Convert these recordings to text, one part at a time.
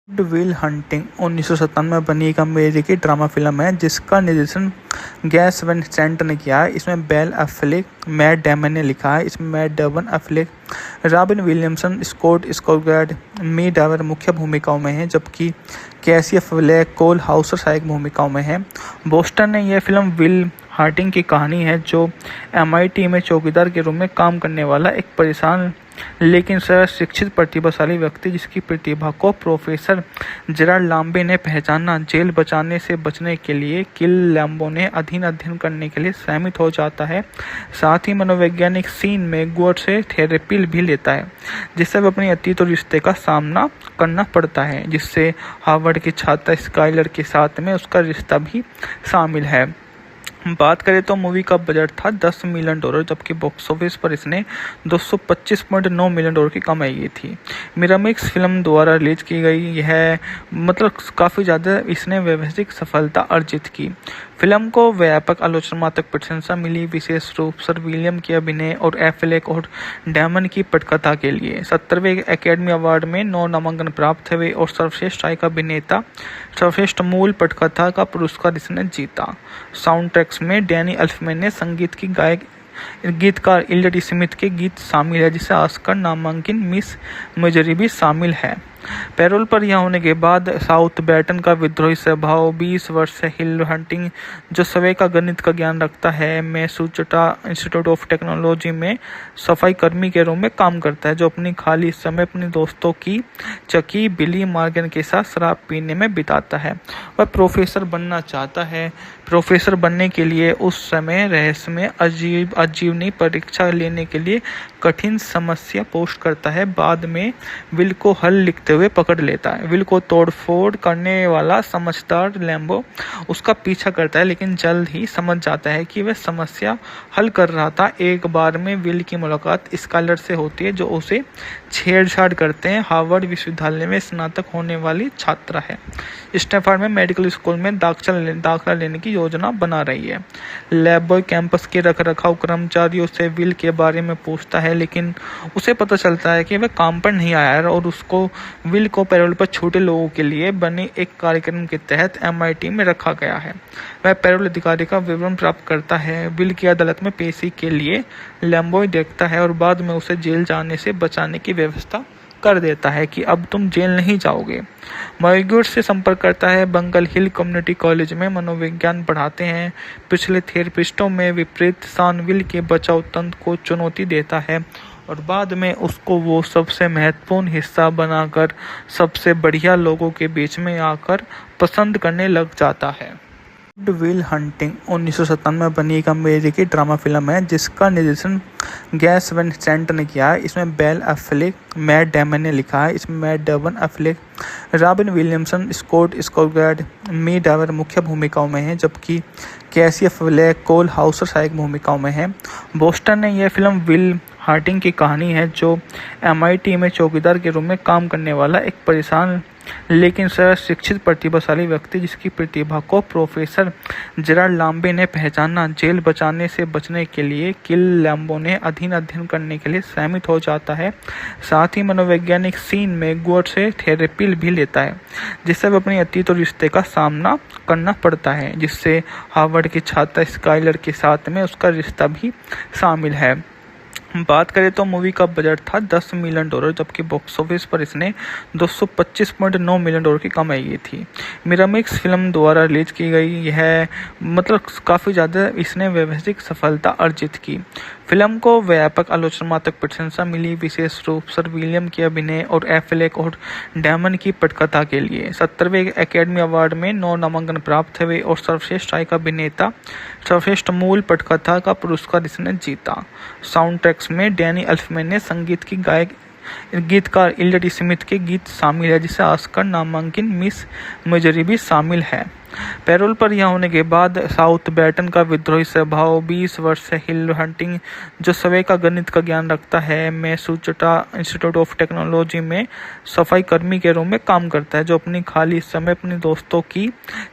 Good will hunting 1997 में बनी एक अमेरिकी ड्रामा फिल्म है जिसका निर्देशन गैस वैन सेंट ने किया है। इसमें बेल एफ्लेक, मैट डेमन ने लिखा है। इसमें Matt Damon, Affleck, Robin Williamson, Scott Skarsgard, मी डावर मुख्य भूमिकाओं में हैं, जबकि कैसी एफ्लेक, कोल हाउसर सहायक भूमिकाओं में हैं। बोस्टन ने यह फिल्म विल हंटिंग की कहानी है, जो MIT में चौकीदार के रूप में काम करने वाला एक परेशान लेकिन शिक्षित प्रतिभाशाली व्यक्ति, जिसकी प्रतिभा को प्रोफेसर जेराल्ड लाम्बे ने पहचाना, जेल बचाने से बचने के लिए किल लैम्बो ने अध्ययन करने के लिए सहमत हो जाता है। साथ ही मनोवैज्ञानिक सीन में गुअर से थेरेपी भी लेता है, जिससे वह अपने अतीत और रिश्ते का सामना करना पड़ता है, जिससे हार्वर्ड की छात्रा स्काइलर के साथ में उसका रिश्ता भी शामिल है। बात करें तो मूवी का बजट था $10 मिलियन, जबकि बॉक्स ऑफिस पर इसने $225.9 मिलियन की कमाई की थी। मिरामिक्स फिल्म द्वारा रिलीज की गई है, काफ़ी ज़्यादा इसने व्यवसायिक सफलता अर्जित की। फिल्म को व्यापक आलोचनात्मक प्रशंसा मिली, विशेष रूप से विलियम के अभिनय और एफ्लेक और डेमन की पटकथा के लिए। 70वें एकेडमी अवार्ड में 9 नामांकन प्राप्त हुए और सर्वश्रेष्ठ सहायक अभिनेता, सर्वश्रेष्ठ मूल पटकथा का पुरस्कार इसने जीता। साउंड ट्रैक्स में डैनी एल्फमैन ने संगीत की गीतकार इलियट स्मिथ के गीत शामिल है, जिसे ऑस्कर नामांकित मिस मेजरी भी शामिल है। पैरोल पर यह होने के बाद साउथ बैटन का विद्रोही स्वभाव, 20 वर्ष से हिल हंटिंग, जो स्वयं का गणित का ज्ञान रखता है, मैसूचुसेट्स इंस्टीट्यूट ऑफ टेक्नोलॉजी में सफाई कर्मी के रूप में काम करता है, जो अपनी खाली समय अपने दोस्तों की चकी बिली मॉर्गन के साथ शराब पीने में बिताता है। वह प्रोफेसर बनना चाहता है। प्रोफेसर बनने के लिए उस समय रहस्यमय आजीवनी परीक्षा लेने के लिए कठिन समस्या पोस्ट करता है। बाद में विल को हल लिखते हुए पकड़ लेता है। विल को तोड़फोड़ करने वाला समझदार लैम्बो उसका पीछा करता है, लेकिन जल्द ही समझ जाता है कि वह समस्या हल कर रहा था। एक बार में विल की मुलाकात स्काइलर से होती है, जो उसे छेड़छाड़ करते हैं। हार्वर्ड विश्वविद्यालय में स्नातक होने वाली छात्रा है। स्टैनफोर्ड में मेडिकल स्कूल में दाखिला लेने की योजना बना रही है। लैब कैंपस के रखरखाव कर्मचारियों से विल के बारे में पूछता है, लेकिन उसे पता चलता है कि वह काम पर नहीं आया है और उसको विल को पैरोल पर छोटे लोगों के लिए बने एक कार्यक्रम के तहत MIT में रखा गया है। वह पैरोल अधिकारी का विवरण प्राप्त करता है। विल की अदालत में पेशी के लिए लैम्बो देखता है और बाद में उसे जेल जाने से बचाने की व्यवस्था कर देता है कि अब तुम जेल नहीं जाओगे। मॉर्गेट से संपर्क करता है। बंगल हिल कम्युनिटी कॉलेज में मनोविज्ञान पढ़ाते हैं। पिछले थेरेपिस्टों में विपरीत सान विल के बचाव तंत्र को चुनौती देता है और बाद में उसको वो सबसे महत्वपूर्ण हिस्सा बनाकर सबसे बढ़िया लोगों के बीच में आकर पसंद करने लग जाता है। गुड विल हंटिंग 1997 में बनी एक अमेरिकी ड्रामा फिल्म है जिसका निर्देशन गैस वैन सेंट ने किया है। इसमें बेल एफ्लेक, मैट डेमन ने लिखा है। इसमें Matt Damon, Affleck, Robin Williamson, Scott Skarsgard, मी डावर मुख्य भूमिकाओं में हैं, जबकि कैसी एफ्लेक, कोल हाउसर सहायक भूमिकाओं में हैं। बोस्टन ने यह फिल्म विल हंटिंग की कहानी है, जो MIT में चौकीदार के रूप में काम करने वाला एक परेशान लेकिन शिक्षित प्रतिभाशाली व्यक्ति, जिसकी प्रतिभा को प्रोफेसर जेराल्ड लाम्बे ने पहचाना, जेल बचाने से बचने के लिए किल लैम्बो ने अध्ययन करने के लिए सहमत हो जाता है। साथ ही मनोवैज्ञानिक सीन में गुअर से थेरेपी भी लेता है, जिससे वह अपने अतीत और रिश्ते का सामना करना पड़ता है, जिससे हार्वर्ड की छात्रा स्काइलर के साथ में उसका रिश्ता भी शामिल है। बात करें तो मूवी का बजट था $10 मिलियन, जबकि बॉक्स ऑफिस पर इसने $225.9 मिलियन की कमाई की थी। मिरामिक्स फिल्म द्वारा रिलीज की गई है, काफ़ी ज़्यादा इसने व्यवसायिक सफलता अर्जित की। फिल्म को व्यापक आलोचनात्मक प्रशंसा मिली, विशेष रूप से विलियम के अभिनय और एफ्लेक और डेमन की पटकथा के लिए। 70वें एकेडमी अवार्ड में 9 नामांकन प्राप्त हुए और सर्वश्रेष्ठ सहायक अभिनेता, सर्वश्रेष्ठ मूल पटकथा का पुरस्कार इसने जीता। साउंड ट्रैक्स में डैनी एल्फमैन ने संगीत की गीतकार इलियट स्मिथ के गीत शामिल है, जिसे ऑस्कर नामांकित मिस मेजरी भी शामिल है। पैरोल पर रिहा होने के बाद साउथबैटन का विद्रोही स्वभाव, 20 वर्ष से हिल हंटिंग, जो सवै का गणित का ज्ञान रखता है, मैसूचुसेट्स इंस्टीट्यूट ऑफ टेक्नोलॉजी में सफाई कर्मी के रूप में काम करता है, जो अपनी खाली समय अपने दोस्तों की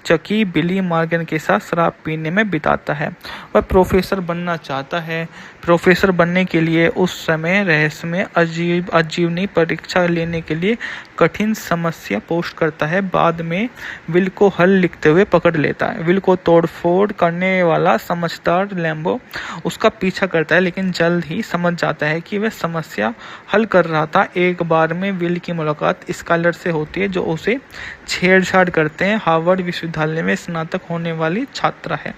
चकी बिली मॉर्गन के साथ शराब पीने में बिताता है। वह प्रोफेसर बनना चाहता है। प्रोफेसर बनने के लिए उस समय रहस्यमय आजीवनी परीक्षा लेने के लिए कठिन समस्या पोस्ट करता है। बाद में विल को हल लिखते हुए पकड़ लेता है। विल को तोड़फोड़ करने वाला समझदार लैम्बो उसका पीछा करता है, लेकिन जल्द ही समझ जाता है कि वह समस्या हल कर रहा था। एक बार में विल की मुलाकात स्कॉलर से होती है, जो उसे छेड़छाड़ करते हैं। हार्वर्ड विश्वविद्यालय में स्नातक होने वाली छात्रा है।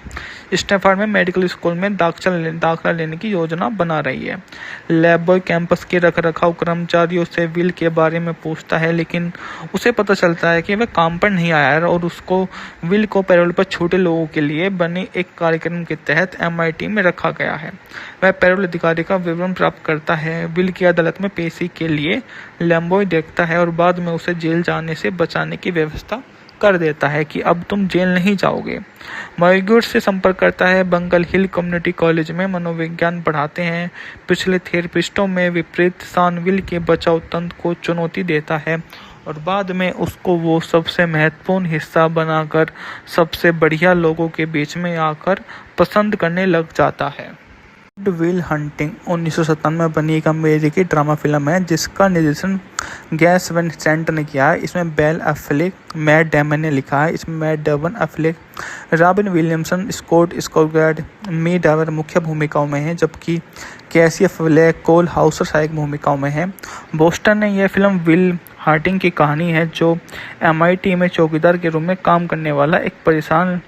स्टैनफोर्ड में मेडिकल स्कूल में दाखिला लेने की योजना बना रही है। लैब बॉय कैंपस के रखरखाव कर्मचारियों से विल के बारे में पूछता है, लेकिन उसे पता चलता है कि वह काम पर नहीं आया है और उसको विल को पैरोल पर छोटे लोगों के लिए बने एक कार्यक्रम के तहत MIT में रखा गया है। वह पैरोल अधिकारी का विवरण प्राप्त करता है। विल की अदालत में पेशी के लिए लैम्बॉय देखता है और बाद में उसे जेल जाने से बचाने की व्यवस्था कर देता है कि अब तुम जेल नहीं जाओगे। मॉरिगेट से संपर्क करता है। बंगल हिल कम्युनिटी कॉलेज में मनोविज्ञान पढ़ाते हैं। पिछले थेरेपिस्टों में विपरीत सान विल के बचाव तंत्र को चुनौती देता है और बाद में उसको वो सबसे महत्वपूर्ण हिस्सा बनाकर सबसे बढ़िया लोगों के बीच में आकर पसंद करने लग जाता है। विल हंटिंग 1997 में बनी एक अमेरिकी ड्रामा फिल्म है, जिसका निर्देशन गैस वैन सेंट ने किया है। इसमें बेल एफ्लेक, मैट डेमन ने लिखा है। इसमें Matt Damon, Affleck, Robin Williamson, Scott Skarsgard, मी डावर मुख्य भूमिकाओं में हैं, जबकि कैसी एफ्लेक, कोल हाउसर सहायक भूमिकाओं में हैं। बोस्टन ने यह फिल्म विल हंटिंग की कहानी है, जो MIT में चौकीदार के रूप में काम करने वाला एक परेशान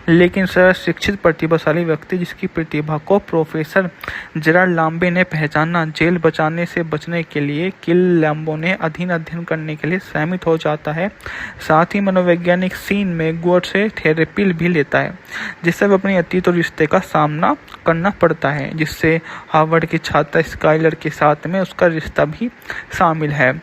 लेकिन शिक्षित प्रतिभाशाली व्यक्ति, जिसकी प्रतिभा को प्रोफेसर जेराल्ड लाम्बे ने पहचाना। जेल बचाने से बचने के लिए किल लैम्बो ने अध्ययन करने के लिए सहमत हो जाता है। साथ ही मनोवैज्ञानिक सीन में गुअर से थेरेपी भी लेता है, जिससे वह अपनी अतीत और रिश्ते का सामना करना पड़ता है, जिससे हार्वर्ड की छात्रा स्काइलर के साथ में उसका रिश्ता भी शामिल है।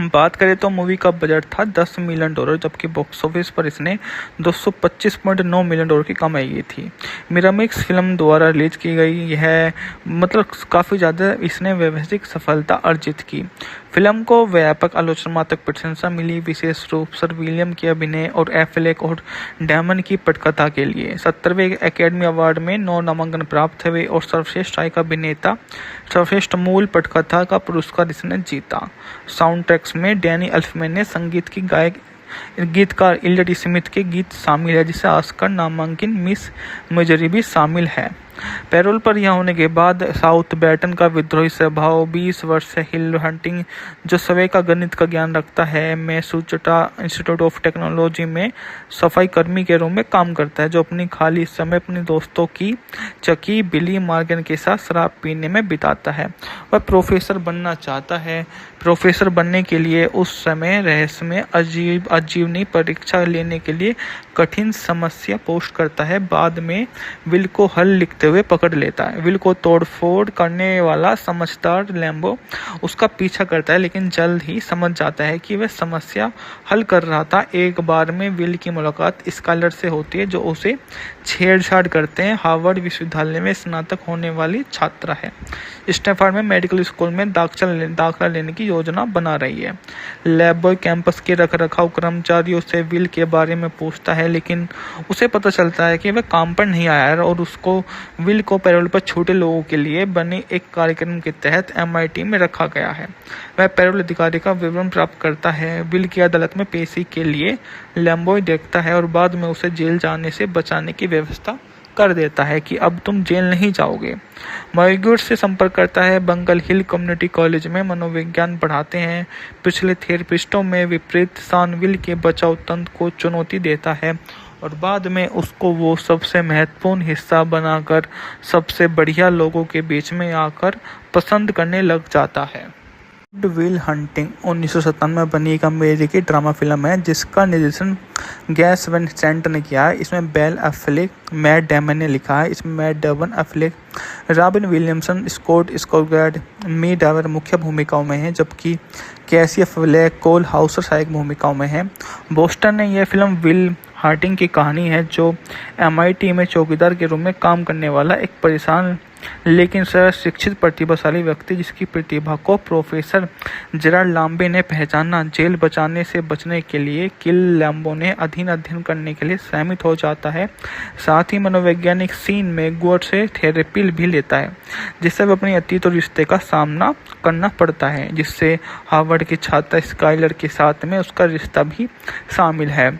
बात करें तो मूवी का बजट था $10 मिलियन, जबकि बॉक्स ऑफिस पर इसने $225.9 मिलियन की कमाई की थी। मिरामिक्स फिल्म द्वारा रिलीज की गई यह काफ़ी ज़्यादा इसने व्यवसायिक सफलता अर्जित की। फिल्म को व्यापक आलोचनात्मक प्रशंसा मिली, विशेष रूप से विलियम के अभिनय और एफ्लेक और डेमन की पटकथा के लिए। 70वें एकेडमी अवार्ड में 9 नामांकन प्राप्त हुए और सर्वश्रेष्ठ सहायक अभिनेता, सर्वश्रेष्ठ मूल पटकथा का पुरस्कार इसने जीता। साउंड ट्रैक्स में डैनी एल्फमैन ने संगीत की गीतकार इलियट स्मिथ के गीत शामिल है, जिसे ऑस्कर नामांकित मिस मेजरी भी शामिल है। पैरोल पर रिहा होने के बाद साउथबैटन का विद्रोही स्वभाव, 20 वर्ष से हिल हंटिंग, जो सवै का गणित का ज्ञान रखता है, मैसूचुसेट्स इंस्टीट्यूट ऑफ टेक्नोलॉजी में सफाई कर्मी के रूप में काम करता है, जो अपनी खाली समय अपने दोस्तों की चकी बिली मॉर्गन के साथ शराब पीने में बिताता है। वह प्रोफेसर बनना चाहता है। प्रोफेसर बनने के लिए उस समय रहस्यमय आजीवनी परीक्षा लेने के लिए कठिन समस्या पोस्ट करता है। बाद में विल को हल लिखते हुए पकड़ लेता है। विल को तोड़फोड़ करने वाला समझदार लैम्बो उसका पीछा करता है, लेकिन जल्द ही समझ जाता है कि वह समस्या हल कर रहा था। एक बार में विल की मुलाकात स्कॉलर से होती है, जो उसे छेड़छाड़ करते हैं। हार्वर्ड विश्वविद्यालय में स्नातक होने वाली छात्रा है। स्टैनफोर्ड में मेडिकल स्कूल में दाखिला लेने की योजना बना रही है। लैब बॉय कैंपस के रखरखाव कर्मचारियों से विल के बारे में पूछता है, लेकिन उसे पता चलता है कि वह काम पर नहीं आया है और उसको विल को पैरोल पर छोटे लोगों के लिए बने एक कार्यक्रम के तहत MIT में रखा गया है। वह पैरोल अधिकारी का विवरण प्राप्त करता है। विल की अदालत में पेशी के लिए लैम्बॉय देखता है और बाद में उसे जेल जाने से बचाने की व्यवस्था कर देता है कि अब तुम जेल नहीं जाओगे। मॉरिगेट से संपर्क करता है। बंगल हिल कम्युनिटी कॉलेज में मनोविज्ञान पढ़ाते हैं। पिछले थेरेपिस्टों में विपरीत सान विल के बचाव तंत्र को चुनौती देता है और बाद में उसको वो सबसे महत्वपूर्ण हिस्सा बनाकर सबसे बढ़िया लोगों के बीच में आकर पसंद करने लग जाता है। विल हंटिंग 1997 में बनी एक अमेरिकी ड्रामा फिल्म है, जिसका निर्देशन गैस वैन सेंट ने किया है। इसमें बेल एफ्लेक, मैट डेमन ने लिखा है। इसमें Matt Damon, Affleck, Robin Williamson, Scott Skarsgard, मी डावर मुख्य भूमिकाओं में हैं, जबकि कैसी एफ्लेक, कोल हाउसर सहायक भूमिकाओं में हैं। बोस्टन ने यह फिल्म विल हार्टिंग की कहानी है, जो MIT में चौकीदार के रूप में काम करने वाला एक परेशान लेकिन शिक्षित प्रतिभाशाली व्यक्ति, जिसकी प्रतिभा को प्रोफेसर जेरार्ड लाम्बे ने पहचाना। जेल बचाने से बचने के लिए किल लैम्बो ने अध्ययन करने के लिए सहमत हो जाता है। साथ ही मनोवैज्ञानिक सीन में गुअर से थेरेपी भी लेता है, जिससे वह अपने अतीत और रिश्ते का सामना करना पड़ता है, जिससे हार्वर्ड की छात्रा स्काइलर के साथ में उसका रिश्ता भी शामिल है।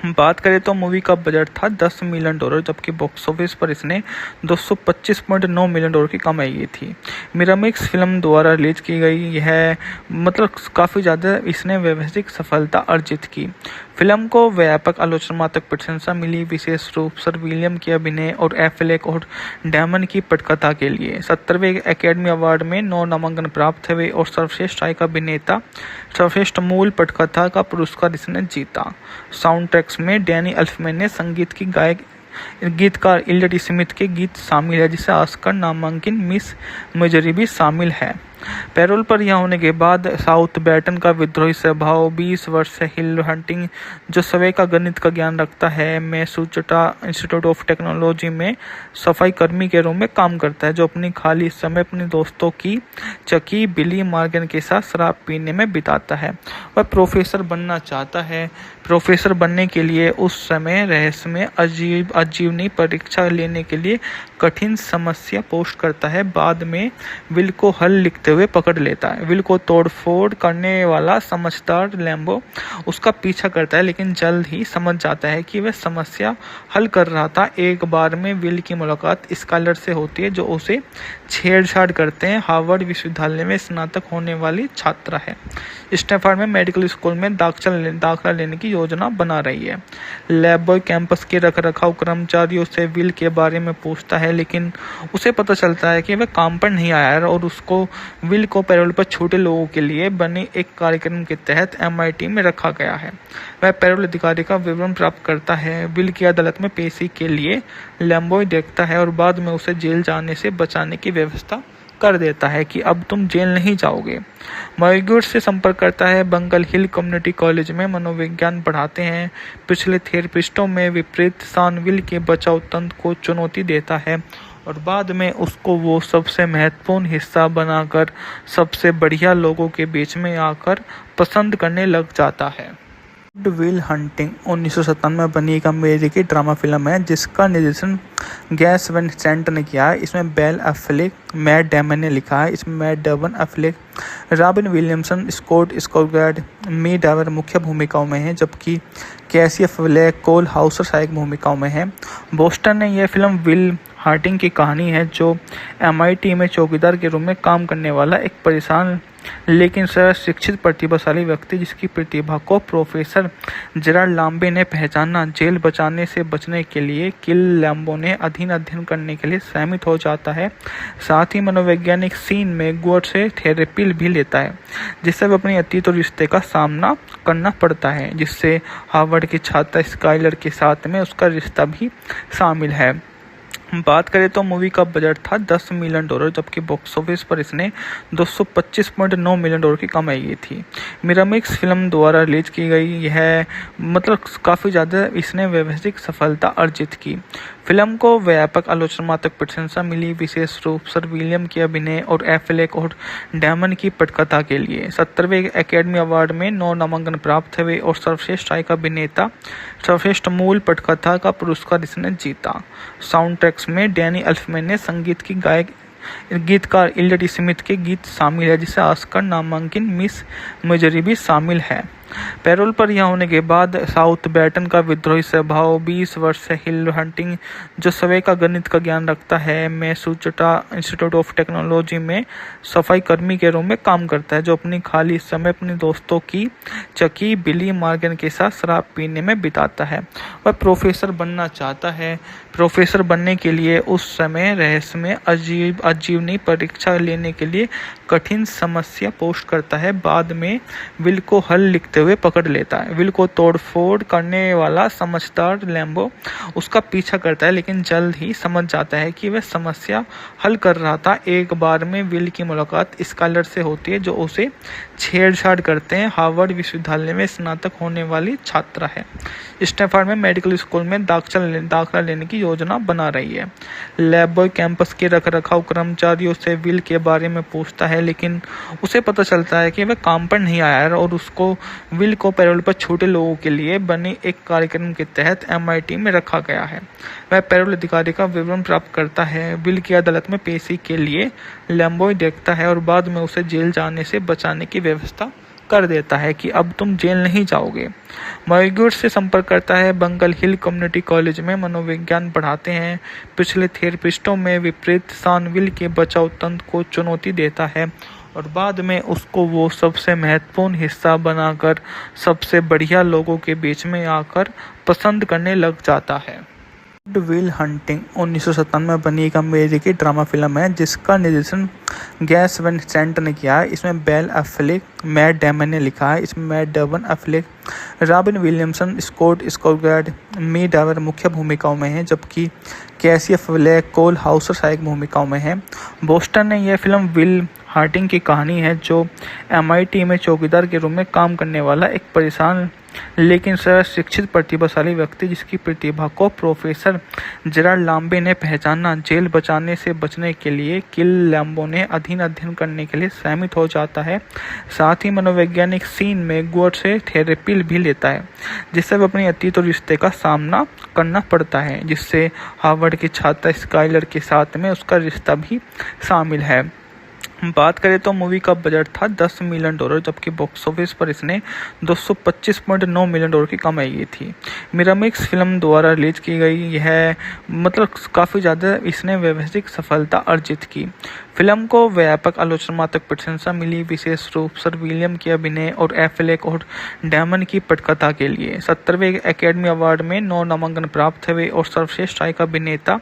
बात करें तो मूवी का बजट था $10 मिलियन, जबकि बॉक्स ऑफिस पर इसने $225.9 मिलियन की कमाई की थी। मिरामिक्स फिल्म द्वारा रिलीज की गई है, काफ़ी ज़्यादा इसने व्यवसायिक सफलता अर्जित की। फिल्म को व्यापक आलोचनात्मक प्रशंसा मिली, विशेष रूप से विलियम के अभिनय और एफ्लेक और डैमन की पटकथा के लिए। 70वें एकेडमी अवार्ड में 9 नामांकन प्राप्त हुए और सर्वश्रेष्ठ सहायक अभिनेता, सर्वश्रेष्ठ मूल पटकथा का पुरस्कार इसने जीता। साउंड ट्रैक्स में डैनी एल्फमैन ने संगीत की गीतकार इलियट स्मिथ के गीत शामिल है, जिसे ऑस्कर नामांकित मिस मेजरी भी शामिल है। पैरोल पर यह होने के बाद साउथबैटन का विद्रोही स्वभाव 20 वर्ष से हिल हंटिंग, जो स्वयं का गणित का ज्ञान रखता है, मैसूचुसेट्स इंस्टीट्यूट ऑफ टेक्नोलॉजी में सफाई कर्मी के रूप में काम करता है, जो अपनी खाली समय अपने दोस्तों की चकी बिली मॉर्गन के साथ शराब पीने में बिताता है। वह प्रोफेसर बनना चाहता है। प्रोफेसर बनने के लिए उस समय रहस्यमय आजीवनी परीक्षा लेने के लिए कठिन समस्या पोस्ट करता है। बाद में विल को हल लिखते हुए पकड़ लेता है। विल को तोड़फोड़ करने वाला समझदार लैम्बो उसका पीछा करता है, लेकिन जल्द ही समझ जाता है कि वह समस्या हल कर रहा था। एक बार में विल की मुलाकात स्काइलर से होती है, जो उसे छेड़छाड़ करते हैं। हार्वर्ड विश्वविद्यालय में स्नातक होने वाली छात्रा है। स्टैनफोर्ड में मेडिकल स्कूल में दाखिला लेने की योजना बना रही है। लैब कैंपस के रखरखाव कर्मचारियों से विल के बारे में पूछता है, लेकिन उसे पता चलता है कि वह काम पर नहीं आया है और उसको विल को पैरोल पर छोटे लोगों के लिए बने एक कार्यक्रम के तहत MIT में रखा गया है। वह पैरोल अधिकारी का विवरण प्राप्त करता है। विल की अदालत में पेशी के लिए लैम्बो देखता है और बाद में उसे जेल जाने से बचाने की व्यवस्था कर देता है कि अब तुम जेल नहीं जाओगे। मॉर्गेट से संपर्क करता है। बंगल हिल कम्युनिटी कॉलेज में मनोविज्ञान पढ़ाते हैं। पिछले थेरेपिस्टों में विपरीत सान विल के बचाव तंत्र को चुनौती देता है और बाद में उसको वो सबसे महत्वपूर्ण हिस्सा बनाकर सबसे बढ़िया लोगों के बीच में आकर पसंद करने लग जाता है। विल हंटिंग 1997 में बनी एक अमेरिकी ड्रामा फिल्म है, जिसका निर्देशन गैस वैन सेंट ने किया है। इसमें बेल एफ्लेक, मैट डेमन ने लिखा है। इसमें Matt Damon, Affleck, Robin Williamson, Scott Skarsgard, मी डावर मुख्य भूमिकाओं में हैं, जबकि कैसी एफ्लेक, कोल हाउसर सहायक भूमिकाओं में हैं। बोस्टन ने यह फिल्म विल हार्टिंग की कहानी है, जो MIT में चौकीदार के रूप में काम करने वाला एक परेशान लेकिन शिक्षित प्रतिभाशाली व्यक्ति, जिसकी प्रतिभा को प्रोफेसर जेरार्ड लाम्बे ने पहचाना। जेल बचाने से बचने के लिए किल लैम्बो ने अध्ययन करने के लिए सहमत हो जाता है। साथ ही मनोवैज्ञानिक सीन में गुअर से थेरेपी भी लेता है, जिससे वह अपने अतीत और रिश्ते का सामना करना पड़ता है, जिससे हार्वर्ड की छात्रा स्काइलर के साथ में उसका रिश्ता भी शामिल है। बात करें तो मूवी का बजट था $10 मिलियन, जबकि बॉक्स ऑफिस पर इसने $225.9 मिलियन की कमाई की थी। मिरामिक्स फिल्म द्वारा रिलीज की गई है, काफ़ी ज़्यादा इसने व्यवसायिक सफलता अर्जित की। फिल्म को व्यापक आलोचनात्मक प्रशंसा मिली, विशेष रूप से विलियम के अभिनय और एफ्लेक और डैमन की पटकथा के लिए। 70वें एकेडमी अवार्ड में 9 नामांकन प्राप्त हुए और सर्वश्रेष्ठ सहायक अभिनेता, सर्वश्रेष्ठ मूल पटकथा का पुरस्कार इसने जीता। साउंड ट्रैक्स में डैनी एल्फमैन ने संगीत की गीतकार इलियट स्मिथ के गीत शामिल है, जिसे ऑस्कर नामांकित मिस मेजरी भी शामिल है। पैरोल पर यह होने के बाद साउथबैटन का विद्रोही स्वभाव 20 वर्ष से हिल हंटिंग, जो स्वयं का गणित का ज्ञान रखता है, मैसूचुसेट्स इंस्टीट्यूट ऑफ टेक्नोलॉजी में सफाई कर्मी के रूप में काम करता है, जो अपनी खाली समय अपने दोस्तों की चकी बिली मॉर्गन के साथ शराब पीने में बिताता है। वह प्रोफेसर बनना चाहता है। प्रोफेसर बनने के लिए उस समय रहस्यमय आजीवनी परीक्षा लेने के लिए कठिन समस्या पोस्ट करता है। बाद में विल को हल लिखते लिखते हुए पकड़ लेता है। विल को तोड़फोड़ करने वाला समझदार लैम्बो उसका पीछा करता है, लेकिन जल्द ही समझ जाता है कि वह समस्या हल कर रहा था। एक बार में विल की मुलाकात स्काइलर से होती है, जो उसे छेड़छाड़ करते हैं। हार्वर्ड विश्वविद्यालय में स्नातक होने वाली छात्रा है। स्टैनफोर्ड में मेडिकल स्कूल में दाखिला लेने की योजना बना रही है। लैब बॉय कैंपस के रखरखाव कर्मचारियों से विल के बारे में पूछता है, लेकिन उसे पता चलता है कि वह काम पर नहीं आया है और उसको विल को पैरोल पर छोटे लोगों के लिए बने एक कार्यक्रम के तहत MIT में रखा गया है। वह पैरोल अधिकारी का विवरण प्राप्त करता है। विल की अदालत में पेशी के लिए लैम्बॉय देखता है और बाद में उसे जेल जाने से बचाने की व्यवस्था कर देता है कि अब तुम जेल नहीं जाओगे। मॉरिगेट से संपर्क करता है। बंगल हिल कम्युनिटी कॉलेज में मनोविज्ञान पढ़ाते हैं। पिछले थेरेपिस्टों में विपरीत सान विल के बचाव तंत्र को चुनौती देता है और बाद में उसको वो सबसे महत्वपूर्ण हिस्सा बनाकर सबसे बढ़िया लोगों के बीच में आकर पसंद करने लग जाता है। विल हंटिंग 1997 में बनी एक अमेरिकी ड्रामा फिल्म है जिसका निर्देशन गैस वैन सेंट ने किया है। इसमें बेल एफ्लेक, मैट डेमन ने लिखा है। इसमें Matt Damon, Affleck, Robin Williamson, Scott Skarsgard, मी डावर मुख्य भूमिकाओं में हैं, जबकि कैसी एफ्लेक, कोल हाउसर सहायक भूमिकाओं में हैं। बोस्टन ने यह फिल्म विल हंटिंग की कहानी है, जो MIT में चौकीदार के रूप में काम करने वाला एक परेशान लेकिन शिक्षित प्रतिभाशाली व्यक्ति, जिसकी प्रतिभा को प्रोफेसर जेराल्ड लाम्बे ने पहचाना। जेल बचाने से बचने के लिए किल लैम्बो ने अध्ययन करने के लिए सहमत हो जाता है। साथ ही मनोवैज्ञानिक सीन में गुअर से थेरेपी भी लेता है, जिससे वह अपनी अतीत और रिश्ते का सामना करना पड़ता है, जिससे हार्वर्ड की छात्रा स्काइलर के साथ में उसका रिश्ता भी शामिल है। बात करें तो मूवी का बजट था $10 मिलियन, जबकि बॉक्स ऑफिस पर इसने $225.9 मिलियन की कमाई की थी। मिरामिक्स फिल्म द्वारा रिलीज की गई यह काफ़ी ज़्यादा इसने व्यवसायिक सफलता अर्जित की। फिल्म को व्यापक आलोचनात्मक प्रशंसा मिली, विशेष रूप से विलियम के अभिनय और एफ्लेक और डेमन की पटकथा के लिए। 70वें एकेडमी अवार्ड में 9 नामांकन प्राप्त हुए और सर्वश्रेष्ठ सहायक अभिनेता,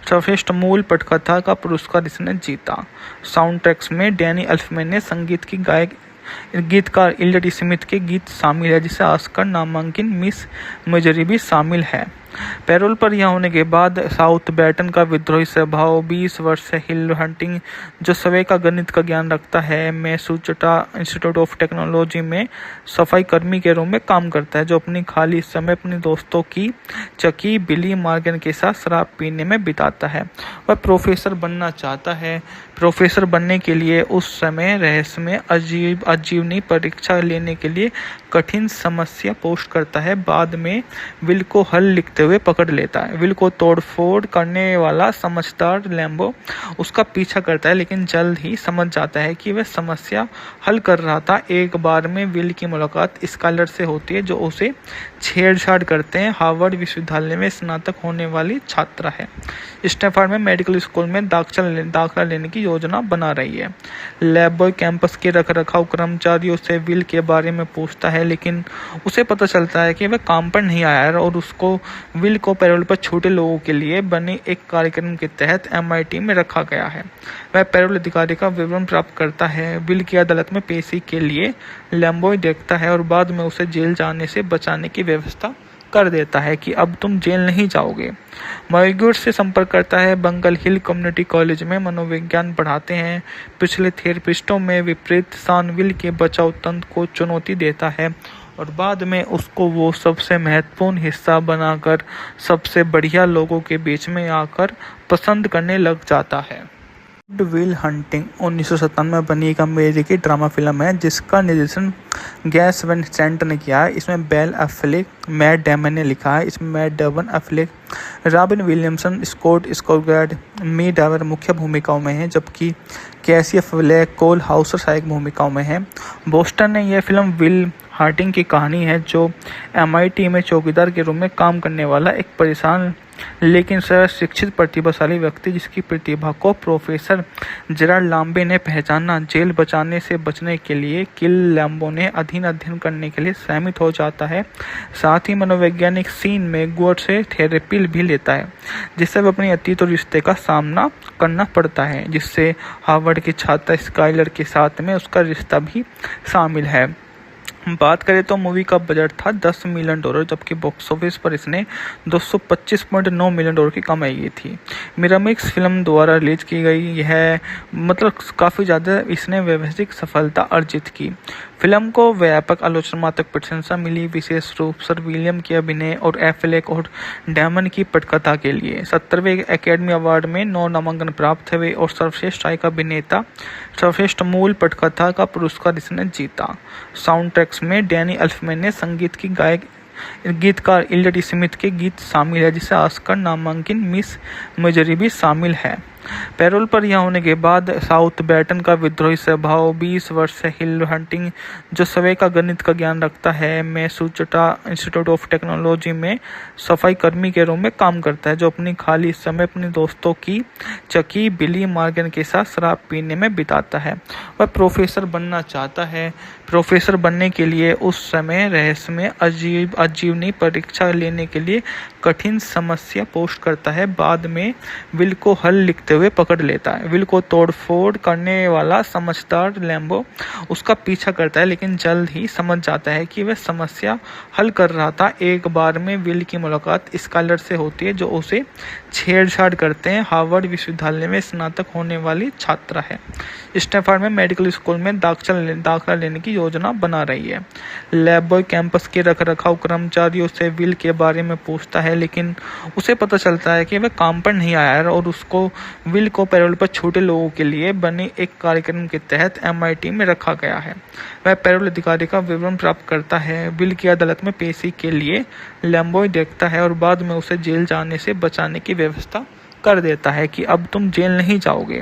सर्वश्रेष्ठ मूल पटकथा का पुरस्कार इसने जीता। साउंड ट्रैक्स में डैनी एल्फमैन ने संगीत की गीतकार इलियट स्मिथ के गीत शामिल है, जिसे ऑस्कर नामांकित मिस मेजरी भी शामिल है। पैरोल पर यह होने के बाद साउथ बैटन का विद्रोही स्वभाव, 20 वर्ष से हिल हंटिंग, जो सवै का गणित का ज्ञान रखता है, मैसूचुसेट्स इंस्टीट्यूट ऑफ टेक्नोलॉजी में सफाई कर्मी के रूप में काम करता है, जो अपनी खाली समय अपने दोस्तों की चकी बिली मॉर्गन के साथ शराब पीने में बिताता है। वह प्रोफेसर बनना चाहता है। प्रोफेसर बनने के लिए उस समय रहस्यमय आजीवनी परीक्षा लेने के लिए कठिन समस्या पोस्ट करता है। बाद में विल को हल लिखते हुए पकड़ लेता है। विल को तोड़फोड़ करने वाला समझदार लैम्बो उसका पीछा करता है, लेकिन जल्द ही समझ जाता है कि वह समस्या हल कर रहा था। एक बार में विल की मुलाकात स्काइलर से होती है, जो उसे छेड़छाड़ करते हैं। हार्वर्ड विश्वविद्यालय में स्नातक होने वाली छात्रा है। स्टैनफोर्ड में मेडिकल स्कूल में दाखिला लेने की योजना बना रही है। लैब बॉय कैंपस के रखरखाव कर्मचारियों से विल के बारे में पूछता है, लेकिन उसे पता चलता है कि वह काम पर नहीं आया है और उसको विल को पैरोल पर छोटे लोगों के लिए बने एक कार्यक्रम के तहत MIT में रखा गया है। वह पैरोल अधिकारी का विवरण प्राप्त करता है। विल की अदालत में पेशी के लिए लैम्बॉय देखता है और बाद में उसे जेल जाने से बचाने की व्यवस्था कर देता है कि अब तुम जेल नहीं जाओगे। मॉरिगेट से संपर्क करता है। बंगल हिल कम्युनिटी कॉलेज में मनोविज्ञान पढ़ाते हैं। पिछले थेरेपिस्टों में विपरीत सान विल के बचाव तंत्र को चुनौती देता है और बाद में उसको वो सबसे महत्वपूर्ण हिस्सा बनाकर सबसे बढ़िया लोगों के बीच में आकर पसंद करने लग जाता है। विल हंटिंग 1997 में बनी एक अमेरिकी ड्रामा फिल्म है जिसका निर्देशन गैस वैन सेंट ने किया है। इसमें बेल एफ्लेक, मैट डेमन ने लिखा है। इसमें Matt Damon, Affleck, Robin Williamson, Scott Skarsgard, मी डावर मुख्य भूमिकाओं में हैं, जबकि कैसी एफ्लेक, कोल हाउसर सहायक भूमिकाओं में हैं। बोस्टन ने यह फिल्म विल हंटिंग की कहानी है, जो MIT में चौकीदार के रूप में काम करने वाला एक परेशान लेकिन शिक्षित प्रतिभाशाली व्यक्ति, जिसकी प्रतिभा को प्रोफेसर जेराल्ड लाम्बे ने पहचाना। जेल बचाने से बचने के लिए किल लैम्बो ने अध्ययन करने के लिए सहमत हो जाता है। साथ ही मनोवैज्ञानिक सीन में गुअर से थेरेपी भी लेता है, जिससे वह अपनी अतीत और रिश्ते का सामना करना पड़ता है, जिससे हार्वर्ड की छात्रा स्काइलर के साथ में उसका रिश्ता भी शामिल है। बात करें तो मूवी का बजट था $10 मिलियन, जबकि बॉक्स ऑफिस पर इसने $225.9 मिलियन की कमाई की थी। मिरामिक्स फिल्म द्वारा रिलीज की गई है, काफ़ी ज़्यादा इसने व्यवसायिक सफलता अर्जित की। फिल्म को व्यापक आलोचनात्मक प्रशंसा मिली, विशेष रूप से विलियम के अभिनय और एफ्लेक और डेमन की पटकथा के लिए। 70वें एकेडमी अवार्ड में 9 नामांकन प्राप्त हुए और सर्वश्रेष्ठ सहायक अभिनेता, सर्वश्रेष्ठ मूल पटकथा का पुरस्कार इसने जीता। साउंड ट्रैक्स में डैनी एल्फमैन ने संगीत की गीतकार इलियट स्मिथ के गीत शामिल है, जिसे ऑस्कर नामांकित मिस मजरी भी शामिल है। पैरोल पर यह होने के बाद साउथबैटन का विद्रोही स्वभाव, 20 वर्ष से हिल हंटिंग, जो सवै का गणित का ज्ञान रखता है, मैसूचुसेट्स इंस्टीट्यूट ऑफ टेक्नोलॉजी में सफाई कर्मी के रूप में काम करता है, जो अपनी खाली समय अपने दोस्तों की चकी बिली मॉर्गन के साथ शराब पीने में बिताता है। वह प्रोफेसर बनना चाहता है। प्रोफेसर बनने के लिए उस समय रहस्यमय आजीवनी परीक्षा लेने के लिए कठिन समस्या पोस्ट करता है। बाद में विल को हल लिखते हुए पकड़ लेता है। विल को तोड़फोड़ करने वाला समझदार लैम्बो उसका पीछा करता है, लेकिन जल्द ही समझ जाता है कि वह समस्या हल कर रहा था। एक बार में विल की मुलाकात स्कॉलर से होती है, जो उसे छेड़छाड़ करते हैं। हार्वर्ड विश्वविद्यालय में स्नातक होने वाली छात्रा है। स्टैनफोर्ड में मेडिकल स्कूल में दाखिला लेने की योजना बना रही है। लैब बॉय कैंपस के रखरखाव कर्मचारियों से विल के बारे में पूछता है, लेकिन उसे पता चलता है कि वह काम पर नहीं आया है और उसको विल को पैरोल पर छोटे लोगों के लिए बने एक कार्यक्रम के तहत MIT में रखा गया है। वह पैरोल अधिकारी का विवरण प्राप्त करता है। विल की अदालत में पेशी के लिए लैम्बॉय देखता है और बाद में उसे जेल जाने से बचाने की व्यवस्था कर देता है कि अब तुम जेल नहीं जाओगे।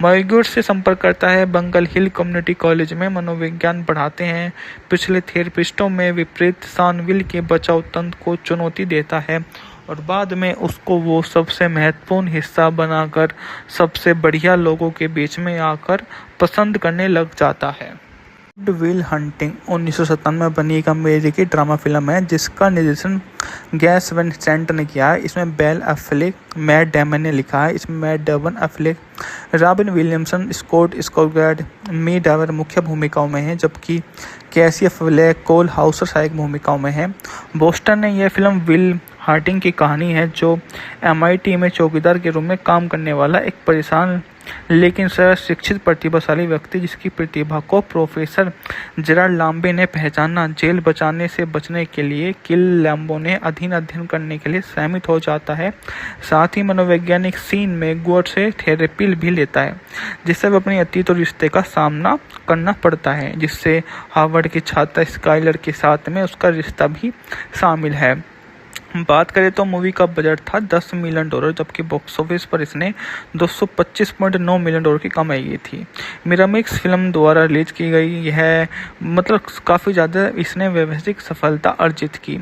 मॉर्गेट से संपर्क करता है। बंगल हिल कम्युनिटी कॉलेज में मनोविज्ञान पढ़ाते हैं। पिछले थेरेपिस्टों में विपरीत सान विल के बचाव तंत्र को चुनौती देता है और बाद में उसको वो सबसे महत्वपूर्ण हिस्सा बनाकर सबसे बढ़िया लोगों के बीच में आकर पसंद करने लग जाता है। विल हंटिंग 1997 में बनी एक अमेरिकी ड्रामा फिल्म है, जिसका निर्देशन गैस वैन सेंट ने किया है। इसमें बेल एफ्लेक, मैट डेमन ने लिखा है। इसमें Matt Damon, Affleck, Robin Williamson, Scott Skarsgard, मी डावर मुख्य भूमिकाओं में हैं, जबकि कैसी एफ्लेक, कोल हाउसर सहायक भूमिकाओं में हैं। बोस्टन ने यह फिल्म विल हंटिंग की कहानी है, जो MIT में चौकीदार के रूप में काम करने वाला एक परेशान लेकिन शिक्षित प्रतिभाशाली व्यक्ति, जिसकी प्रतिभा को प्रोफेसर जेराल्ड लाम्बे ने पहचाना। जेल से बचने के लिए किल लैम्बो ने अध्ययन करने के लिए सहमत हो जाता है। साथ ही मनोवैज्ञानिक सीन में गुअर से थेरेपी भी लेता है, जिससे वह अपने अतीत और रिश्ते का सामना करना पड़ता है, जिससे हार्वर्ड की छात्रा स्काइलर के साथ में उसका रिश्ता भी शामिल है। बात करें तो मूवी का बजट था $10 मिलियन, जबकि बॉक्स ऑफिस पर इसने $225.9 मिलियन की कमाई की थी। मिरामिक्स फिल्म द्वारा रिलीज की गई है, काफ़ी ज़्यादा इसने व्यवसायिक सफलता अर्जित की।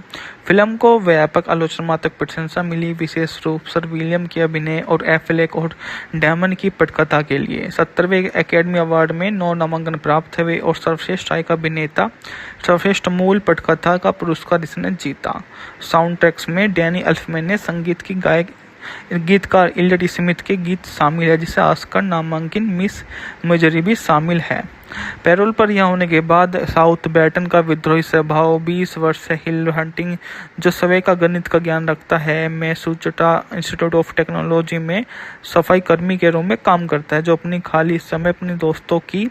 फिल्म को व्यापक आलोचनात्मक प्रशंसा मिली, विशेष रूप से विलियम के अभिनय और एफ्लेक और डेमन की पटकथा के लिए। 70वें एकेडमी अवार्ड में 9 नामांकन प्राप्त हुए और सर्वश्रेष्ठ सहायक अभिनेता, सर्वश्रेष्ठ मूल पटकथा का पुरस्कार इसने जीता। साउंड ट्रैक्स में डैनी एल्फमैन ने संगीत की गीतकार इलियट स्मिथ के गीत शामिल है, जिसे ऑस्कर नामांकित मिस मजरी भी शामिल है। पैरोल पर यह होने के बाद साउथबैटन का विद्रोही स्वभाव, 20 वर्ष से हिल हंटिंग, जो सवै का गणित का ज्ञान रखता है, मैसूचुसेट्स इंस्टीट्यूट ऑफ टेक्नोलॉजी में सफाई कर्मी के रूप में काम करता है, जो अपनी खाली समय अपने दोस्तों की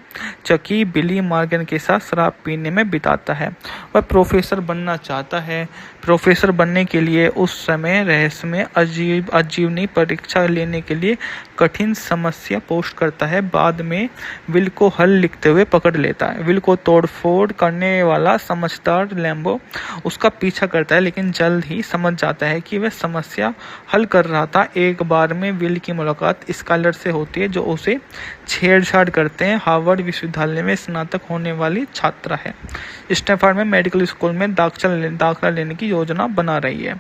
चकी बिली मॉर्गन के साथ शराब पीने में बिताता है। वह प्रोफेसर बनना चाहता है। प्रोफेसर बनने के लिए उस समय रहस्यमय आजीवनी परीक्षा लेने के लिए कठिन समस्या पोस्ट करता है। बाद में विल को हल लिखते हुए पकड़ लेता है। विल को तोड़फोड़ करने वाला समझदार लैम्बो उसका पीछा करता है, लेकिन जल्द ही समझ जाता है कि वह समस्या हल कर रहा था। एक बार में विल की मुलाकात स्कॉलर से होती है, जो उसे छेड़छाड़ करते हैं। हार्वर्ड विश्वविद्यालय में स्नातक होने वाली छात्रा है। स्टैनफोर्ड में मेडिकल स्कूल में दाखिला लेने की योजना बना रही है।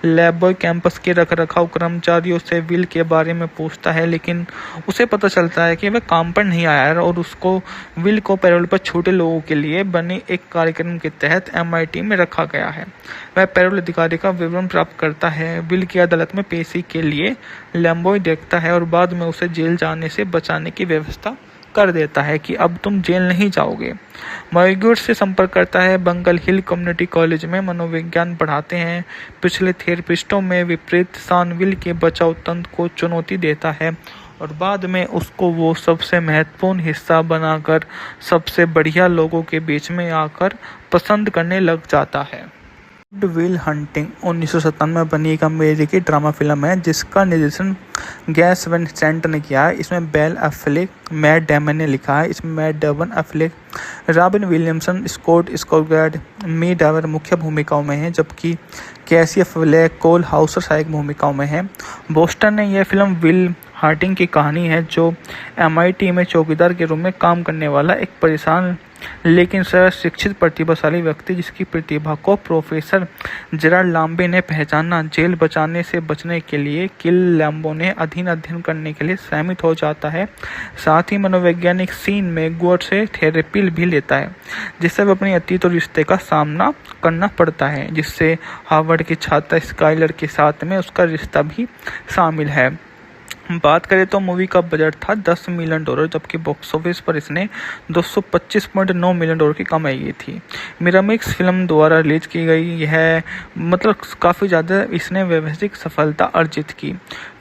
लैब बॉय कैंपस के रखरखाव कर्मचारियों से विल के बारे में पूछता है, लेकिन उसे पता चलता है कि वह काम पर नहीं आया है और उसको विल को पैरोल पर छोटे लोगों के लिए बने एक कार्यक्रम के तहत MIT में रखा गया है। वह पैरोल अधिकारी का विवरण प्राप्त करता है। विल की अदालत में पेशी के लिए लैम्बॉय देखता है और बाद में उसे जेल जाने से बचाने की व्यवस्था कर देता है कि अब तुम जेल नहीं जाओगे। मयूर से संपर्क करता है। बंगल हिल कम्युनिटी कॉलेज में मनोविज्ञान पढ़ाते हैं। पिछले थेरेपिस्टों में विपरीत शानविल के बचाव तंत्र को चुनौती देता है और बाद में उसको वो सबसे महत्वपूर्ण हिस्सा बनाकर सबसे बढ़िया लोगों के बीच में आकर पसंद करने लग जाता है। गुड विल हंटिंग 1997 में बनी एक अमेरिकी ड्रामा फिल्म है जिसका निर्देशन गैस वैन सेंट ने किया है। इसमें बेल एफ्लेक, मैट डेमन ने लिखा है। इसमें Matt Damon, Affleck, Robin Williamson, Scott Skarsgard, मी डावर मुख्य भूमिकाओं में हैं, जबकि कैसी एफ्लेक, कोल हाउसर सहायक भूमिकाओं में हैं। बोस्टन ने यह फिल्म विल हार्टिंग की कहानी है जो MIT में चौकीदार के रूप में काम करने वाला एक परेशान लेकिन शिक्षित प्रतिभाशाली व्यक्ति जिसकी प्रतिभा को प्रोफेसर जेराल्ड लाम्बे ने पहचाना। जेल बचाने से बचने के लिए किल लैम्बो ने अध्ययन करने के लिए सहमत हो जाता है। साथ ही मनोवैज्ञानिक सीन में गुअर से थेरेपी भी लेता है जिससे वह अपनी अतीत और रिश्ते का सामना करना पड़ता है, जिससे हार्वर्ड की छात्रा स्काइलर के साथ में उसका रिश्ता भी शामिल है। बात करें तो मूवी का बजट था $10 मिलियन, जबकि बॉक्स ऑफिस पर इसने $225.9 मिलियन की कमाई की थी। मिरामिक्स फिल्म द्वारा रिलीज की गई है, काफ़ी ज़्यादा इसने व्यवसायिक सफलता अर्जित की।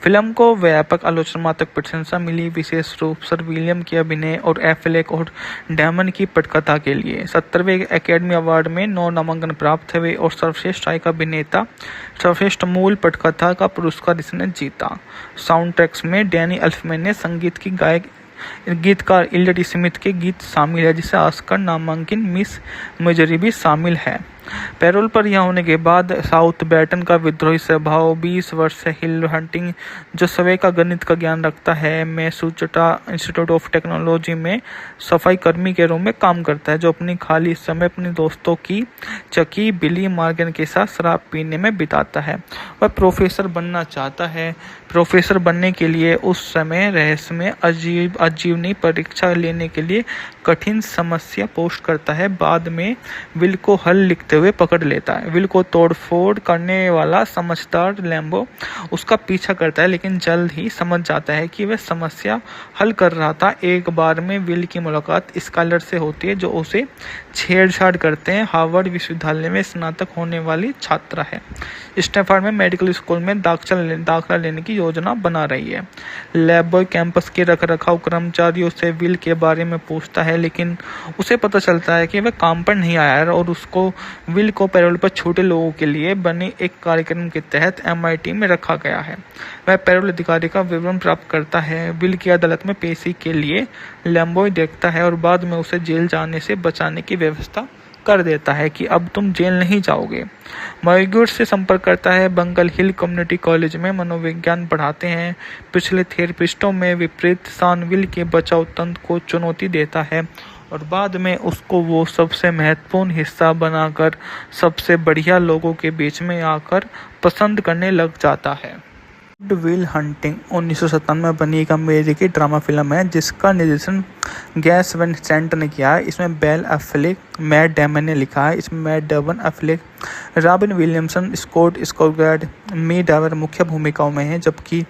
फिल्म को व्यापक आलोचनात्मक प्रशंसा मिली, विशेष रूप से विलियम के अभिनय और एफ्लेक और डेमन की पटकथा के लिए। 70वें एकेडमी अवार्ड में 9 नामांकन प्राप्त हुए और सर्वश्रेष्ठ सहायक अभिनेता, सर्वश्रेष्ठ मूल पटकथा का पुरस्कार इसने जीता। साउंड ट्रैक्स में डैनी एल्फमैन ने संगीत की गीतकार इलियट स्मिथ के गीत शामिल है, जिसे ऑस्कर नामांकित मिस मेजरी भी शामिल है। पैरोल पर यह होने के बाद साउथ बैटन का विद्रोही स्वभाव, 20 वर्ष से हिल हंटिंग जो स्वयं का गणित का ज्ञान रखता है, मैसूचुसेट्स इंस्टीट्यूट ऑफ टेक्नोलॉजी में सफाई कर्मी के रूप में काम करता है, जो अपनी खाली समय अपने दोस्तों की चकी बिली मॉर्गन के साथ शराब पीने में बिताता है। वह प्रोफेसर बनना चाहता है। प्रोफेसर बनने के लिए उस समय रहस्य में आजीवनी परीक्षा लेने के लिए कठिन समस्या पोस्ट करता है। बाद में विल को हल लिखते हुए पकड़ लेता है। विल को तोड़फोड़ करने वाला समझदार लैम्बो उसका पीछा करता है, लेकिन जल्द ही समझ जाता है कि वह समस्या हल कर रहा था। एक बार में विल की मुलाकात स्काइलर से होती है जो उसे छेड़छाड़ करते हैं। हार्वर्ड विश्वविद्यालय में स्नातक होने वाली छात्रा है। स्टैनफोर्ड में मेडिकल स्कूल में दाखिला लेने की योजना बना रही है। लैब कैंपस के रखरखाव कर्मचारियों से विल के बारे में पूछता है, लेकिन उसे पता चलता है कि वह काम पर नहीं आया है और उसको विल को पैरोल पर छोटे लोगों के लिए बने एक कार्यक्रम के तहत MIT में रखा गया है। वह पैरोल अधिकारी का विवरण प्राप्त करता है। विल की अदालत में पेशी के लिए लैम्बो देखता है और बाद में उसे जेल जाने से बचाने की व्यवस्था कर देता है कि अब तुम जेल नहीं जाओगे। मयूर से संपर्क करता है। बंगल हिल कम्युनिटी कॉलेज में मनोविज्ञान पढ़ाते हैं। पिछले थेरेपिस्टों में विपरीत शानविल के बचाव तंत्र को चुनौती देता है और बाद में उसको वो सबसे महत्वपूर्ण हिस्सा बनाकर सबसे बढ़िया लोगों के बीच में आकर पसंद करने लग जाता है। गुड विल हंटिंग 1997 में बनी एक अमेरिकी ड्रामा फिल्म है जिसका निर्देशन गैस वैन सेंट ने किया है। इसमें बेल एफ्लेक, मैट डेमन ने लिखा है। इसमें Matt Damon, Affleck, Robin Williamson, Scott Skarsgard, मी डावर मुख्य भूमिकाओं में हैं, जबकि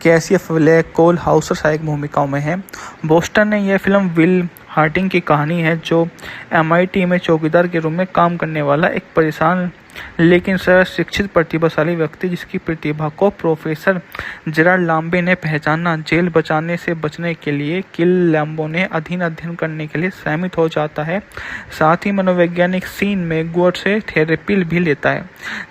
कैसी एफ्लेक, कोल हाउसर सहायक भूमिकाओं में हैं। बोस्टन ने यह फिल्म विल हार्टिंग की कहानी है जो MIT में चौकीदार के रूप में काम करने वाला एक परेशान लेकिन शिक्षित प्रतिभाशाली व्यक्ति जिसकी प्रतिभा को प्रोफेसर जेराल्ड लाम्बे ने पहचाना। जेल बचाने से बचने के लिए किल लैम्बो ने अध्ययन करने के लिए सहमत हो जाता है। साथ ही मनोवैज्ञानिक सीन में गुअर से थेरेपी भी लेता है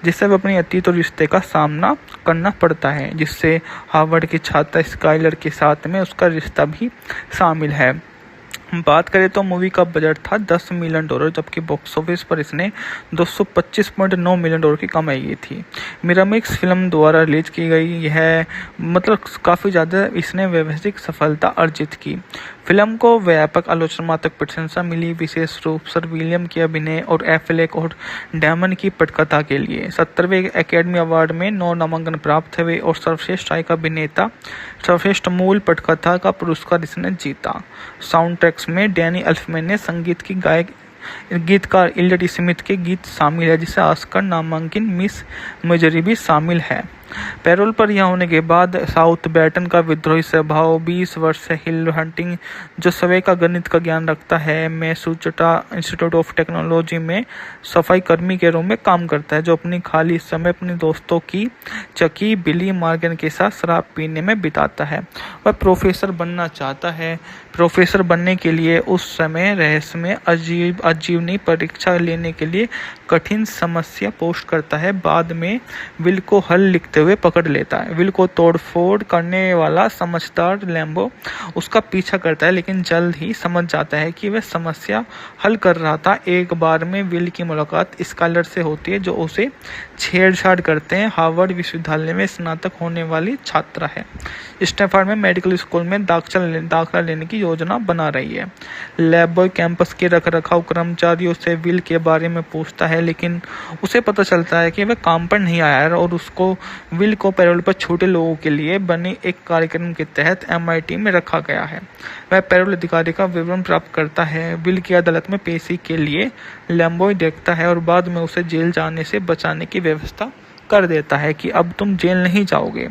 जिससे वह अपनी अतीत और रिश्ते का सामना करना पड़ता है, जिससे हार्वर्ड की छात्रा स्काइलर के साथ में उसका रिश्ता भी शामिल है। बात करें तो मूवी का बजट था $10 मिलियन, जबकि बॉक्स ऑफिस पर इसने $225.9 मिलियन की कमाई की थी। मिरामिक्स फिल्म द्वारा रिलीज की गई है, काफ़ी ज़्यादा इसने व्यवसायिक सफलता अर्जित की। फिल्म को व्यापक आलोचनात्मक प्रशंसा मिली, विशेष रूप से विलियम के अभिनय और एफ्लेक और डेमन की पटकथा के लिए। 70वें एकेडमी अवार्ड में 9 नामांकन प्राप्त हुए और सर्वश्रेष्ठ सहायक अभिनेता, सर्वश्रेष्ठ मूल पटकथा का पुरस्कार इसने जीता। साउंड ट्रैक्स में डैनी एल्फमैन ने संगीत की गीतकार इलियट स्मिथ के गीत शामिल है, जिसे ऑस्कर नामांकित मिस मेजरी भी शामिल है। पैरोल पर रिहा होने के बाद साउथबैटन का विद्रोही स्वभाव, 20 वर्ष से हिल हंटिंग, जो सवै का गणित का ज्ञान रखता है, मैसूचुसेट्स इंस्टीट्यूट ऑफ टेक्नोलॉजी में सफाई कर्मी के रूप में काम करता है, जो अपनी खाली समय अपने दोस्तों की चकी बिली मॉर्गन के साथ शराब पीने में बिताता है। वह प्रोफेसर बनना चाहता है। प्रोफेसर बनने के लिए उस समय रहस्यमय आजीवनी परीक्षा लेने के लिए कठिन समस्या पोस्ट करता है। बाद में विल को हल लिखते हुए पकड़ लेता है। विल को तोड़फोड़ करने वाला समझदार लैम्बो उसका पीछा करता है, लेकिन जल्द ही समझ जाता है कि वह समस्या हल कर रहा था। एक बार में विल की मुलाकात स्कॉलर से होती है, जो उसे छेड़छाड़ करते हैं। हार्वर्ड विश्वविद्यालय में स्नातक होने वाली छात्रा है। स्टैनफोर्ड में मेडिकल स्कूल में दाखिला लेने की योजना बना रही है। लैब बॉय कैंपस के रखरखाव कर्मचारियों से विल के बारे में पूछता है, लेकिन उसे पता चलता है कि वह काम पर नहीं आया है और उसको विल को पैरोल पर छोटे लोगों के लिए बने एक कार्यक्रम के तहत MIT में रखा गया है। वह पैरोल अधिकारी का विवरण प्राप्त करता है। विल की अदालत में पेशी के लिए लैम्बॉय देखता है और बाद में उसे जेल जाने से बचाने की व्यवस्था कर देता है कि अब तुम जेल नहीं जाओगे।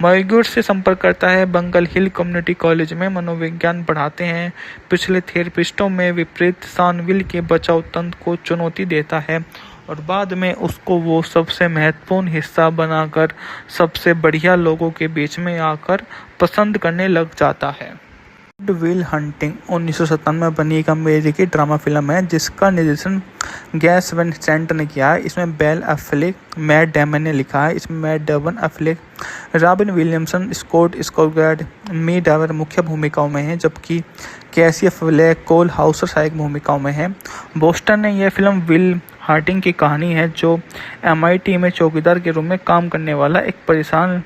मॉरिगेट से संपर्क करता है। बंगल हिल कम्युनिटी कॉलेज में मनोविज्ञान पढ़ाते हैं। पिछले थेरेपिस्टों में विपरीत सान विल के बचाव तंत्र को चुनौती देता है और बाद में उसको वो सबसे महत्वपूर्ण हिस्सा बनाकर सबसे बढ़िया लोगों के बीच में आकर पसंद करने लग जाता है। विल हंटिंग 1997 में बनी एक अमेरिकी ड्रामा फिल्म है, जिसका निर्देशन गैस वैन सेंट ने किया है। इसमें बेल एफ्लेक, मैट डेमन ने लिखा है। इसमें Matt Damon, Affleck, Robin Williamson, Scott Skarsgard, मी डावर मुख्य भूमिकाओं में हैं, जबकि कैसी एफ्लेक, कोल हाउसर सहायक भूमिकाओं में हैं। बोस्टन ने यह फिल्म विल हंटिंग की कहानी है, जो MIT में चौकीदार के रूप में काम करने वाला एक परेशान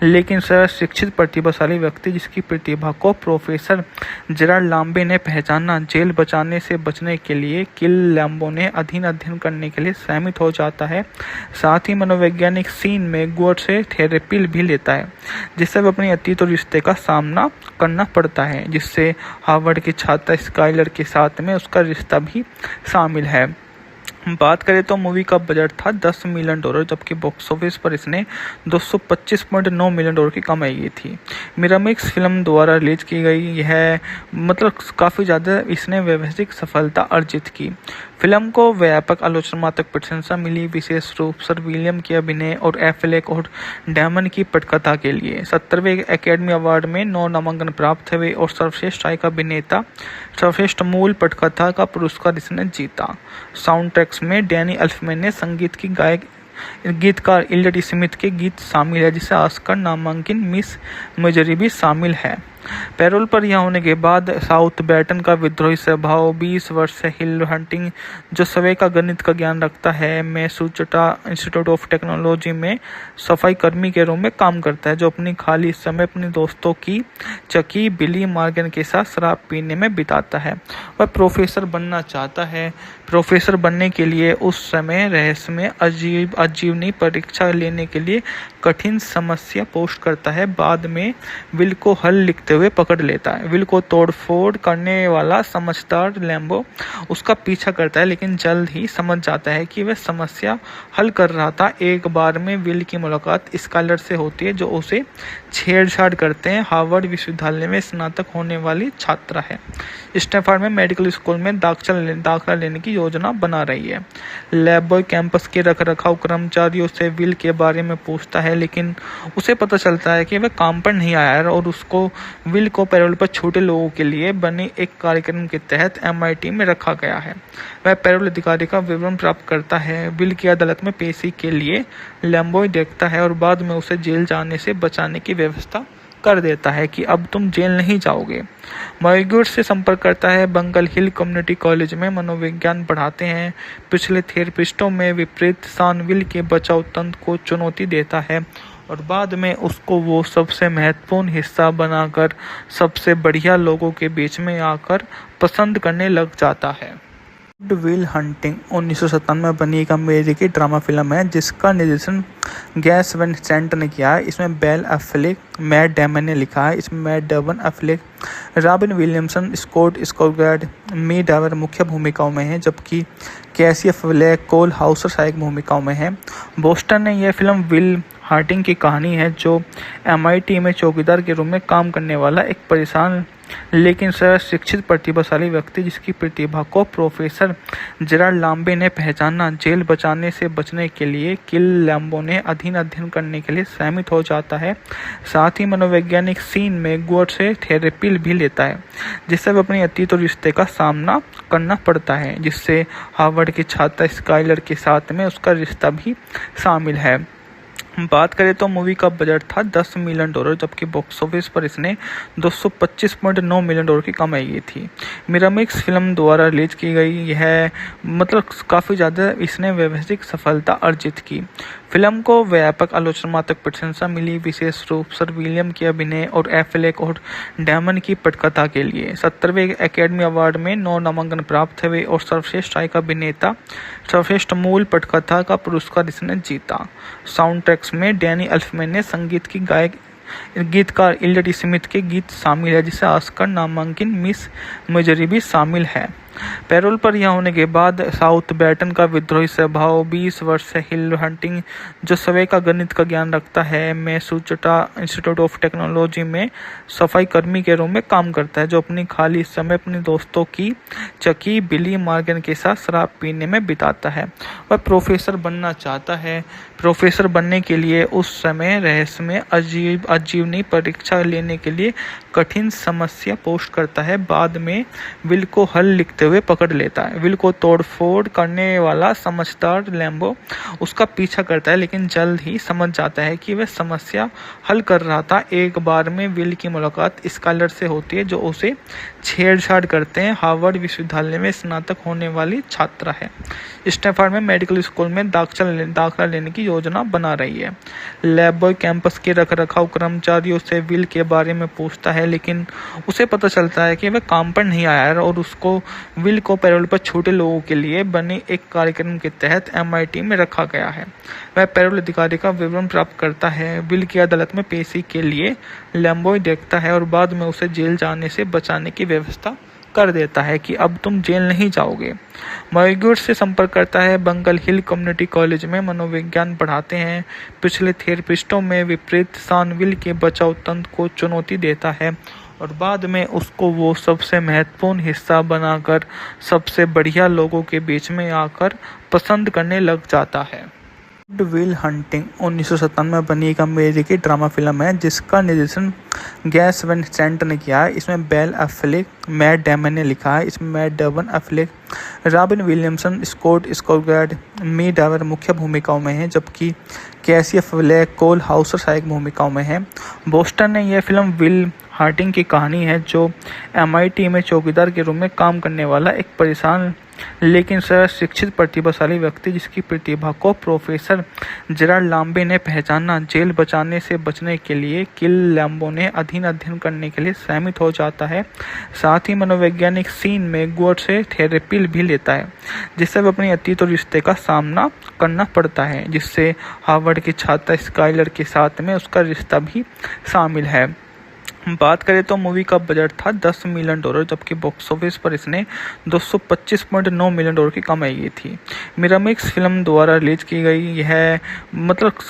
लेकिन शिक्षित प्रतिभाशाली व्यक्ति, जिसकी प्रतिभा को प्रोफेसर जेराल्ड लाम्बे ने पहचाना। जेल बचाने से बचने के लिए किल लैम्बो ने अध्ययन करने के लिए सहमत हो जाता है। साथ ही मनोवैज्ञानिक सीन में गुअर से थेरेपी भी लेता है, जिससे वह अपने अतीत और रिश्ते का सामना करना पड़ता है, जिससे हार्वर्ड की छात्रा स्काइलर के साथ में उसका रिश्ता भी शामिल है। बात करें तो मूवी का बजट था $10 मिलियन, जबकि बॉक्स ऑफिस पर इसने $225.9 मिलियन की कमाई की थी। मिरामिक्स फिल्म द्वारा रिलीज की गई है, मतलब काफ़ी ज़्यादा इसने व्यवसायिक सफलता अर्जित की। फिल्म को व्यापक आलोचनात्मक प्रशंसा मिली, विशेष रूप से विलियम के अभिनय और एफ्लेक और डेमन की पटकथा के लिए। 70वें एकेडमी अवार्ड में 9 नामांकन प्राप्त हुए और सर्वश्रेष्ठ सहायक अभिनेता, सर्वश्रेष्ठ मूल पटकथा का पुरस्कार इसने जीता। साउंड ट्रैक्स में डैनी एल्फमैन ने संगीत की गीतकार इलियट स्मिथ के गीत शामिल है, जिसे ऑस्कर नामांकित मिस मेजरी भी शामिल है। पैरोल पर रिहा होने के बाद साउथबैटन का विद्रोही स्वभाव, 20 वर्ष से हिल हंटिंग, जो सवै का गणित का ज्ञान रखता है, मैसूचुसेट्स इंस्टीट्यूट ऑफ टेक्नोलॉजी में सफाई कर्मी के रूप में काम करता है, जो अपनी खाली समय अपने दोस्तों की चकी बिली मॉर्गन के साथ शराब पीने में बिताता है। वह प्रोफेसर बनना चाहता है। प्रोफेसर बनने के लिए उस समय रहस्यमय आजीवनी परीक्षा लेने के लिए कठिन समस्या पोस्ट करता है। बाद में विल को हल लिखते हुए पकड़ लेता है। विल को तोड़फोड़ करने वाला समझदार लैम्बो उसका पीछा करता है, लेकिन जल्द ही समझ जाता है कि वह समस्या हल कर रहा था। एक बार में विल की मुलाकात स्कॉलर से होती है, जो उसे छेड़छाड़ करते हैं। हार्वर्ड विश्वविद्यालय में स्नातक होने वाली छात्रा है। स्टैनफोर्ड में मेडिकल स्कूल में दाखिला लेने की योजना बना रही है। लैब बॉय कैंपस के रखरखाव कर्मचारियों से विल के बारे में पूछता है, लेकिन उसे पता चलता है कि वह काम पर नहीं आया है और उसको विल को पैरोल पर छोटे लोगों के लिए बने एक कार्यक्रम के तहत MIT में रखा गया है। वह पैरोल अधिकारी का विवरण प्राप्त करता है। विल की अदालत में पेशी के लिए लैम्बॉय देखता है और बाद में उसे जेल जाने से बचाने की व्यवस्था कर देता है कि अब तुम जेल नहीं जाओगे। मॉरिगेट से संपर्क करता है। बंगल हिल कम्युनिटी कॉलेज में मनोविज्ञान पढ़ाते हैं। पिछले थेरेपिस्टों में विपरीत सान विल के बचाव तंत्र को चुनौती देता है और बाद में उसको वो सबसे महत्वपूर्ण हिस्सा बनाकर सबसे बढ़िया लोगों के बीच में आकर पसंद करने लग जाता है। विल हंटिंग 1997 में बनी एक अमेरिकी ड्रामा फिल्म है, जिसका निर्देशन गैस वैन सेंट ने किया है। इसमें बेल एफ्लेक, मैट डेमन ने लिखा है। इसमें Matt Damon Affleck, Robin Williamson, Scott Skarsgard, मी डावर मुख्य भूमिकाओं में हैं, जबकि कैसी एफ्लेक, कोल हाउसर सहायक भूमिकाओं में हैं। बोस्टन ने यह फिल्म विल हार्टिंग की कहानी है, जो MIT में चौकीदार के रूप में काम करने वाला एक परेशान लेकिन शिक्षित प्रतिभाशाली व्यक्ति, जिसकी प्रतिभा को प्रोफेसर जेरार्ड लाम्बे ने पहचाना। जेल बचाने से बचने के लिए किल लैम्बो ने अध्ययन करने के लिए सहमत हो जाता है। साथ ही मनोवैज्ञानिक सीन में गुअर से थेरेपी भी लेता है, जिससे वह अपने अतीत और रिश्ते का सामना करना पड़ता है, जिससे हार्वर्ड की छात्रा स्काइलर के साथ में उसका रिश्ता भी शामिल है। बात करें तो मूवी का बजट था $10 मिलियन, जबकि बॉक्स ऑफिस पर इसने $225.9 मिलियन की कमाई की थी। मिरामिक्स फिल्म द्वारा रिलीज की गई है, काफ़ी ज़्यादा इसने व्यवसायिक सफलता अर्जित की। फिल्म को व्यापक आलोचनात्मक प्रशंसा मिली, विशेष रूप से विलियम के अभिनय और एफ्लेक और डेमन की पटकथा के लिए। 70वें एकेडमी अवार्ड में 9 नामांकन प्राप्त हुए और सर्वश्रेष्ठ सहायक अभिनेता, सर्वश्रेष्ठ मूल पटकथा का पुरस्कार इसने जीता। साउंड ट्रैक्स में डैनी एल्फमैन ने संगीत की गीतकार इलियट स्मिथ के गीत शामिल है, जिसे ऑस्कर नामांकित मिस मेजरी भी शामिल है। पैरोल पर यह होने के बाद साउथबैटन का विद्रोही स्वभाव 20 वर्ष से हिल हंटिंग, जो सवै का गणित का ज्ञान रखता है, मैसूचुसेट्स इंस्टीट्यूट ऑफ टेक्नोलॉजी में सफाई कर्मी के रूप में काम करता है, जो अपनी खाली समय अपने दोस्तों की चकी बिली मॉर्गन के साथ शराब पीने में बिताता है। वह प्रोफेसर बनना चाहता है। प्रोफेसर बनने के लिए उस समय रहस्यमय आजीवनी परीक्षा लेने के लिए कठिन समस्या पोस्ट करता है। बाद में विल को हल लिखते हुए पकड़ लेता है। विल को तोड़फोड़ करने वाला समझदार लैम्बो उसका पीछा करता है, लेकिन जल्द ही समझ जाता है कि वह समस्या हल कर रहा था। एक बार में विल की मुलाकात स्काइलर से होती है, जो उसे छेड़छाड़ करते हैं। हार्वर्ड विश्वविद्यालय में स्नातक होने वाली छात्रा है। स्टैनफोर्ड में मेडिकल स्कूल में दाखिला लेने की योजना बना रही है। लैब कैंपस के रखरखाव कर्मचारियों से विल के बारे में पूछता है, लेकिन उसे पता चलता है कि वह काम पर नहीं आया है और उसको विल को पैरोल पर छोटे लोगों के लिए बने एक कार्यक्रम के तहत MIT में रखा गया है। वह पैरोल अधिकारी का विवरण प्राप्त करता है। विल की अदालत में पेशी के लिए लैम्बो देखता है और बाद में उसे जेल जाने से बचाने की व्यवस्था कर देता है कि अब तुम जेल नहीं जाओगे। मॉर्गेट से संपर्क करता है। बंगल हिल कम्युनिटी कॉलेज में मनोविज्ञान पढ़ाते हैं। पिछले थेरेपिस्टों में विपरीत सान विल के बचाव तंत्र को चुनौती देता है और बाद में उसको वो सबसे महत्वपूर्ण हिस्सा बनाकर सबसे बढ़िया लोगों के बीच में आकर पसंद करने लग जाता है। विल हंटिंग 1997 में बनी एक अमेरिकी ड्रामा फिल्म है, जिसका निर्देशन गैस वैन सेंट ने किया है। इसमें बेल एफ्लेक, मैट डेमन ने लिखा है। इसमें Matt Damon Affleck, Robin Williamson, Scott Skarsgard, मी डावर मुख्य भूमिकाओं में हैं, जबकि कैसी एफ्लेक, कोल हाउसर सहायक भूमिकाओं में हैं। बोस्टन ने यह फिल्म विल हार्टिंग की कहानी है, जो MIT में चौकीदार के रूप में काम करने वाला एक परेशान लेकिन शिक्षित प्रतिभाशाली व्यक्ति, जिसकी प्रतिभा को प्रोफेसर जेरार्ड लाम्बे ने पहचाना। जेल बचाने से बचने के लिए किल लैम्बो ने अध्ययन करने के लिए सहमत हो जाता है। साथ ही मनोवैज्ञानिक सीन में गुअर से थेरेपी भी लेता है, जिससे वह अपने अतीत और रिश्ते का सामना करना पड़ता है, जिससे हार्वर्ड की छात्रा स्काइलर के साथ में उसका रिश्ता भी शामिल है। बात करें तो मूवी का बजट था $10 मिलियन, जबकि बॉक्स ऑफिस पर इसने $225.9 मिलियन की कमाई की थी। मिरामिक्स फिल्म द्वारा रिलीज की गई है,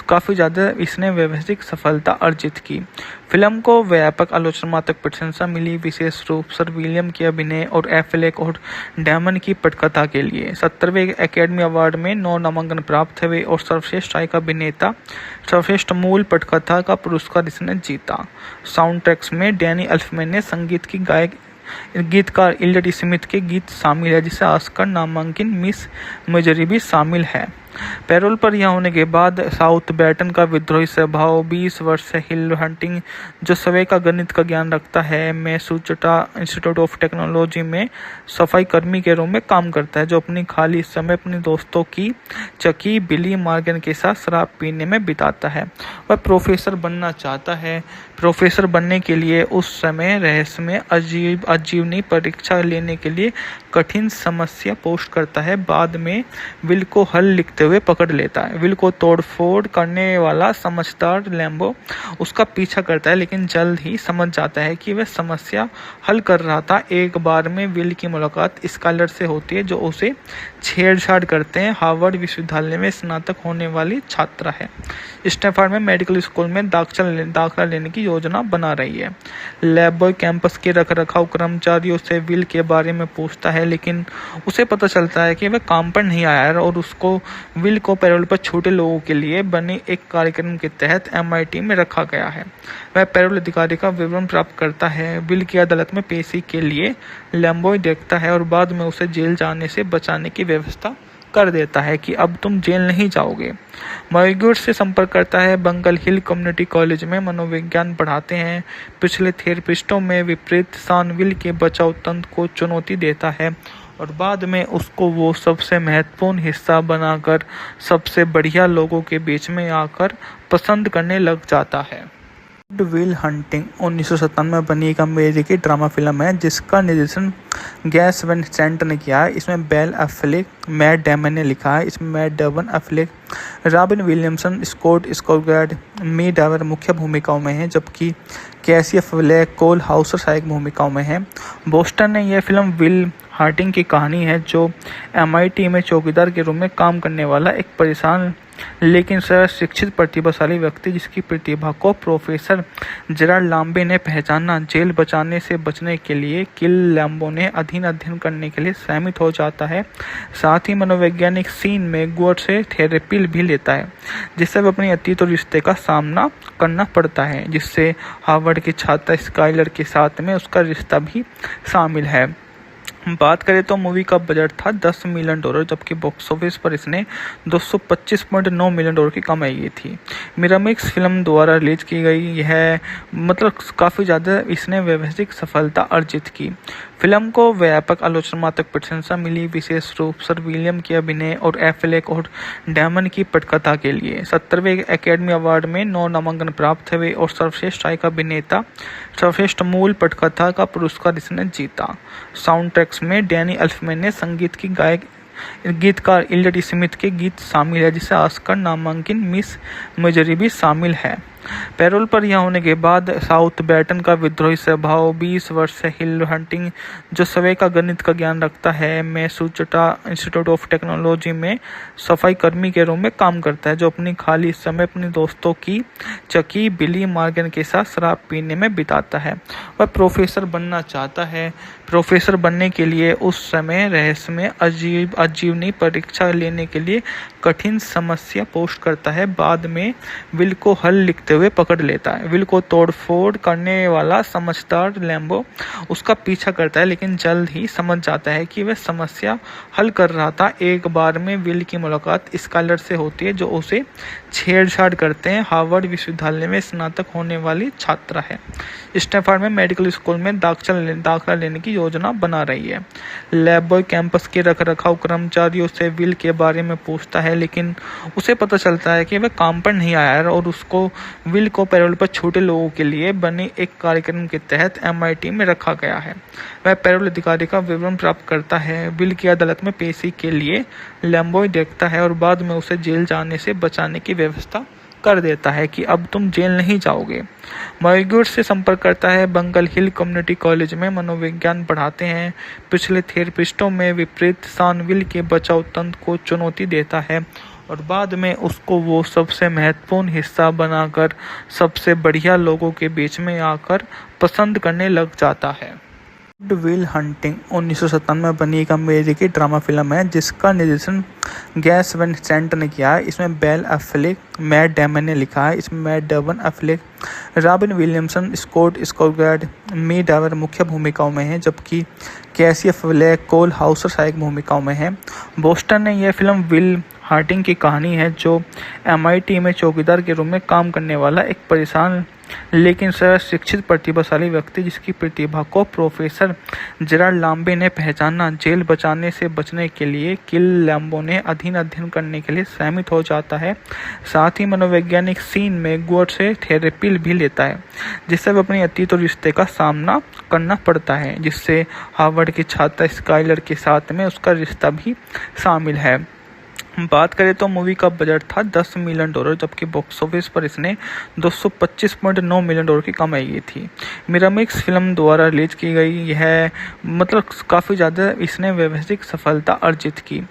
काफ़ी ज़्यादा इसने व्यवसायिक सफलता अर्जित की। फिल्म को व्यापक आलोचनात्मक प्रशंसा मिली, विशेष रूप से विलियम के अभिनय और एफ्लेक और डेमन की पटकथा के लिए। 70वें एकेडमी अवार्ड में 9 नामांकन प्राप्त हुए और सर्वश्रेष्ठ सहायक अभिनेता, सर्वश्रेष्ठ मूल पटकथा का पुरस्कार इसने जीता। साउंड ट्रैक्स में डैनी एल्फमैन ने संगीत की गीतकार इलियट स्मिथ के गीत शामिल है, जिसे ऑस्कर नामांकित मिस मेजरी भी शामिल है। पैरोल पर यह होने के बाद साउथबैटन का विद्रोही स्वभाव 20 वर्ष से हिल हंटिंग, जो सवै का गणित का ज्ञान रखता है, मैसूचुसेट्स इंस्टीट्यूट ऑफ टेक्नोलॉजी में सफाई कर्मी के रूप में काम करता है, जो अपनी खाली समय अपने दोस्तों की चकी बिली मॉर्गन के साथ शराब पीने में बिताता है। वह प्रोफेसर बनना चाहता है। प्रोफेसर बनने के लिए उस समय रहस्यमय आजीवनी परीक्षा लेने के लिए कठिन समस्या पोस्ट करता है। बाद में विल को हल लिखते हुए हुए पकड़ लेता है। विल को तोड़फोड़ करने वाला समझदार लैम्बो उसका पीछा करता है, लेकिन जल्द ही समझ जाता है कि वह समस्या हल कर रहा था। एक बार में विल की मुलाकात स्काइलर से होती है, जो उसे छेड़छाड़ करते हैं। हार्वर्ड विश्वविद्यालय में स्नातक होने वाली छात्रा है। स्टैनफोर्ड में मेडिकल स्कूल में दाखिला लेने की योजना बना रही है। लैब बॉय कैंपस के रखरखाव कर्मचारियों से विल के बारे में पूछता है, लेकिन उसे पता चलता है कि वह काम पर नहीं आया है और उसको विल को पैरोल पर छोटे लोगों के लिए बने एक कार्यक्रम के तहत MIT में रखा गया है। वह पैरोल अधिकारी का विवरण प्राप्त करता है। विल की अदालत में पेशी के लिए लैम्बॉय देखता है और बाद में उसे जेल जाने से बचाने की व्यवस्था कर देता है कि अब तुम जेल नहीं जाओगे। मॉरिगेट से संपर्क करता है। बंगल हिल कम्युनिटी कॉलेज में मनोविज्ञान पढ़ाते हैं। पिछले थेरेपिस्टों में विपरीत सान विल के बचाव तंत्र को चुनौती देता है और बाद में उसको वो सबसे महत्वपूर्ण हिस्सा बनाकर सबसे बढ़िया लोगों के बीच में आकर पसंद करने लग जाता है। विल हंटिंग 1997 में बनी एक अमेरिकी ड्रामा फिल्म है जिसका निर्देशन गैस वैन सेंट ने किया है। इसमें बेल एफ्लेक, मैट डेमन ने लिखा है। इसमें Matt Damon, Affleck, Robin Williamson, Scott Skarsgard, मी डावर मुख्य भूमिकाओं में हैं, जबकि कैसी एफ्लेक, कोल हाउसर सहायक भूमिकाओं में हैं। बोस्टन ने यह फिल्म विल हंटिंग की कहानी है, जो MIT में चौकीदार के रूप में काम करने वाला एक परेशान लेकिन शिक्षित प्रतिभाशाली व्यक्ति, जिसकी प्रतिभा को प्रोफेसर जेराल्ड लाम्बे ने पहचाना। जेल बचाने से बचने के लिए किल लैम्बो ने अध्ययन करने के लिए सहमत हो जाता है। साथ ही मनोवैज्ञानिक सीन में गुअर से थेरेपी भी लेता है, जिससे वह अपनी अतीत और रिश्ते का सामना करना पड़ता है, जिससे हार्वर्ड की छात्रा स्काइलर के साथ में उसका रिश्ता भी शामिल है। बात करें तो मूवी का बजट था $10 मिलियन, जबकि बॉक्स ऑफिस पर इसने $225.9 मिलियन की कमाई की थी। मिरामिक्स फिल्म द्वारा रिलीज की गई है, मतलब काफ़ी ज़्यादा इसने व्यवसायिक सफलता अर्जित की। फिल्म को व्यापक आलोचनात्मक प्रशंसा मिली, विशेष रूप से विलियम के अभिनय और एफ्लेक और डेमन की पटकथा के लिए। 70वें एकेडमी अवार्ड में 9 नामांकन प्राप्त हुए और सर्वश्रेष्ठ सहायक अभिनेता, सर्वश्रेष्ठ मूल पटकथा का पुरस्कार इसने जीता। साउंड ट्रैक्स में डैनी एल्फमैन ने संगीत की गीतकार इलियट स्मिथ के गीत शामिल है, जिसे ऑस्कर नामांकित मिस मेजरी भी शामिल है। पैरोल पर यह होने के बाद साउथ बैटन का विद्रोही स्वभाव, 20 वर्ष से हिल हंटिंग, जो सवै का गणित का ज्ञान रखता है, मैसूचुसेट्स इंस्टीट्यूट ऑफ टेक्नोलॉजी में सफाई कर्मी के रूप में काम करता है, जो अपनी खाली समय अपने दोस्तों की चकी बिली मॉर्गन के साथ शराब पीने में बिताता है। वह प्रोफेसर बनना चाहता है। प्रोफेसर बनने के लिए उस समय रहस्यमय आजीवनी परीक्षा लेने के लिए कठिन समस्या पोस्ट करता है। बाद में विल को हल लिखते हुए पकड़ लेता है। विल को तोड़फोड़ करने वाला समझदार लैम्बो उसका पीछा करता है, लेकिन जल्द ही समझ जाता है कि वह समस्या हल कर रहा था। एक बार में विल की मुलाकात स्काइलर से होती है, जो उसे छेड़छाड़ करते हैं। हार्वर्ड विश्वविद्यालय में स्नातक होने वाली छात्रा है। स्टैनफोर्ड में मेडिकल स्कूल में दाखिला लेने की योजना बना रही है। लैब बॉय कैंपस के रखरखाव कर्मचारियों से विल के बारे में पूछता है, लेकिन उसे पता चलता है कि वह काम पर नहीं आया है और उसको विल को पैरोल पर छोटे लोगों के लिए बने एक कार्यक्रम के तहत MIT में रखा गया है। वह पैरोल अधिकारी का विवरण प्राप्त करता है। विल की अदालत में पेशी के लिए लैम्बॉय देखता है और बाद में उसे जेल जाने से बचाने की व्यवस्था कर देता है कि अब तुम जेल नहीं जाओगे। मॉरिगेट से संपर्क करता है। बंगल हिल कम्युनिटी कॉलेज में मनोविज्ञान पढ़ाते हैं। पिछले थेरेपिस्टों में विपरीत सान विल के बचाव तंत्र को चुनौती देता है और बाद में उसको वो सबसे महत्वपूर्ण हिस्सा बनाकर सबसे बढ़िया लोगों के बीच में आकर पसंद करने लग जाता है। विल हंटिंग 1997 में बनी एक अमेरिकी ड्रामा फिल्म है जिसका निर्देशन गैस वैन सेंट ने किया है। इसमें बेल एफ्लेक, मैट डेमन ने लिखा है। इसमें Matt Damon, Affleck, Robin Williamson, Scott Skarsgard, मी डावर मुख्य भूमिकाओं में हैं, जबकि कैसी एफ्लेक, कोल हाउसर सहायक भूमिकाओं में हैं। बोस्टन ने यह फिल्म विल हंटिंग की कहानी है, जो MIT में चौकीदार के रूप में काम करने वाला एक परेशान लेकिन शिक्षित प्रतिभाशाली व्यक्ति, जिसकी प्रतिभा को प्रोफेसर जेराल्ड लाम्बे ने पहचाना। जेल बचाने से बचने के लिए किल लैम्बो ने अध्ययन करने के लिए सहमत हो जाता है। साथ ही मनोवैज्ञानिक सीन में गुअर से थेरेपी भी लेता है, जिससे वह अपनी अतीत और रिश्ते का सामना करना पड़ता है, जिससे हार्वर्ड की छात्रा स्काइलर के साथ में उसका रिश्ता भी शामिल है। बात करें तो मूवी का बजट था $10 मिलियन, जबकि बॉक्स ऑफिस पर इसने $225.9 मिलियन की कमाई की थी। मिरामिक्स फिल्म द्वारा रिलीज की गई यह काफ़ी ज़्यादा इसने व्यवसायिक सफलता अर्जित की।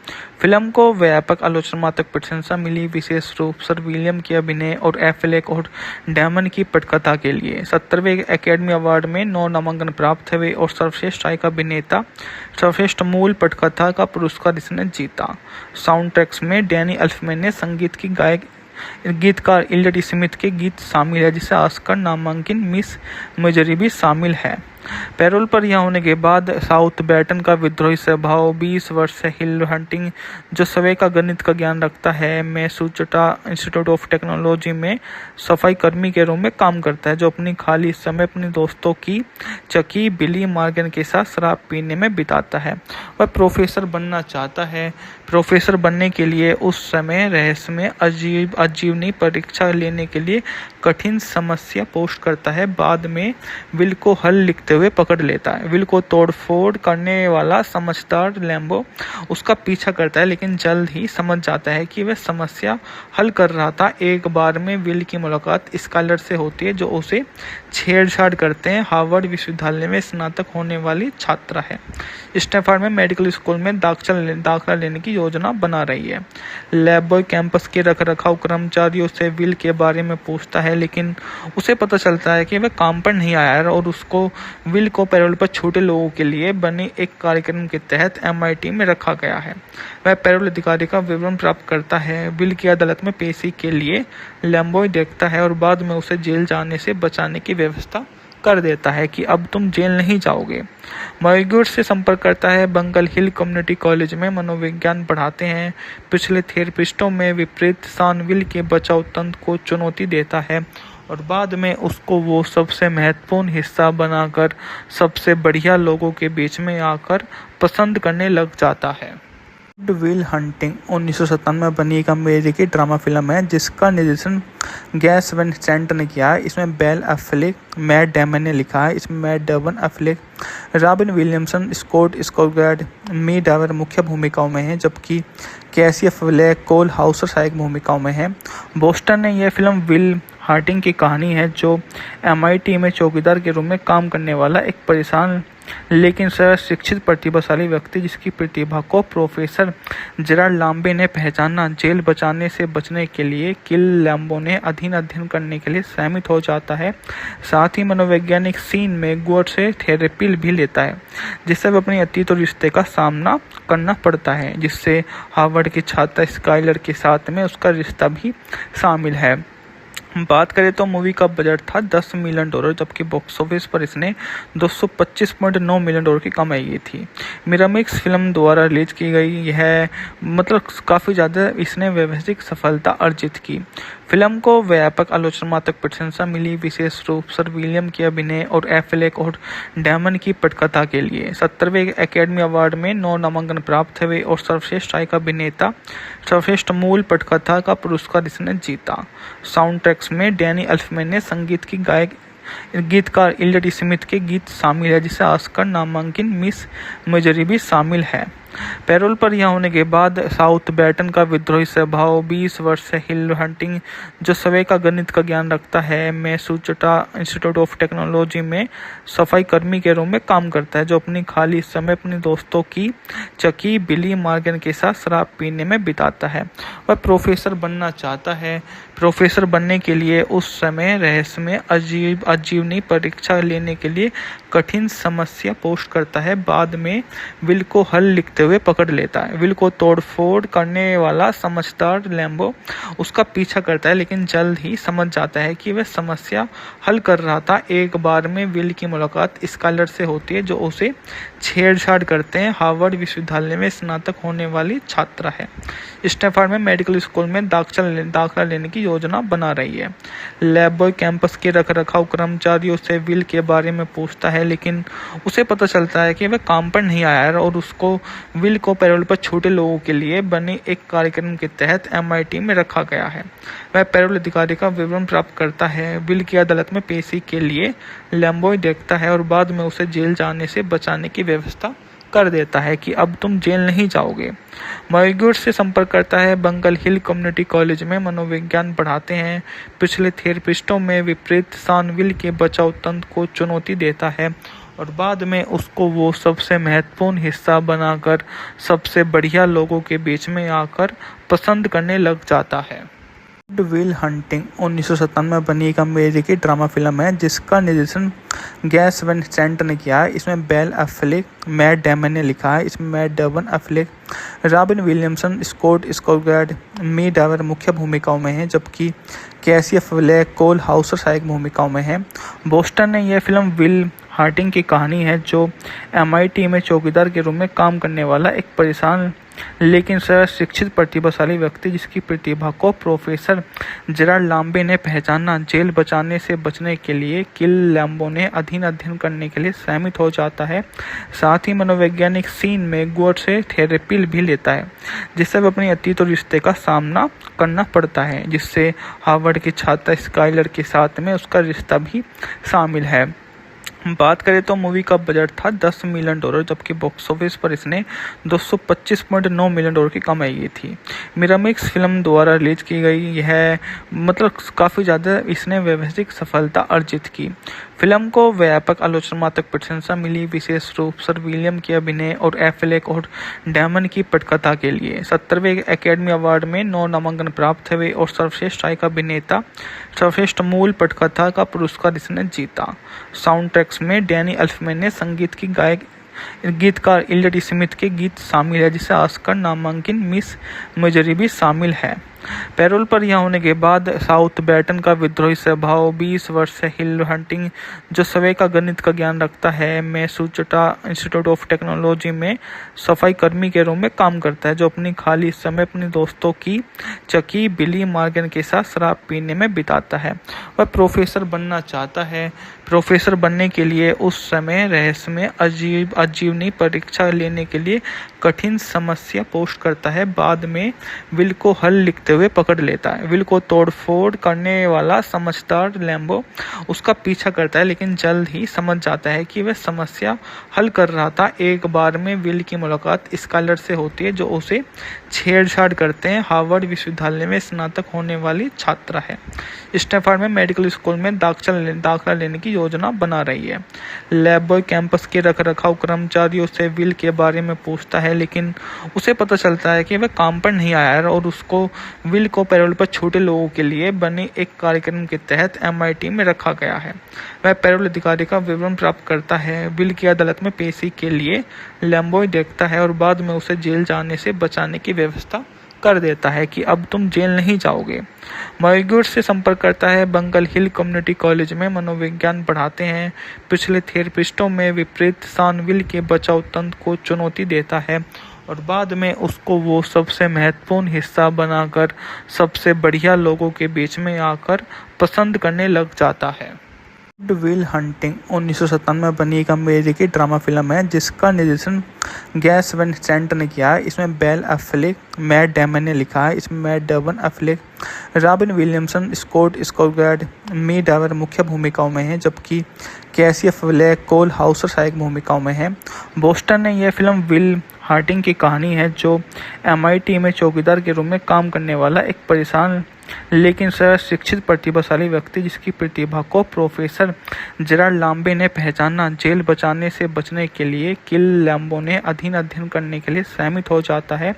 फिल्म को व्यापक आलोचनात्मक प्रशंसा मिली, विशेष रूप से विलियम के अभिनय और एफ्लेक और डेमन की पटकथा के लिए। 70वें एकेडमी अवार्ड में 9 नामांकन प्राप्त हुए और सर्वश्रेष्ठ सहायक अभिनेता, सर्वश्रेष्ठ मूल पटकथा का पुरस्कार इसने जीता। साउंड ट्रैक्स में डैनी एल्फमैन ने संगीत की गीतकार इलियट स्मिथ के गीत शामिल है, जिसे ऑस्कर नामांकित मिस मेजरी भी शामिल है। पैरोल पर यह होने के बाद साउथबैटन का विद्रोही स्वभाव, 20 वर्ष से हिल हंटिंग, जो सवै का गणित का ज्ञान रखता है, मैसूचुसेट्स इंस्टीट्यूट ऑफ टेक्नोलॉजी में सफाई कर्मी के रूप में काम करता है, जो अपनी खाली समय अपने दोस्तों की चकी बिली मॉर्गन के साथ शराब पीने में बिताता है। वह प्रोफेसर बनना चाहता है। प्रोफेसर बनने के लिए उस समय रहस्यमय आजीवनी परीक्षा लेने के लिए कठिन समस्या पोस्ट करता है। बाद में विल को हल लिखते हुए पकड़ लेता है। विल को तोड़फोड़ करने वाला समझदार लैम्बो उसका पीछा करता है, लेकिन जल्द ही समझ जाता है कि वह समस्या हल कर रहा था। एक बार में विल की मुलाकात स्कॉलर से होती है, जो उसे छेड़छाड़ करते हैं। हार्वर्ड विश्वविद्यालय में स्नातक होने वाली छात्रा है। स्टैनफोर्ड में मेडिकल स्कूल में दाखिला लेने की योजना बना रही है। लैब बॉय कैंपस के रखरखाव कर्मचारियों से विल के बारे में पूछता है, लेकिन उसे पता चलता है कि वह काम पर नहीं आया है और उसको विल को पैरोल पर छोटे लोगों के लिए बने एक कार्यक्रम के तहत MIT में रखा गया है। वह पैरोल अधिकारी का विवरण प्राप्त करता है। विल की अदालत में पेशी के लिए लैम्बॉय देखता है और बाद में उसे जेल जाने से बचाने की व्यवस्था कर देता है कि अब तुम जेल नहीं जाओगे। मॉर्गेट से संपर्क करता है। बंगल हिल कम्युनिटी कॉलेज में मनोविज्ञान पढ़ाते हैं। पिछले थेरेपिस्टों में विपरीत सान विल के बचाव तंत्र को चुनौती देता है और बाद में उसको वो सबसे महत्वपूर्ण हिस्सा बनाकर सबसे बढ़िया लोगों के बीच में आकर पसंद करने लग जाता है। विल हंटिंग 1997 में बनी एक अमेरिकी ड्रामा फिल्म है, जिसका निर्देशन गैस वैन सेंट ने किया है। इसमें बेल एफ्लेक, मैट डेमन ने लिखा है। इसमें Matt Damon, Affleck, Robin Williamson, Scott Skarsgard, मी डावर मुख्य भूमिकाओं में हैं, जबकि कैसी एफ्लेक, कोल हाउसर सहायक भूमिकाओं में हैं। बोस्टन ने यह फिल्म विल हंटिंग की कहानी है, जो MIT में चौकीदार के रूप में काम करने वाला एक परेशान लेकिन शिक्षित प्रतिभाशाली व्यक्ति, जिसकी प्रतिभा को प्रोफेसर जेराल्ड लाम्बे ने पहचाना। जेल बचाने से बचने के लिए किल लैम्बो ने अध्ययन करने के लिए सहमत हो जाता है। साथ ही मनोवैज्ञानिक सीन में गुअर से थेरेपी भी लेता है, जिससे वह अपने अतीत और रिश्ते का सामना करना पड़ता है, जिससे हार्वर्ड की छात्रा स्काइलर के साथ में उसका रिश्ता भी शामिल है। बात करें तो मूवी का बजट था $10 मिलियन, जबकि बॉक्स ऑफिस पर इसने $225.9 मिलियन की कमाई की थी। मिरामिक्स फिल्म द्वारा रिलीज की गई यह काफ़ी ज़्यादा इसने व्यवसायिक सफलता अर्जित की। फिल्म को व्यापक आलोचनात्मक प्रशंसा मिली, विशेष रूप से विलियम के अभिनय और एफ्लेक और डेमन की पटकथा के लिए। 70वें एकेडमी अवार्ड में 9 नामांकन प्राप्त हुए और सर्वश्रेष्ठ सहायक अभिनेता, सर्वश्रेष्ठ मूल पटकथा का पुरस्कार इसने जीता। साउंड ट्रैक्स में डैनी एल्फमैन ने संगीत की गीतकार इलियट स्मिथ के गीत शामिल है, जिसे ऑस्कर नामांकित मिस मेजरी भी शामिल है। पैरोल पर यह होने के बाद साउथबैटन का विद्रोही स्वभाव, 20 वर्ष से हिल हंटिंग, जो सवै का गणित का ज्ञान रखता है, मैसूचुसेट्स इंस्टीट्यूट ऑफ टेक्नोलॉजी में सफाई कर्मी के रूप में काम करता है, जो अपनी खाली समय अपने दोस्तों की चकी बिली मॉर्गन के साथ शराब पीने में बिताता है। वह प्रोफेसर बनना चाहता है। प्रोफेसर बनने के लिए उस समय रहस्यमय आजीवनी परीक्षा लेने के लिए कठिन समस्या पोस्ट करता है। बाद में विल को हल लिखते हुए पकड़ लेता है। विल को तोड़फोड़ करने वाला समझदार लैम्बो उसका पीछा करता है, लेकिन जल्द ही समझ जाता है कि वह समस्या हल कर रहा था। एक बार में विल की मुलाकात स्कॉलर से होती है, जो उसे छेड़छाड़ करते हैं। हार्वर्ड विश्वविद्यालय में स्नातक होने वाली छात्रा है। स्टैनफोर्ड में मेडिकल स्कूल में दाखिला लेने की योजना बना रही है। लैब बॉय कैंपस के रखरखाव कर्मचारियों से विल के बारे में पूछता है, लेकिन उसे पता चलता है कि वह काम पर नहीं आया है और उसको विल को पैरोल पर छोटे लोगों के लिए बने एक कार्यक्रम के तहत MIT में रखा गया है। वह पैरोल अधिकारी का विवरण प्राप्त करता है। विल की अदालत में पेशी के लिए लैम्बॉय देखता है और बाद में उसे जेल जाने से बचाने की व्यवस्था कर देता है कि अब तुम जेल नहीं जाओगे। मयूर से संपर्क करता है। बंगल हिल कम्युनिटी कॉलेज में मनोविज्ञान पढ़ाते हैं। पिछले थेरेपिस्टों में विपरीत शानविल के बचाव तंत्र को चुनौती देता है और बाद में उसको वो सबसे महत्वपूर्ण हिस्सा बनाकर सबसे बढ़िया लोगों के बीच में आकर पसंद करने लग जाता है। विल हंटिंग 1997 में बनी एक अमेरिकी ड्रामा फिल्म है जिसका निर्देशन गैस वैन सेंट ने किया है। इसमें बेल एफ्लेक, मैट डेमन ने लिखा है। इसमें Matt Damon, Affleck, Robin Williamson, Scott Skarsgard, मी डावर मुख्य भूमिकाओं में हैं, जबकि कैसी एफ्लेक, कोल हाउसर सहायक भूमिकाओं में हैं। बोस्टन ने यह फिल्म विल हंटिंग की कहानी है जो MIT में चौकीदार के रूप में काम करने वाला एक परेशान लेकिन शिक्षित प्रतिभाशाली व्यक्ति जिसकी प्रतिभा को प्रोफेसर जेराल्ड लाम्बे ने पहचाना। जेल बचाने से बचने के लिए किल लैम्बो ने अध्ययन करने के लिए सहमत हो जाता है। साथ ही मनोवैज्ञानिक सीन में गुअर से थेरेपी भी लेता है जिससे वह अपने अतीत और रिश्ते का सामना करना पड़ता है, जिससे हार्वर्ड की छात्रा स्काइलर के साथ में उसका रिश्ता भी शामिल है। बात करें तो मूवी का बजट था $10 मिलियन, जबकि बॉक्स ऑफिस पर इसने $225.9 मिलियन की कमाई की थी। मिरामिक्स फिल्म द्वारा रिलीज की गई यह काफ़ी ज़्यादा इसने व्यवसायिक सफलता अर्जित की। फिल्म को व्यापक आलोचनात्मक प्रशंसा मिली, विशेष रूप से विलियम के अभिनय और एफ्लेक और डेमन की पटकथा के लिए। 70वें एकेडमी अवार्ड में 9 नामांकन प्राप्त हुए और सर्वश्रेष्ठ सहायक अभिनेता, सर्वश्रेष्ठ मूल पटकथा का पुरस्कार इसने जीता। साउंड ट्रैक्स में डैनी एल्फमैन ने संगीत की गीतकार इलियट स्मिथ के गीत शामिल है, जिसे ऑस्कर नामांकित मिस मेजरी भी शामिल है। पैरोल पर यह होने के बाद साउथ बैटन का विद्रोही स्वभाव, 20 वर्ष से हिल हंटिंग जो स्वयं का गणित का ज्ञान रखता है, मैसूचुसेट्स इंस्टीट्यूट ऑफ टेक्नोलॉजी में सफाई कर्मी के रूप में काम करता है, जो अपनी खाली समय अपने दोस्तों की चकी बिली मॉर्गन के साथ शराब पीने में बिताता है। वह प्रोफेसर बनना चाहता है। प्रोफेसर बनने के लिए उस समय रहस्य में आजीवनी परीक्षा लेने के लिए कठिन समस्या पोस्ट करता है। बाद में विल को हल लिखते हुए पकड़ लेता है। विल को तोड़फोड़ करने वाला समझदार लैम्बो उसका पीछा करता है, लेकिन जल्द ही समझ जाता है कि वह समस्या हल कर रहा था। एक बार में विल की मुलाकात स्काइलर से होती है जो उसे छेड़छाड़ करते हैं। हार्वर्ड विश्वविद्यालय में स्नातक होने वाली छात्रा है। स्टैनफोर्ड में मेडिकल स्कूल में दाखिला लेने की योजना बना रही है। लैब कैंपस के रखरखाव कर्मचारियों से विल के बारे में पूछता है, लेकिन उसे पता चलता है कि वह काम पर नहीं आया है और उसको विल को पैरोल पर छोटे लोगों के लिए बने एक कार्यक्रम के तहत MIT में रखा गया है। वह पैरोल अधिकारी का विवरण प्राप्त करता है। विल की अदालत में पेशी के लिए लैम्बो देखता है और बाद में उसे जेल जाने से बचाने की व्यवस्था कर देता है कि अब तुम जेल नहीं जाओगे। मयूर से संपर्क करता है। बंगल हिल कम्युनिटी कॉलेज में मनोविज्ञान पढ़ाते हैं। पिछले थेरेपिस्टों में विपरीत शानविल के बचाव तंत्र को चुनौती देता है और बाद में उसको वो सबसे महत्वपूर्ण हिस्सा बनाकर सबसे बढ़िया लोगों के बीच में आकर पसंद करने लग जाता है। विल हंटिंग 1997 में बनी एक अमेरिकी ड्रामा फिल्म है जिसका निर्देशन गैस वैन सेंट ने किया है। इसमें बेल एफ्लेक, मैट डेमन ने लिखा है। इसमें Matt Damon, Affleck, Robin Williamson, Scott Skarsgard, मी डावर मुख्य भूमिकाओं में हैं, जबकि कैसी एफ्लेक, कोल हाउसर सहायक भूमिकाओं में हैं। बोस्टन ने यह फिल्म विल हंटिंग की कहानी है जो MIT में चौकीदार के रूप में काम करने वाला एक परेशान लेकिन शिक्षित प्रतिभाशाली व्यक्ति जिसकी प्रतिभा को प्रोफेसर जेराल्ड लाम्बे ने पहचाना। जेल बचाने से बचने के लिए किल लैम्बो ने अध्ययन करने के लिए सहमत हो जाता है।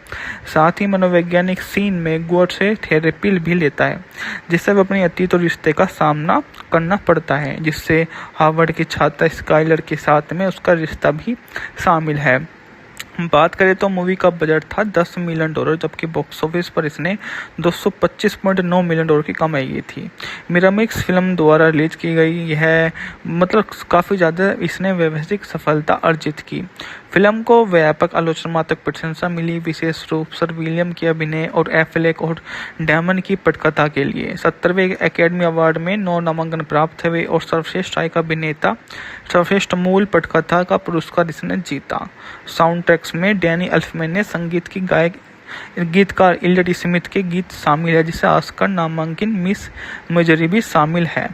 साथ ही मनोवैज्ञानिक सीन में गुअर से थेरेपी भी लेता है जिससे वह अपने अतीत और रिश्ते का सामना करना पड़ता है, जिससे हार्वर्ड की छात्रा स्काइलर के साथ में उसका रिश्ता भी शामिल है। बात करें तो मूवी का बजट था $10 मिलियन, जबकि बॉक्स ऑफिस पर इसने $225.9 मिलियन की कमाई की थी। मिरामिक्स फिल्म द्वारा रिलीज की गई यह काफ़ी ज़्यादा इसने व्यवसायिक सफलता अर्जित की। फिल्म को व्यापक आलोचनात्मक प्रशंसा मिली, विशेष रूप से विलियम के अभिनय और एफ्लेक और डेमन की पटकथा के लिए। 70वें एकेडमी अवार्ड में 9 नामांकन प्राप्त हुए और सर्वश्रेष्ठ सहायक अभिनेता, सर्वश्रेष्ठ मूल पटकथा का पुरस्कार इसने जीता। साउंड ट्रैक्स में डैनी एल्फमैन ने संगीत की गीतकार इलियट स्मिथ के गीत शामिल है, जिसे ऑस्कर नामांकित मिस मेजरी भी शामिल है।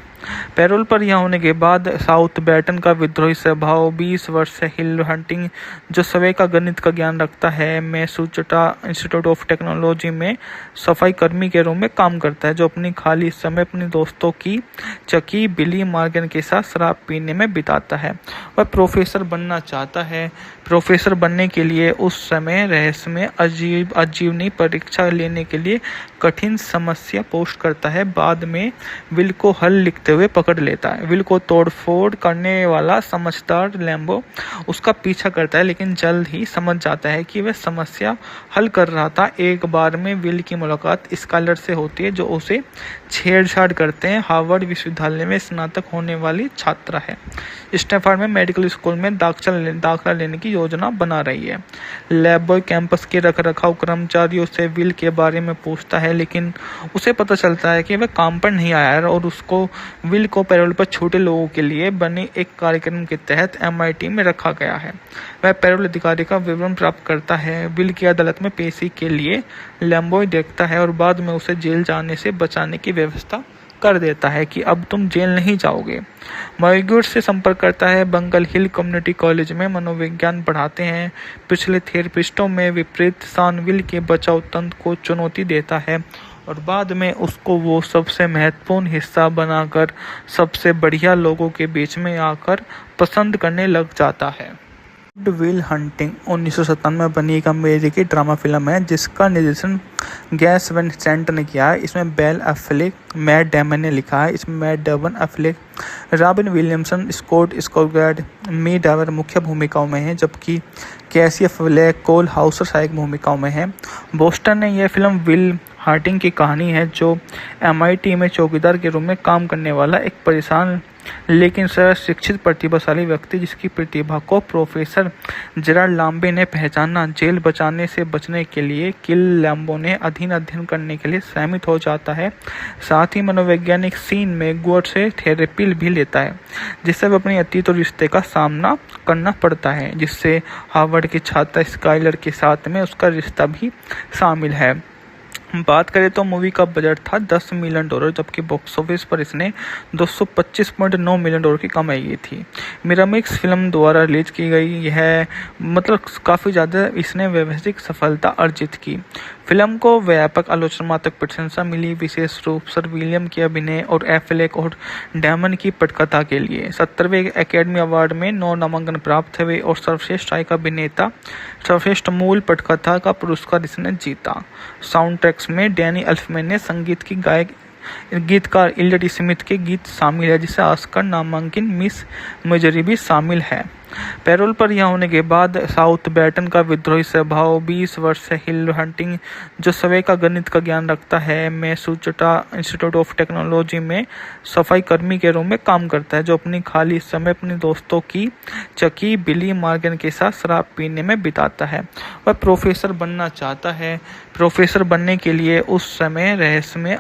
पैरोल पर रिहा होने के बाद साउथबैटन का विद्रोही स्वभाव, 20 वर्ष से हिल हंटिंग, जो सवै का गणित का ज्ञान रखता है, मैसूचुसेट्स इंस्टीट्यूट ऑफ टेक्नोलॉजी में सफाई कर्मी के रूप में काम करता है, जो अपनी खाली समय अपने दोस्तों की चकी बिली मॉर्गन के साथ शराब पीने में बिताता है। वह प्रोफेसर बनना चाहता है। प्रोफेसर बनने के लिए उस समय रहस्यमय आजीवनी परीक्षा लेने के लिए कठिन समस्या पोस्ट करता है। बाद में विल को हल लिखते हुए पकड़ लेता है। विल को तोड़फोड़ करने वाला समझदार लैम्बो उसका पीछा करता है, लेकिन जल्द ही समझ जाता है कि वह समस्या हल कर रहा था। एक बार में विल की मुलाकात स्कॉलर से होती है, जो उसे छेड़छाड़ करते हैं। हार्वर्ड विश्वविद्यालय में स्नातक होने वाली छात्रा है। स्टैनफोर्ड में मेडिकल स्कूल में दाखिला लेने की योजना बना रही है। लैब बॉय कैंपस के रखरखाव कर्मचारियों से विल के बारे में पूछता है, लेकिन उसे पता चलता है कि वह काम पर नहीं आया है और उसको विल को पैरोल पर छोटे लोगों के लिए बने एक कार्यक्रम के तहत MIT में रखा गया है। वह पैरोल अधिकारी का विवरण प्राप्त करता है। विल की अदालत में पेशी के लिए लैम्बॉय देखता है और बाद में उसे जेल जाने से बचाने की व्यवस्था कर देता है कि अब तुम जेल नहीं जाओगे। मॉरिग्यूट से संपर्क करता है। बंगल हिल कम्युनिटी कॉलेज में मनोविज्ञान पढ़ाते हैं। पिछले थेरेपिस्टों में विपरीत सान विल के बचाव तंत्र को चुनौती देता है और बाद में उसको वो सबसे महत्वपूर्ण हिस्सा बनाकर सबसे बढ़िया लोगों के बीच में आकर पसंद करने लग जाता है। विल हंटिंग 1997 में बनी एक अमेरिकी ड्रामा फिल्म है, जिसका निर्देशन गैस वैन सेंट ने किया है। इसमें बेल एफ्लेक, मैट डेमन ने लिखा है। इसमें Matt Damon, Affleck, Robin Williamson, Scott Skarsgard, मी डावर मुख्य भूमिकाओं में हैं, जबकि कैसी एफ्लेक, कोल हाउसर सहायक भूमिकाओं में हैं। बोस्टन ने यह फिल्म विल हंटिंग की कहानी है, जो MIT में चौकीदार के रूप में काम करने वाला एक परेशान लेकिन शिक्षित प्रतिभाशाली व्यक्ति, जिसकी प्रतिभा को प्रोफेसर जेराल्ड लाम्बे ने पहचाना। जेल बचाने से बचने के लिए किल लैम्बो ने अध्ययन करने के लिए सहमत हो जाता है। साथ ही मनोवैज्ञानिक सीन में गुअर से थेरेपी भी लेता है, जिससे वह अपने अतीत और रिश्ते का सामना करना पड़ता है, जिससे हार्वर्ड की छात्रा स्काइलर के साथ में उसका रिश्ता भी शामिल है। बात करें तो मूवी का बजट था $10 मिलियन, जबकि बॉक्स ऑफिस पर इसने $225.9 मिलियन की कमाई की थी। मिरामिक्स फिल्म द्वारा रिलीज की गई है, मतलब काफ़ी ज़्यादा इसने व्यवसायिक सफलता अर्जित की। फिल्म को व्यापक आलोचनात्मक प्रशंसा मिली, विशेष रूप से विलियम के अभिनय और एफ्लेक और डेमन की पटकथा के लिए। 70वें एकेडमी अवार्ड में 9 नामांकन प्राप्त हुए और सर्वश्रेष्ठ सहायक अभिनेता, सर्वश्रेष्ठ मूल पटकथा का पुरस्कार इसने जीता। साउंड ट्रैक्स में डैनी एल्फमैन ने संगीत की गीतकार इलियट स्मिथ के गीत शामिल है, जिसे ऑस्कर नामांकित मिस मेजरी भी शामिल है। पैरोल पर रिहा होने के बाद साउथबैटन का विद्रोही स्वभाव, 20 वर्ष से हिल हंटिंग, जो सवै का गणित का ज्ञान रखता है, मैसूचुसेट्स इंस्टीट्यूट ऑफ टेक्नोलॉजी में सफाई कर्मी के रूप में काम करता है, जो अपनी खाली समय अपने दोस्तों की चकी बिली मॉर्गन के साथ शराब पीने में बिताता है। वह प्रोफेसर बनना चाहता है। प्रोफेसर बनने के लिए उस समय रहस्यमय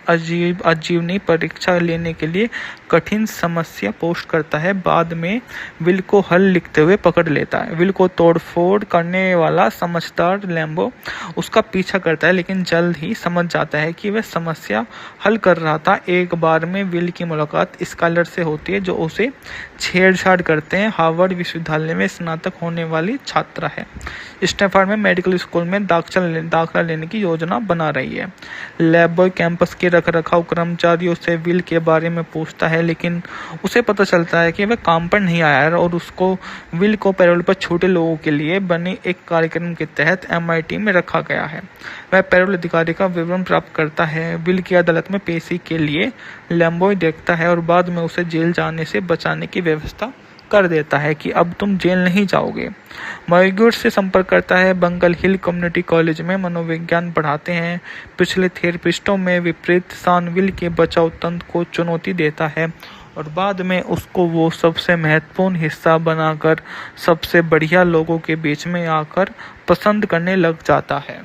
आजीवनी परीक्षा लेने के लिए कठिन समस्या पोस्ट करता है। बाद में विल को हल लिखते हुए पकड़ लेता है। विल को तोड़फोड़ करने वाला समझदार लैम्बो उसका पीछा करता है, लेकिन जल्द ही समझ जाता है कि वह समस्या हल कर रहा था। एक बार में विल की मुलाकात स्कॉलर से होती है, जो उसे छेड़छाड़ करते हैं। हार्वर्ड विश्वविद्यालय में स्नातक होने वाली छात्रा है। स्टैनफोर्ड में मेडिकल स्कूल में दाखिला लेने की योजना बना रही है। लैब बॉय कैंपस के रखरखाव कर्मचारियों से विल के बारे में पूछता है, लेकिन उसे पता चलता है कि वह काम पर नहीं आया है और उसको विल को पैरोल पर छोटे लोगों के लिए बने एक कार्यक्रम के तहत MIT में रखा गया है। वह पैरोल अधिकारी का विवरण प्राप्त करता है। विल की अदालत में पेशी के लिए लैम्बॉय देखता है और बाद में उसे जेल जाने से बचाने की व्यवस्था कर देता है कि अब तुम जेल नहीं जाओगे। मॉरिग्यूट से संपर्क करता है। बंगल हिल कम्युनिटी कॉलेज में मनोविज्ञान पढ़ाते हैं। पिछले थेरेपिस्टों में विपरीत सान विल के बचाव तंत्र को चुनौती देता है और बाद में उसको वो सबसे महत्वपूर्ण हिस्सा बनाकर सबसे बढ़िया लोगों के बीच में आकर पसंद करने लग जाता है।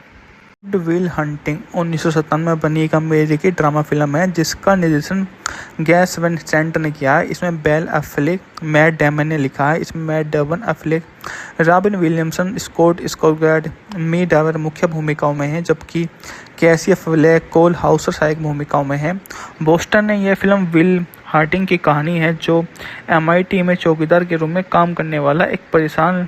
विल हंटिंग 1997 में बनी एक अमेरिकी ड्रामा फिल्म है, जिसका निर्देशन गैस वैन सेंट ने किया है। इसमें बेल एफ्लेक, मैट डेमन ने लिखा है। इसमें Matt Damon, Affleck, Robin Williamson, Scott Skarsgard, मी डावर मुख्य भूमिकाओं में हैं, जबकि कैसी एफ्लेक, कोल हाउसर सहायक भूमिकाओं में हैं। बोस्टन ने यह फिल्म विल हार्टिंग की कहानी है, जो MIT में चौकीदार के रूप में काम करने वाला एक परेशान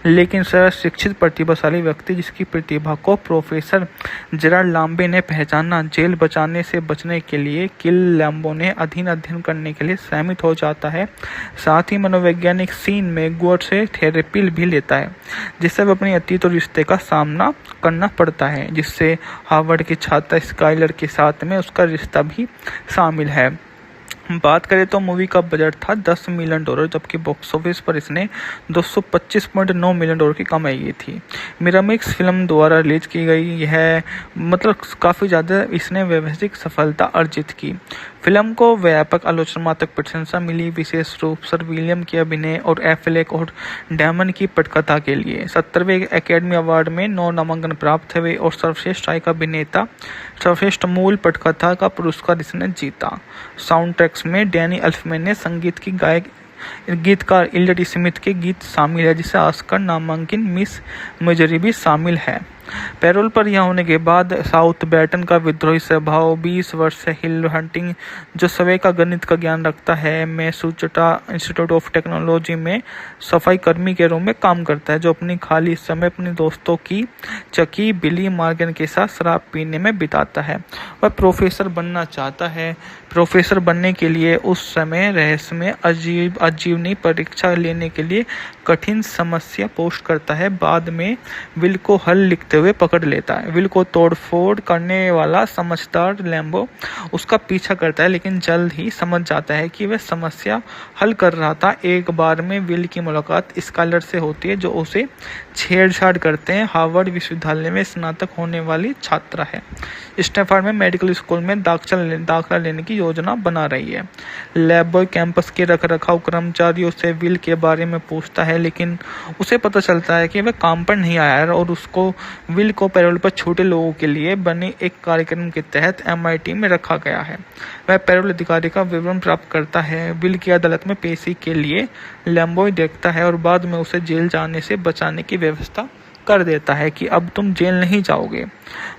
लेकिन शिक्षित प्रतिभाशाली व्यक्ति, जिसकी प्रतिभा को प्रोफेसर जेरार्ड लाम्बे ने पहचाना। जेल बचाने से बचने के लिए किल लैम्बो ने अध्ययन करने के लिए सहमत हो जाता है। साथ ही मनोवैज्ञानिक सीन में गुअर से थेरेपी भी लेता है, जिससे वह अपनी अतीत और रिश्ते का सामना करना पड़ता है, जिससे हार्वर्ड की छात्रा स्काइलर के साथ में उसका रिश्ता भी शामिल है। बात करें तो मूवी का बजट था $10 मिलियन, जबकि बॉक्स ऑफिस पर इसने $225.9 मिलियन की कमाई की थी। मिरामिक्स फिल्म द्वारा रिलीज की गई यह काफ़ी ज़्यादा इसने व्यवसायिक सफलता अर्जित की। फिल्म को व्यापक आलोचनात्मक प्रशंसा मिली, विशेष रूप से विलियम के अभिनय और एफ्लेक और डैमन की पटकथा के लिए। 70वें एकेडमी अवार्ड में 9 नामांकन प्राप्त हुए और सर्वश्रेष्ठ सहायक अभिनेता, सर्वश्रेष्ठ मूल पटकथा का पुरस्कार इसने जीता। साउंड ट्रैक्स में डैनी एल्फमैन ने संगीत की गीतकार इलियट स्मिथ के गीत शामिल है, जिसे ऑस्कर नामांकित मिस मेजरी भी शामिल है। पैरोल पर यह होने के बाद साउथ बैटन का विद्रोही स्वभाव, 20 वर्ष से हिल हंटिंग, जो सवै का गणित का ज्ञान रखता है, मैसूचुसेट्स इंस्टीट्यूट ऑफ टेक्नोलॉजी में सफाई कर्मी के रूप में काम करता है, जो अपनी खाली समय अपने दोस्तों की चकी बिली मॉर्गन के साथ शराब पीने में बिताता है। वह प्रोफेसर बनना चाहता है। प्रोफेसर बनने के लिए उस समय रहस्यमय आजीवनी परीक्षा लेने के लिए कठिन समस्या पोस्ट करता है। बाद में विल को हल लिखते हुए पकड़ लेता है। विल को तोड़फोड़ करने वाला समझदार लैम्बो उसका पीछा करता है, लेकिन जल्द ही समझ जाता है कि वह समस्या हल कर रहा था। एक बार में विल की मुलाकात स्काइलर से होती है, जो उसे छेड़छाड़ करते हैं। हार्वर्ड विश्वविद्यालय में स्नातक होने वाली छात्रा है। स्टैनफोर्ड में मेडिकल स्कूल में दाखिला लेने की योजना बना रही है। लैब कैंपस के रखरखाव कर्मचारियों से विल के बारे में पूछता है, लेकिन उसे पता चलता है कि वह काम पर नहीं आया है और उसको विल को पैरोल पर छोटे लोगों के लिए बने एक कार्यक्रम के तहत MIT में रखा गया है। वह पैरोल अधिकारी का विवरण प्राप्त करता है। विल की अदालत में पेशी के लिए लैम्बो देखता है और बाद में उसे जेल जाने से बचाने की व्यवस्था कर देता है कि अब तुम जेल नहीं जाओगे।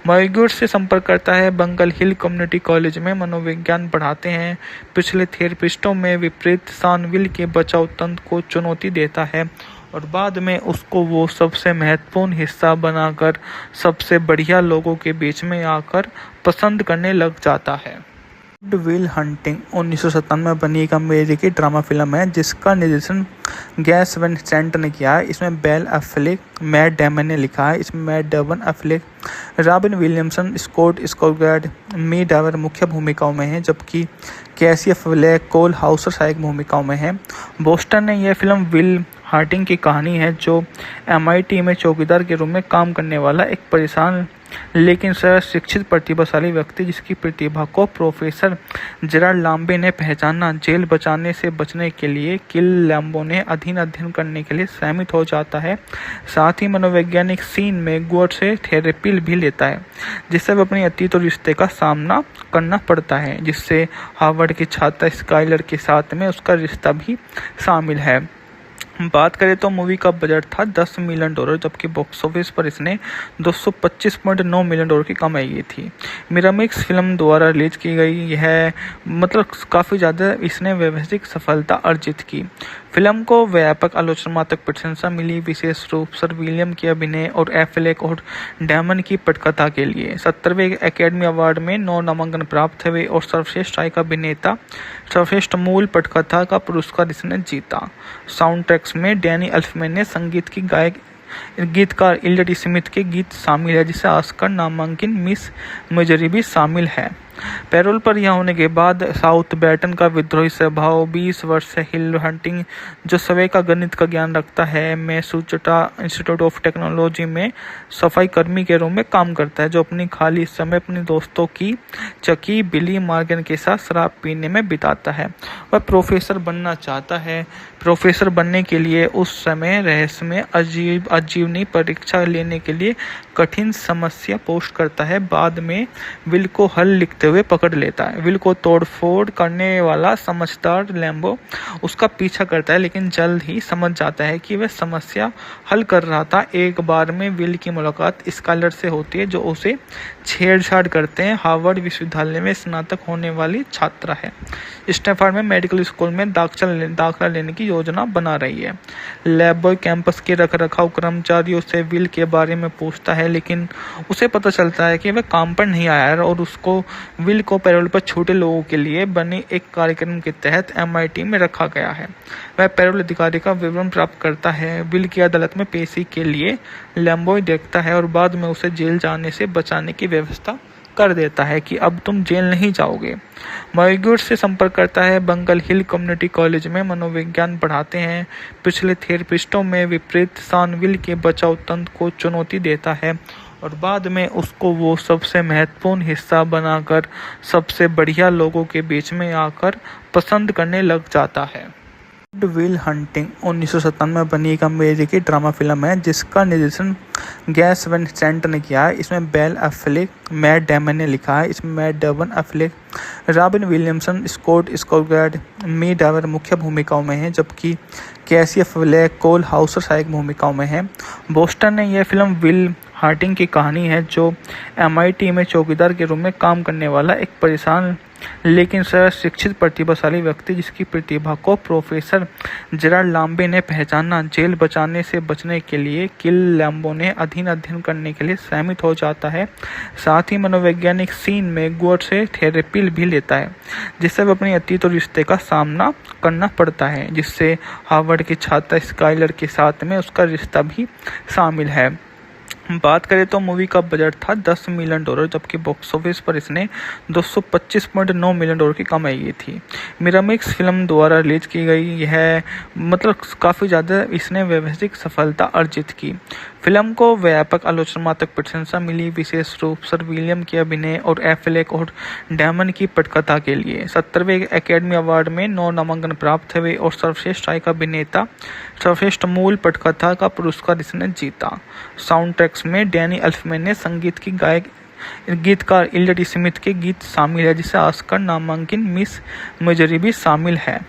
मॉर्गेट से संपर्क करता है। बंगल हिल कम्युनिटी कॉलेज में मनोविज्ञान पढ़ाते हैं। पिछले थेरेपिस्टों में विपरीत सान विल के बचाव तंत्र को चुनौती देता है और बाद में उसको वो सबसे महत्वपूर्ण हिस्सा बनाकर सबसे बढ़िया लोगों के बीच में आकर पसंद करने लग जाता है। विल हंटिंग 1997 में बनी एक अमेरिकी ड्रामा फिल्म है, जिसका निर्देशन गैस वैन सेंट ने किया है। इसमें बेल एफ्लेक, मैट डेमन ने लिखा है। इसमें Matt Damon, Affleck, Robin Williamson, Scott Skarsgard, मी डावर मुख्य भूमिकाओं में हैं, जबकि कैसी एफ्लेक, कोल हाउसर सहायक भूमिकाओं में हैं। बोस्टन ने यह फिल्म विल हार्टिंग की कहानी है, जो MIT में चौकीदार के रूप में काम करने वाला एक परेशान लेकिन शिक्षित प्रतिभाशाली व्यक्ति, जिसकी प्रतिभा को प्रोफेसर जेरार्ड लाम्बे ने पहचाना। जेल बचाने से बचने के लिए किल लैम्बो ने अध्ययन करने के लिए सहमत हो जाता है। साथ ही मनोवैज्ञानिक सीन में गुअर से थेरेपी भी लेता है, जिससे वह अपनी अतीत और रिश्ते का सामना करना पड़ता है, जिससे हार्वर्ड की छात्रा स्काइलर के साथ में उसका रिश्ता भी शामिल है। बात करें तो मूवी का बजट था $10 मिलियन, जबकि बॉक्स ऑफिस पर इसने $225.9 मिलियन की कमाई की थी। मिरामिक्स फिल्म द्वारा रिलीज की गई यह काफ़ी ज़्यादा इसने व्यवसायिक सफलता अर्जित की। फिल्म को व्यापक आलोचनात्मक प्रशंसा मिली, विशेष रूप से विलियम के अभिनय और एफ्लेक और डैमन की पटकथा के लिए। 70वें एकेडमी अवार्ड में 9 नामांकन प्राप्त हुए और सर्वश्रेष्ठ सहायक अभिनेता, सर्वश्रेष्ठ मूल पटकथा का पुरस्कार इसने जीता। साउंड ट्रैक्स में डैनी एल्फमैन ने संगीत की गीतकार इलियट स्मिथ के गीत शामिल है, जिसे ऑस्कर नामांकित मिस मेजरी भी शामिल है। पैरोल पर यह होने के बाद साउथ बैटन का विद्रोही स्वभाव, 20 वर्ष से हिल हंटिंग, जो सवै का गणित का ज्ञान रखता है, मैसूचुसेट्स इंस्टीट्यूट ऑफ टेक्नोलॉजी में सफाई कर्मी के रूप में काम करता है, जो अपनी खाली समय अपने दोस्तों की चकी बिली मॉर्गन के साथ शराब पीने में बिताता है। वह प्रोफेसर बनना चाहता है। प्रोफेसर बनने के लिए उस समय रहस्यमय अजीवनी परीक्षा लेने के लिए कठिन समस्या पोस्ट करता है। बाद में विल को हल लिखते हुए पकड़ लेता है। विल को तोड़फोड़ करने वाला समझदार लैम्बो उसका पीछा करता है, लेकिन जल्द ही समझ जाता है कि वह समस्या हल कर रहा था। एक बार में विल की मुलाकात स्काइलर से होती है, जो उसे छेड़छाड़ करते हैं। हार्वर्ड विश्वविद्यालय में स्नातक होने वाली छात्रा है। स्टैनफोर्ड में मेडिकल स्कूल में दाखिला लेने की योजना बना रही है। लैब बॉय कैंपस के रखरखाव कर्मचारियों से विल के बारे में पूछता है, लेकिन उसे पता चलता है कि वह काम पर नहीं आया है और उसको विल को पैरोल पर छोटे लोगों के लिए बने एक कार्यक्रम के तहत MIT में रखा गया है। वह पैरोल अधिकारी का विवरण प्राप्त करता है। विल की अदालत में पेशी के लिए लैम्बॉय देखता है और बाद में उसे जेल जाने से बचाने की व्यवस्था कर देता है कि अब तुम जेल नहीं जाओगे। मॉरिग्यूट से संपर्क करता है। बंगल हिल कम्युनिटी कॉलेज में मनोविज्ञान पढ़ाते हैं। पिछले थेरेपिस्टों में विपरीत सान विल के बचाव तंत्र को चुनौती देता है और बाद में उसको वो सबसे महत्वपूर्ण हिस्सा बनाकर सबसे बढ़िया लोगों के बीच में आकर पसंद करने लग जाता है। विल हंटिंग 1997 में बनी एक अमेरिकी ड्रामा फिल्म है जिसका निर्देशन गैस वैन सेंट ने किया है। इसमें बेल एफ्लेक, मैट डेमन ने लिखा है। इसमें Matt Damon, Affleck, Robin Williamson, Scott Skarsgard, मी डावर मुख्य भूमिकाओं में हैं, जबकि कैसी एफ्लेक, कोल हाउसर सहायक भूमिकाओं में हैं। बोस्टन ने यह फिल्म विल हंटिंग की कहानी है, जो MIT में चौकीदार के रूप में काम करने वाला एक परेशान लेकिन शिक्षित प्रतिभाशाली व्यक्ति, जिसकी प्रतिभा को प्रोफेसर जेराल्ड लाम्बे ने पहचाना। जेल बचाने से बचने के लिए किल लैम्बो ने अध्ययन करने के लिए सहमत हो जाता है। साथ ही मनोवैज्ञानिक सीन में गुअर से थेरेपी भी लेता है, जिससे वह अपने अतीत और रिश्ते का सामना करना पड़ता है, जिससे हार्वर्ड की छात्रा स्काइलर के साथ में उसका रिश्ता भी शामिल है। बात करें तो मूवी का बजट था $10 मिलियन, जबकि बॉक्स ऑफिस पर इसने $225.9 मिलियन की कमाई की थी। मिरामिक्स फिल्म द्वारा रिलीज की गई है, मतलब काफ़ी ज़्यादा इसने व्यवसायिक सफलता अर्जित की। फिल्म को व्यापक आलोचनात्मक प्रशंसा मिली, विशेष रूप से विलियम के अभिनय और एफ्लेक और डेमन की पटकथा के लिए। 70वें एकेडमी अवार्ड में 9 नामांकन प्राप्त हुए और सर्वश्रेष्ठ सहायक अभिनेता, सर्वश्रेष्ठ मूल पटकथा का पुरस्कार इसने जीता। साउंड ट्रैक्स में डैनी एल्फमैन ने संगीत की गीतकार इलियट स्मिथ के गीत शामिल है, जिसे ऑस्कर नामांकित मिस मेजरी भी शामिल है।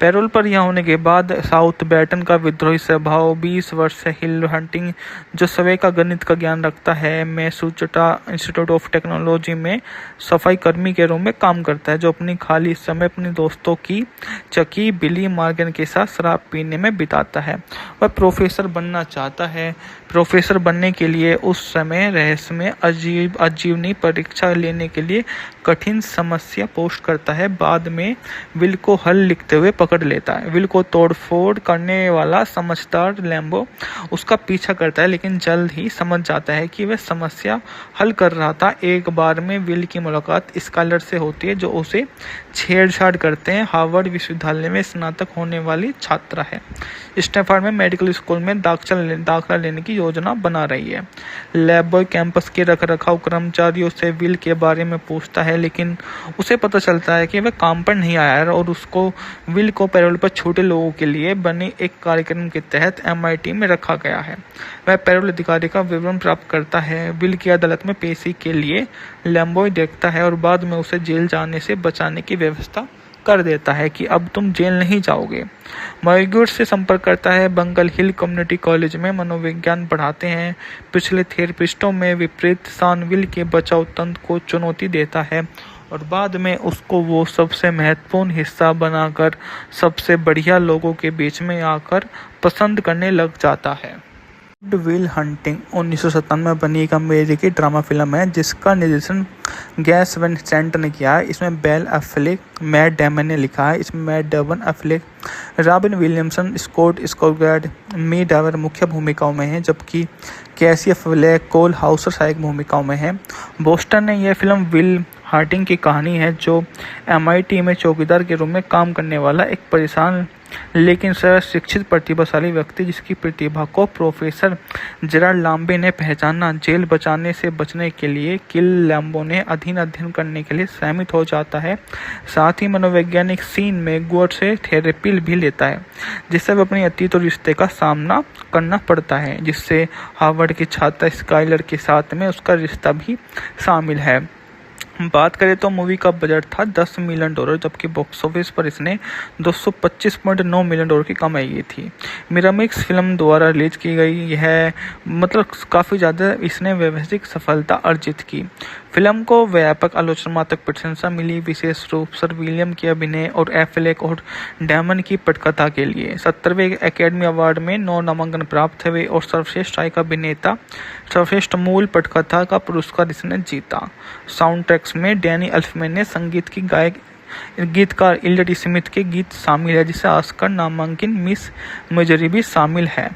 पैरोल पर यह होने के बाद साउथ बैटन का विद्रोही स्वभाव 20 वर्ष से हिल हंटिंग, जो स्वयं का गणित का ज्ञान रखता है, मैसूचुसेट्स इंस्टीट्यूट ऑफ टेक्नोलॉजी में सफाई कर्मी के रूप में काम करता है, जो अपनी खाली समय अपने दोस्तों की चकी बिली मॉर्गन के साथ शराब पीने में बिताता है। वह प्रोफेसर बनना चाहता है। प्रोफेसर बनने के लिए उस समय रहस्यमय अजीवनी परीक्षा लेने के लिए कठिन समस्या पोस्ट करता है। बाद में विल को हल लिखते हुए पकड़ लेता है। विल को तोड़फोड़ करने वाला समझदार लैम्बो उसका पीछा करता है, लेकिन जल्द ही समझ जाता है कि वह समस्या हल कर रहा था। एक बार में विल की मुलाकात स्काइलर से होती है, जो उसे छेड़छाड़ करते हैं। हार्वर्ड विश्वविद्यालय में स्नातक होने वाली छात्रा है। स्टैनफोर्ड में मेडिकल स्कूल में दाखिला लेने की योजना बना रही है। लैब बॉय कैंपस के रखरखाव कर्मचारियों से विल के बारे में पूछता है, लेकिन उसे पता चलता है कि वह काम पर नहीं आया है और उसको विल को पैरोल पर छोटे लोगों के लिए बने एक कार्यक्रम के तहत MIT में रखा गया है। वह पैरोल अधिकारी का विवरण प्राप्त करता है। विल की अदालत में पेशी के लिए लैम्बॉय देखता है और बाद में उसे जेल जाने से बचाने की व्यवस्था कर देता है कि अब तुम जेल नहीं जाओगे। मॉरिग्यूट से संपर्क करता है। बंगल हिल कम्युनिटी कॉलेज में मनोविज्ञान पढ़ाते हैं। पिछले थेरेपिस्टों में विपरीत सान विल के बचाव तंत्र को चुनौती देता है और बाद में उसको वो सबसे महत्वपूर्ण हिस्सा बनाकर सबसे बढ़िया लोगों के बीच में आकर पसंद करने लग जाता है। विल हंटिंग 1997 में बनी एक अमेरिकी ड्रामा फिल्म है जिसका निर्देशन गैस वैन सेंट ने किया है। इसमें बेल एफ्लेक, मैट डेमन ने लिखा है। इसमें Matt Damon, Affleck, Robin Williamson, Scott Skarsgard, मी डावर मुख्य भूमिकाओं में हैं, जबकि कैसी एफ्लेक, कोल हाउसर सहायक भूमिकाओं में हैं। बोस्टन ने यह फिल्म विल हार्टिंग की कहानी है, जो MIT में चौकीदार के रूप में काम करने वाला एक परेशान लेकिन शिक्षित प्रतिभाशाली व्यक्ति, जिसकी प्रतिभा को प्रोफेसर जेरार्ड लाम्बे ने पहचाना। जेल बचाने से बचने के लिए किल लैम्बो ने अध्ययन करने के लिए सहमत हो जाता है। साथ ही मनोवैज्ञानिक सीन में गुअर से थेरेपी भी लेता है, जिससे वह अपनी अतीत और रिश्ते का सामना करना पड़ता है, जिससे हार्वर्ड की छात्रा स्काइलर के साथ में उसका रिश्ता भी शामिल है। बात करें तो मूवी का बजट था $10 मिलियन, जबकि बॉक्स ऑफिस पर इसने $225.9 मिलियन की कमाई की थी। मिरामिक्स फिल्म द्वारा रिलीज की गई है, काफ़ी ज़्यादा इसने व्यवसायिक सफलता अर्जित की। फिल्म को व्यापक आलोचनात्मक प्रशंसा मिली, विशेष रूप से विलियम के अभिनय और एफ्लेक और डैमन की पटकथा के लिए। 70वें एकेडमी अवार्ड में 9 नामांकन प्राप्त हुए और सर्वश्रेष्ठ सहायक अभिनेता, सर्वश्रेष्ठ मूल पटकथा का पुरस्कार इसने जीता। साउंड ट्रैक्स में डैनी एल्फमैन ने संगीत की गीतकार इलियट स्मिथ के गीत शामिल है, जिसे ऑस्कर नामांकित मिस मेजरी भी शामिल है।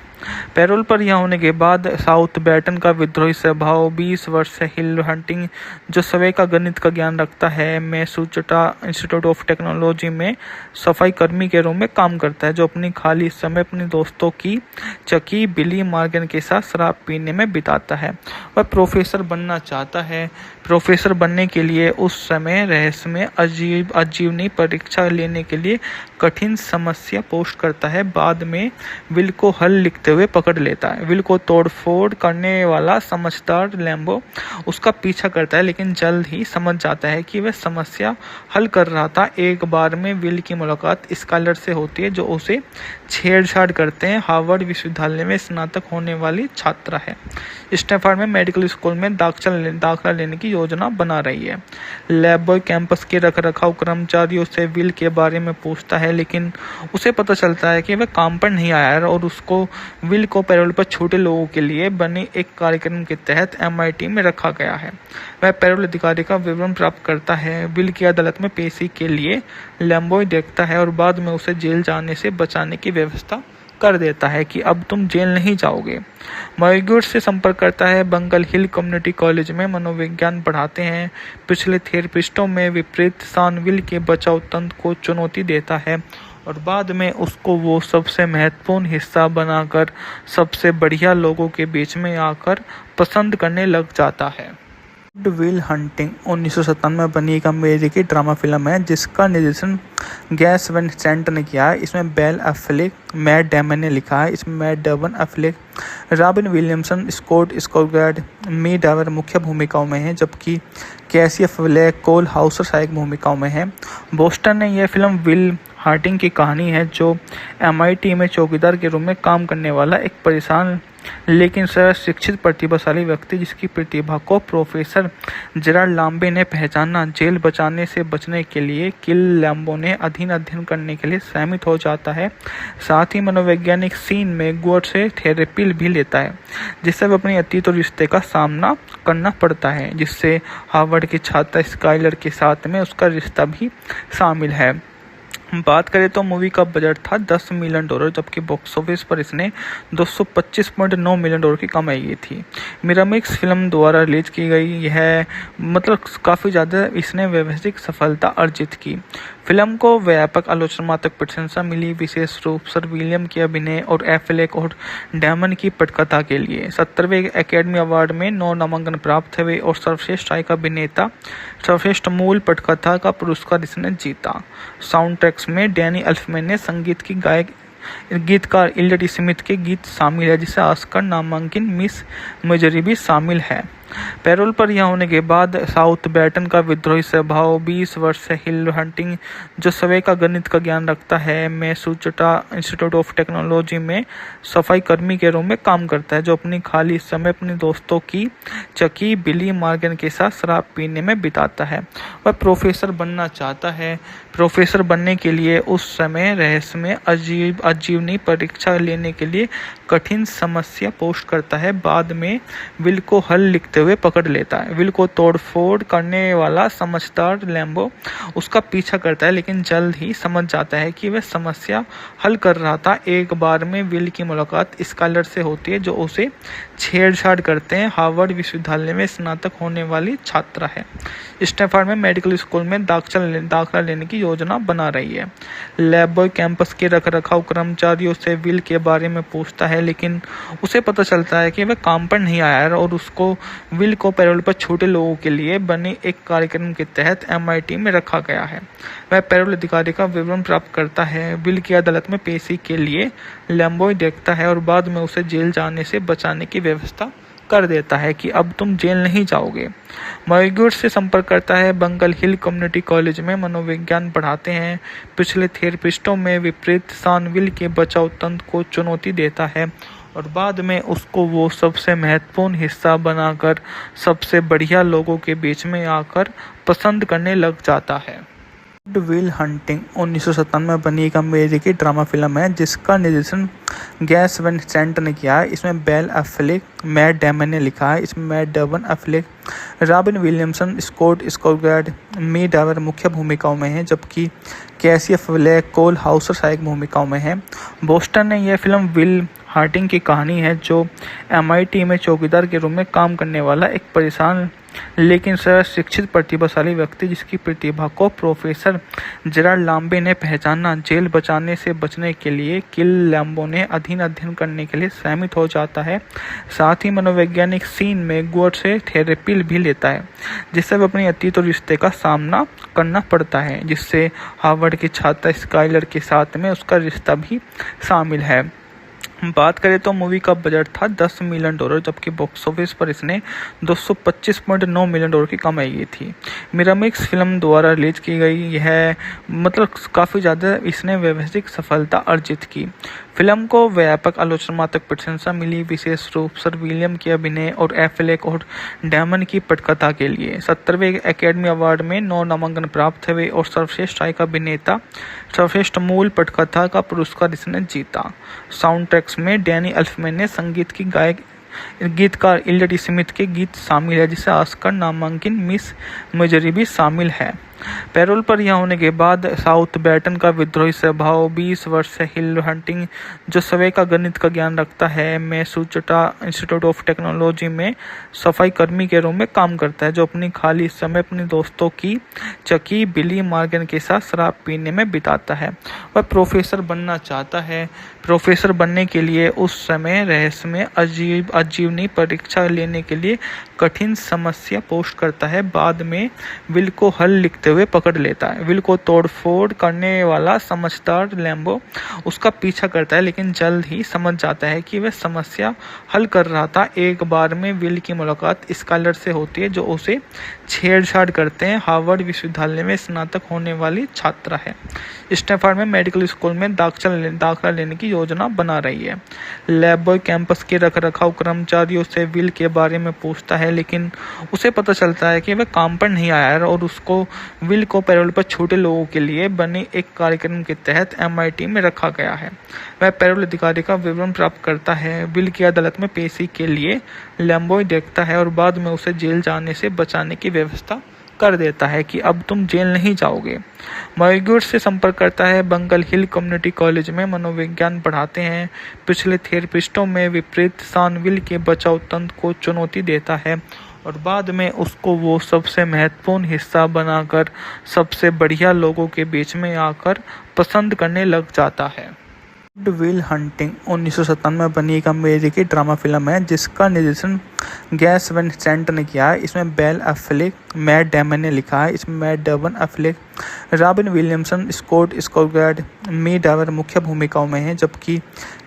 पैरोल पर यह होने के बाद साउथ बैटन का विद्रोही स्वभाव, 20 वर्ष से हिल हंटिंग, जो स्वयं का गणित का ज्ञान रखता है, मैसूचुसेट्स इंस्टीट्यूट ऑफ टेक्नोलॉजी में सफाई कर्मी के रूप में काम करता है, जो अपनी खाली समय अपने दोस्तों की चकी बिली मॉर्गन के साथ शराब पीने में बिताता है। वह प्रोफेसर बनना चाहता है। प्रोफेसर बनने के लिए उस समय रहस्यमय आजीवनी परीक्षा लेने के लिए कठिन समस्या पोस्ट करता है। बाद में विल को हल लिखते हुए पकड़ लेता है। विल को तोड़फोड़ करने वाला समझदार लैम्बो उसका पीछा करता है, लेकिन जल्द ही समझ जाता है कि वह समस्या हल कर रहा था। एक बार में विल की मुलाकात स्काइलर से होती है, जो उसे छेड़छाड़ करते हैं। हार्वर्ड विश्वविद्यालय में स्नातक होने वाली छात्रा है। स्टैनफोर्ड में मेडिकल स्कूल में दाखिला लेने की योजना बना रही है। लैब कैंपस के रखरखाव कर्मचारियों से विल के बारे में पूछता है, लेकिन उसे पता चलता है कि वह काम पर नहीं आया है और उसको विल को पैरोल पर छोटे लोगों के लिए बने एक कार्यक्रम के तहत MIT में रखा गया है। वह पैरोल अधिकारी का विवरण प्राप्त करता है। विल की अदालत में पेशी के लिए लैम्बो देखता है और बाद में उसे जेल जाने से बचाने की व्यवस्था कर देता है कि अब तुम जेल नहीं जाओगे। मॉर्गेट से संपर्क करता है। बंगल हिल कम्युनिटी कॉलेज में मनोविज्ञान पढ़ाते हैं। पिछले थेरेपिस्टों में विपरीत सान विल के बचाव तंत्र को चुनौती देता है और बाद में उसको वो सबसे महत्वपूर्ण हिस्सा बनाकर सबसे बढ़िया लोगों के बीच में आकर पसंद करने लग जाता है। विल हंटिंग 1997 में बनी एक अमेरिकी ड्रामा फिल्म है, जिसका निर्देशन गैस वैन सेंट ने किया है। इसमें बेल एफ्लेक, मैट डेमन ने लिखा है। इसमें Matt Damon, Affleck, Robin Williamson, Scott Skarsgard, मी डावर मुख्य भूमिकाओं में हैं, जबकि कैसी एफ्लेक, कोल हाउसर सहायक भूमिकाओं में हैं। बोस्टन ने यह फिल्म विल हार्टिंग की कहानी है, जो MIT में चौकीदार के रूप में काम करने वाला एक परेशान लेकिन शिक्षित प्रतिभाशाली व्यक्ति, जिसकी प्रतिभा को प्रोफेसर जेरार्ड लाम्बे ने पहचाना। जेल बचाने से बचने के लिए किल लैम्बो ने अध्ययन करने के लिए सहमत हो जाता है। साथ ही मनोवैज्ञानिक सीन में गुअर से थेरेपी भी लेता है, जिससे वह अपनी अतीत और रिश्ते का सामना करना पड़ता है, जिससे हार्वर्ड की छात्रा स्काइलर के साथ में उसका रिश्ता भी शामिल है। बात करें तो मूवी का बजट था $10 मिलियन, जबकि बॉक्स ऑफिस पर इसने $225.9 मिलियन की कमाई की थी। मिरामिक्स फिल्म द्वारा रिलीज की गई है, काफ़ी ज़्यादा इसने व्यवसायिक सफलता अर्जित की। फिल्म को व्यापक आलोचनात्मक प्रशंसा मिली, विशेष रूप से विलियम के अभिनय और एफ्लेक और डैमन की पटकथा के लिए। 70वें एकेडमी अवार्ड में 9 नामांकन प्राप्त हुए और सर्वश्रेष्ठ सहायक अभिनेता, सर्वश्रेष्ठ मूल पटकथा का पुरस्कार इसने जीता। साउंड ट्रैक्स में डैनी एल्फमैन ने संगीत की गीतकार इलियट स्मिथ के गीत शामिल है, जिसे ऑस्कर नामांकित मिस मेजरी भी शामिल है। पैरोल पर यह होने के बाद साउथ बैटन का विद्रोही स्वभाव, 20 वर्ष से हिल हंटिंग, जो स्वयं का गणित का ज्ञान रखता है, मैसूचुसेट्स इंस्टीट्यूट ऑफ टेक्नोलॉजी में सफाई कर्मी के रूप में काम करता है, जो अपनी खाली समय अपने दोस्तों की चकी बिली मॉर्गन के साथ शराब पीने में बिताता है। वह प्रोफेसर बनना चाहता है। प्रोफेसर बनने के लिए उस समय रहस्यमय आजीवनी परीक्षा लेने के लिए कठिन समस्या पोस्ट करता है। बाद में विल को हल लिखते हुए पकड़ लेता है। विल को तोड़फोड़ करने वाला समझदार लैम्बो उसका पीछा करता है, लेकिन जल्द ही समझ जाता है कि वह समस्या हल कर रहा था। एक बार में विल की मुलाकात स्काइलर से होती है, जो उसे छेड़छाड़ करते हैं। हार्वर्ड विश्वविद्यालय में स्नातक होने वाली छात्रा है। स्टैनफोर्ड में मेडिकल स्कूल में दाखिला लेने की योजना बना रही है। लैब बॉय कैंपस के रखरखाव कर्मचारियों से विल के बारे में पूछता है, लेकिन उसे पता चलता है कि वह काम पर नहीं आया है और उसको विल को पैरोल पर छोटे लोगों के लिए बने एक कार्यक्रम के तहत MIT में रखा गया है। वह पैरोल अधिकारी का विवरण प्राप्त करता है। विल की अदालत में पेशी के लिए लैम्बॉय देखता है और बाद में उसे जेल जाने से बचाने की व्यवस्था कर देता है कि अब तुम जेल नहीं जाओगे। मॉरिग्यूट से संपर्क करता है। बंगल हिल कम्युनिटी कॉलेज में मनोविज्ञान पढ़ाते हैं। पिछले थेरेपिस्टों में विपरीत सान विल के बचाव तंत्र को चुनौती देता है और बाद में उसको वो सबसे महत्वपूर्ण हिस्सा बनाकर सबसे बढ़िया लोगों के बीच में आकर पसंद करने लग जाता है। विल हंटिंग 1997 में बनी एक अमेरिकी ड्रामा फिल्म है जिसका निर्देशन गैस वैन सेंट ने किया है। इसमें बेल एफ्लेक, मैट डेमन ने लिखा है। इसमें Matt Damon, Affleck, Robin Williamson, Scott Skarsgard, मी डावर मुख्य भूमिकाओं में हैं, जबकि कैसी एफ्लेक, कोल हाउसर सहायक भूमिकाओं में हैं। बोस्टन ने यह फिल्म विल हंटिंग की कहानी है, जो MIT में चौकीदार के रूप में काम करने वाला एक परेशान लेकिन शिक्षित प्रतिभाशाली व्यक्ति, जिसकी प्रतिभा को प्रोफेसर जेराल्ड लाम्बे ने पहचाना। जेल बचाने से बचने के लिए किल लैम्बो ने अध्ययन करने के लिए सहमत हो जाता है। साथ ही मनोवैज्ञानिक सीन में गुअर से थेरेपी भी लेता है, जिससे वह अपने अतीत और रिश्ते का सामना करना पड़ता है, जिससे हार्वर्ड की छात्रा स्काइलर के साथ में उसका रिश्ता भी शामिल है। बात करें तो मूवी का बजट था $10 मिलियन, जबकि बॉक्स ऑफिस पर इसने $225.9 मिलियन की कमाई की थी। मिरामिक्स फिल्म द्वारा रिलीज की गई है, मतलब काफ़ी ज़्यादा इसने व्यवसायिक सफलता अर्जित की। फिल्म को व्यापक आलोचनात्मक प्रशंसा मिली, विशेष रूप से विलियम के अभिनय और एफ्लेक और डेमन की पटकथा के लिए। 70वें एकेडमी अवार्ड में 9 नामांकन प्राप्त हुए और सर्वश्रेष्ठ सहायक अभिनेता, सर्वश्रेष्ठ मूल पटकथा का पुरस्कार इसने जीता। साउंड ट्रैक्स में डैनी एल्फमैन ने संगीत की गीतकार इलियट स्मिथ के गीत शामिल है, जिसे ऑस्कर नामांकित मिस मेजरी भी शामिल है। पैरोल पर यह होने के बाद साउथ बैटन का विद्रोही स्वभाव, 20 वर्ष से हिल हंटिंग, जो स्वयं का गणित का ज्ञान रखता है, मैसूचुसेट्स इंस्टीट्यूट ऑफ टेक्नोलॉजी में सफाई कर्मी के रूप में काम करता है, जो अपनी खाली समय अपने दोस्तों की चकी बिली मॉर्गन के साथ शराब पीने में बिताता है। वह प्रोफेसर बनना चाहता है। प्रोफेसर बनने के लिए उस समय रहस्यमय आजीवनी परीक्षा लेने के लिए कठिन समस्या पोस्ट करता है। बाद में विल को हल लिखते हुए पकड़ लेता है। विल को तोड़फोड़ करने वाला समझदार लैम्बो उसका पीछा करता है, लेकिन जल्द ही समझ जाता है कि वह समस्या हल कर रहा था। एक बार में विल की मुलाकात स्काइलर से होती है, जो उसे छेड़छाड़ करते हैं। हार्वर्ड विश्वविद्यालय में स्नातक होने वाली छात्रा है। स्टैनफोर्ड में मेडिकल स्कूल में दाखिला लेने की योजना बना रही है। लैब बॉय कैंपस के रखरखाव कर्मचारियों से विल के बारे में पूछता है, लेकिन उसे पता चलता है कि वह काम पर नहीं आया है और उसको विल को पैरोल पर छोटे लोगों के लिए बने एक कार्यक्रम के तहत MIT में रखा गया है। वह पैरोल अधिकारी का विवरण प्राप्त करता है। विल की अदालत में पेशी के लिए लैम्बॉय देखता है और बाद में उसे जेल जाने से बचाने की व्यवस्था कर देता है कि अब तुम जेल नहीं जाओगे। मॉरिग्यूट से संपर्क करता है। बंगल हिल कम्युनिटी कॉलेज में मनोविज्ञान पढ़ाते हैं। पिछले थेरेपिस्टों में विपरीत सान विल के बचाव तंत्र को चुनौती देता है और बाद में उसको वो सबसे महत्वपूर्ण हिस्सा बनाकर सबसे बढ़िया लोगों के बीच में आकर पसंद करने लग जाता है। विल हंटिंग 1997 में बनी एक अमेरिकी ड्रामा फिल्म है जिसका निर्देशन गैस वैन सेंट ने किया है। इसमें बेल एफ्लेक, मैट डेमन ने लिखा है। इसमें Matt Damon, Affleck, Robin Williamson, Scott Skarsgard, मी डावर मुख्य भूमिकाओं में हैं, जबकि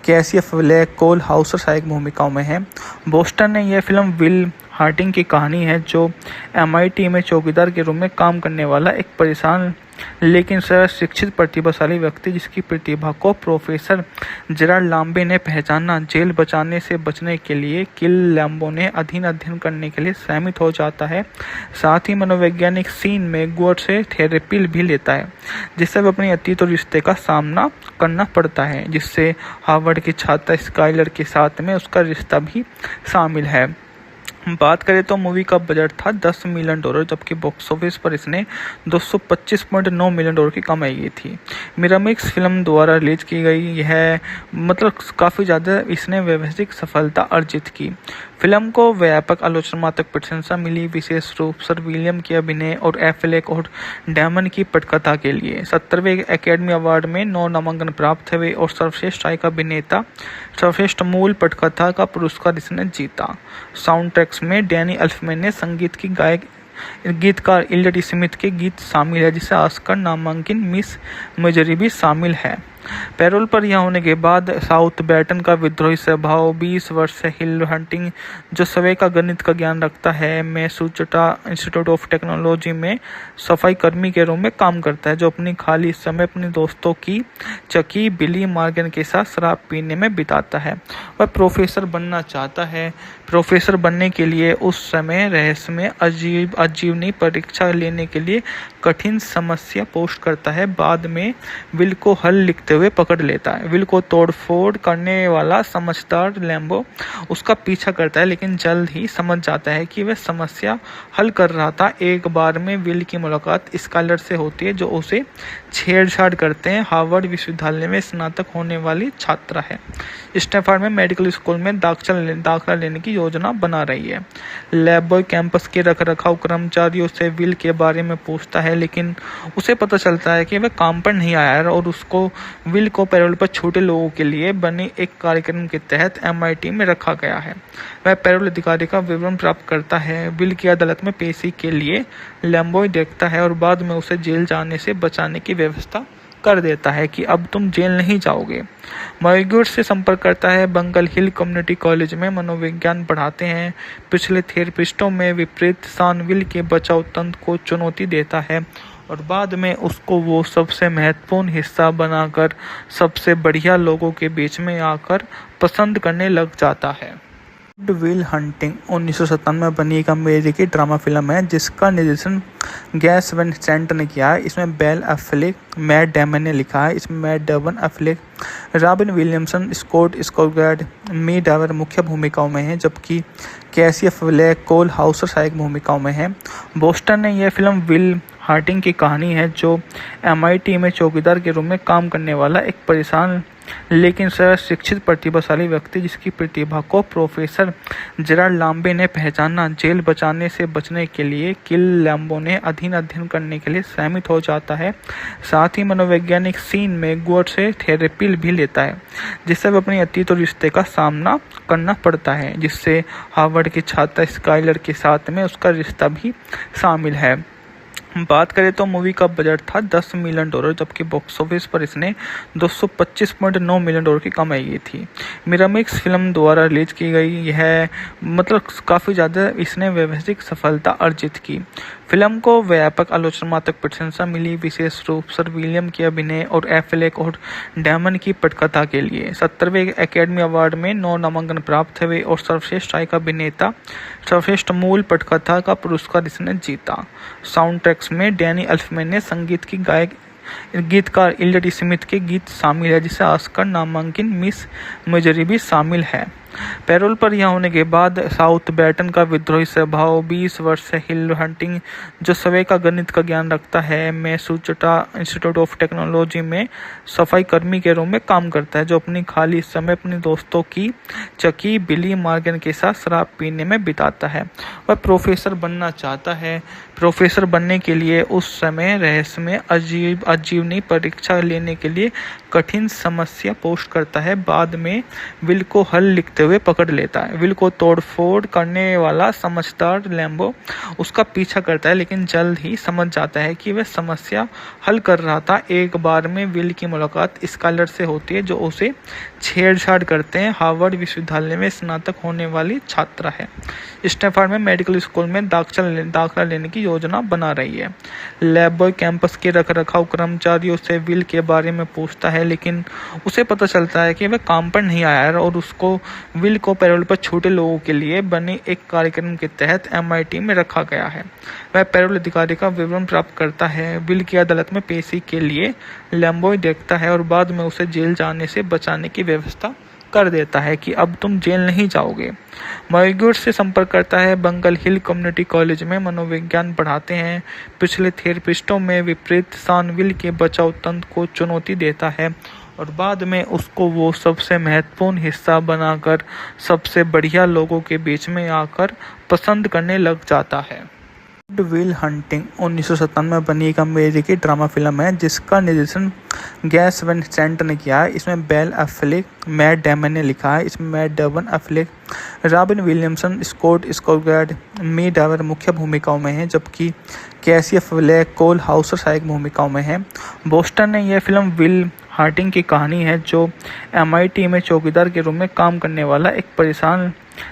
कैसी एफ्लेक, कोल हाउसर सहायक भूमिकाओं में हैं। बोस्टन ने यह फिल्म विल हंटिंग की कहानी है, जो MIT में चौकीदार के रूप में काम करने वाला एक परेशान लेकिन शिक्षित प्रतिभाशाली व्यक्ति, जिसकी प्रतिभा को प्रोफेसर जेराल्ड लाम्बे ने पहचाना। जेल बचाने से बचने के लिए किल लैम्बो ने अध्ययन करने के लिए सहमत हो जाता है। साथ ही मनोवैज्ञानिक सीन में गुअर से थेरेपी भी लेता है, जिससे वह अपने अतीत और रिश्ते का सामना करना पड़ता है, जिससे हार्वर्ड की छात्रा स्काइलर के साथ में उसका रिश्ता भी शामिल है। बात करें तो मूवी का बजट था $10 मिलियन, जबकि बॉक्स ऑफिस पर इसने $225.9 मिलियन की कमाई की थी। मिरामिक्स फिल्म द्वारा रिलीज की गई यह काफ़ी ज़्यादा इसने व्यवसायिक सफलता अर्जित की। फिल्म को व्यापक आलोचनात्मक प्रशंसा मिली, विशेष रूप से विलियम के अभिनय और एफ्लेक और डेमन की पटकथा के लिए। 70वें एकेडमी अवार्ड में 9 नामांकन प्राप्त हुए और सर्वश्रेष्ठ सहायक अभिनेता, सर्वश्रेष्ठ मूल पटकथा का पुरस्कार इसने जीता। साउंड ट्रैक्स में डैनी एल्फमैन ने संगीत की गीतकार इलियट स्मिथ के गीत शामिल है, जिसे ऑस्कर नामांकित मिस मेजरी भी शामिल है। पैरोल पर यह होने के बाद साउथबैटन का विद्रोही स्वभाव, 20 वर्ष से हिल हंटिंग, जो स्वयं का गणित का ज्ञान रखता है, मैसूचुसेट्स इंस्टीट्यूट ऑफ टेक्नोलॉजी में सफाई कर्मी के रूप में काम करता है, जो अपनी खाली समय अपने दोस्तों की चकी बिली मॉर्गन के साथ शराब पीने में बिताता है। वह प्रोफेसर बनना चाहता है। प्रोफेसर बनने के लिए उस समय रहस्यमय आजीवनी परीक्षा लेने के लिए कठिन समस्या पोस्ट करता है। बाद में विल को हल लिखते हुए पकड़ लेता है। विल को तोड़फोड़ करने वाला समझदार लैम्बो उसका पीछा करता है, लेकिन जल्द ही समझ जाता है कि वह समस्या हल कर रहा था। एक बार में विल की मुलाकात स्काइलर से होती है, जो उसे छेड़छाड़ करते हैं। हार्वर्ड विश्वविद्यालय में स्नातक होने वाली छात्रा है। स्टैनफोर्ड में मेडिकल स्कूल में दाखिला लेने की योजना बना रही है। लैब बॉय कैंपस के रखरखाव कर्मचारियों से विल के बारे में पूछता है, लेकिन उसे पता चलता है कि वह काम पर नहीं आया है और उसको विल को पैरोल पर छोटे लोगों के लिए बने एक कार्यक्रम के तहत MIT में रखा गया है। वह पैरोल अधिकारी का विवरण प्राप्त करता है। विल की अदालत में पेशी के लिए लैम्बॉय देखता है और बाद में उसे जेल जाने से बचाने की व्यवस्था कर देता है कि अब तुम जेल नहीं जाओगे। मॉर्गेट से संपर्क करता है। बंगल हिल कम्युनिटी कॉलेज में मनोविज्ञान पढ़ाते हैं। पिछले थेरेपिस्टों में विपरीत सान विल के बचाव तंत्र को चुनौती देता है और बाद में उसको वो सबसे महत्वपूर्ण हिस्सा बनाकर सबसे बढ़िया लोगों के बीच में आकर पसंद करने लग जाता है। विल हंटिंग 1997 में बनी एक अमेरिकी ड्रामा फिल्म है, जिसका निर्देशन गैस वैन सेंट ने किया है। इसमें बेल एफ्लेक, मैट डेमन ने लिखा है। इसमें Matt Damon, Affleck, Robin Williamson, Scott Skarsgard, मी डावर मुख्य भूमिकाओं में हैं, जबकि कैसी एफ्लेक, कोल हाउसर सहायक भूमिकाओं में हैं। बोस्टन ने यह फिल्म विल हंटिंग की कहानी है, जो MIT में चौकीदार के रूप में काम करने वाला एक परेशान लेकिन शिक्षित प्रतिभाशाली व्यक्ति, जिसकी प्रतिभा को प्रोफेसर जेराल्ड लाम्बे ने पहचाना। जेल बचाने से बचने के लिए किल लैम्बो ने अध्ययन करने के लिए सहमत हो जाता है। साथ ही मनोवैज्ञानिक सीन में गुअर से थेरेपी भी लेता है, जिससे वह अपने अतीत और रिश्ते का सामना करना पड़ता है, जिससे हार्वर्ड की छात्रा स्काइलर के साथ में उसका रिश्ता भी शामिल है। बात करें तो मूवी का बजट था $10 मिलियन, जबकि बॉक्स ऑफिस पर इसने $225.9 मिलियन की कमाई की थी। मिरामिक्स फिल्म द्वारा रिलीज की गई यह काफ़ी ज़्यादा इसने व्यवसायिक सफलता अर्जित की। फिल्म को व्यापक आलोचनात्मक प्रशंसा मिली, विशेष रूप से विलियम के अभिनय और एफ्लेक और डेमन की पटकथा के लिए। 70वें एकेडमी अवार्ड में 9 नामांकन प्राप्त हुए और सर्वश्रेष्ठ सहायक अभिनेता, सर्वश्रेष्ठ मूल पटकथा का पुरस्कार इसने जीता। साउंड ट्रैक्स में डैनी एल्फमैन ने संगीत की गीतकार इलियट स्मिथ के गीत शामिल है, जिसे ऑस्कर नामांकित मिस मेजरी भी शामिल है। पैरोल पर यह होने के बाद साउथबैटन का विद्रोही स्वभाव, 20 वर्ष से हिल हंटिंग, जो स्वयं का गणित का ज्ञान रखता है, मैसूचुसेट्स इंस्टीट्यूट ऑफ टेक्नोलॉजी में सफाई कर्मी के रूप में काम करता है, जो अपनी खाली समय अपने दोस्तों की चकी बिली मॉर्गन के साथ शराब पीने में बिताता है। वह प्रोफेसर बनना चाहता है। प्रोफेसर बनने के लिए उस समय रहस्यमय आजीवनी परीक्षा लेने के लिए कठिन समस्या पोस्ट करता है। बाद में विल को हल लिखते हुए पकड़ लेता है। विल को तोड़फोड़ करने वाला समझदार लैम्बो उसका पीछा करता है, लेकिन जल्द ही समझ जाता है कि वह समस्या हल कर रहा था। एक बार में विल की मुलाकात स्काइलर से होती है, जो उसे छेड़छाड़ करते हैं। हार्वर्ड विश्वविद्यालय में स्नातक होने वाली छात्रा है। स्टैनफोर्ड में मेडिकल स्कूल में दाखिला लेने की योजना बना रही है। लैब बॉय कैंपस के रखरखाव कर्मचारियों से विल के बारे में पूछता है, लेकिन उसे पता चलता है कि वह काम पर नहीं आया है और उसको विल को पैरोल पर छोटे लोगों के लिए बने एक कार्यक्रम के तहत MIT में रखा गया है। वह पैरोल अधिकारी का विवरण प्राप्त करता है। विल की अदालत में पेशी के लिए लैम्बॉय देखता है और बाद में उसे जेल जाने से बचाने की व्यवस्था कर देता है कि अब तुम जेल नहीं जाओगे। मॉरिग्यूट से संपर्क करता है। बंगल हिल कम्युनिटी कॉलेज में मनोविज्ञान पढ़ाते हैं। पिछले थेरेपिस्टों में विपरीत सान विल के बचाव तंत्र को चुनौती देता है और बाद में उसको वो सबसे महत्वपूर्ण हिस्सा बनाकर सबसे बढ़िया लोगों के बीच में आकर पसंद करने लग जाता है। गुड विल हंटिंग 1997 में बनी एक अमेरिकी ड्रामा फिल्म है जिसका निर्देशन गैस वैन सेंट ने किया है। इसमें बेल एफ्लेक, मैट डेमन ने लिखा है। इसमें Matt Damon, Affleck, Robin Williamson, Scott Skarsgard, मी डावर मुख्य भूमिकाओं में हैं, जबकि कैसी एफ्लेक, कोल हाउसर सहायक भूमिकाओं में हैं। बोस्टन ने यह फिल्म विल हार्टिंग की कहानी है जो MIT में चौकीदार के रूप में काम करने वाला एक परेशान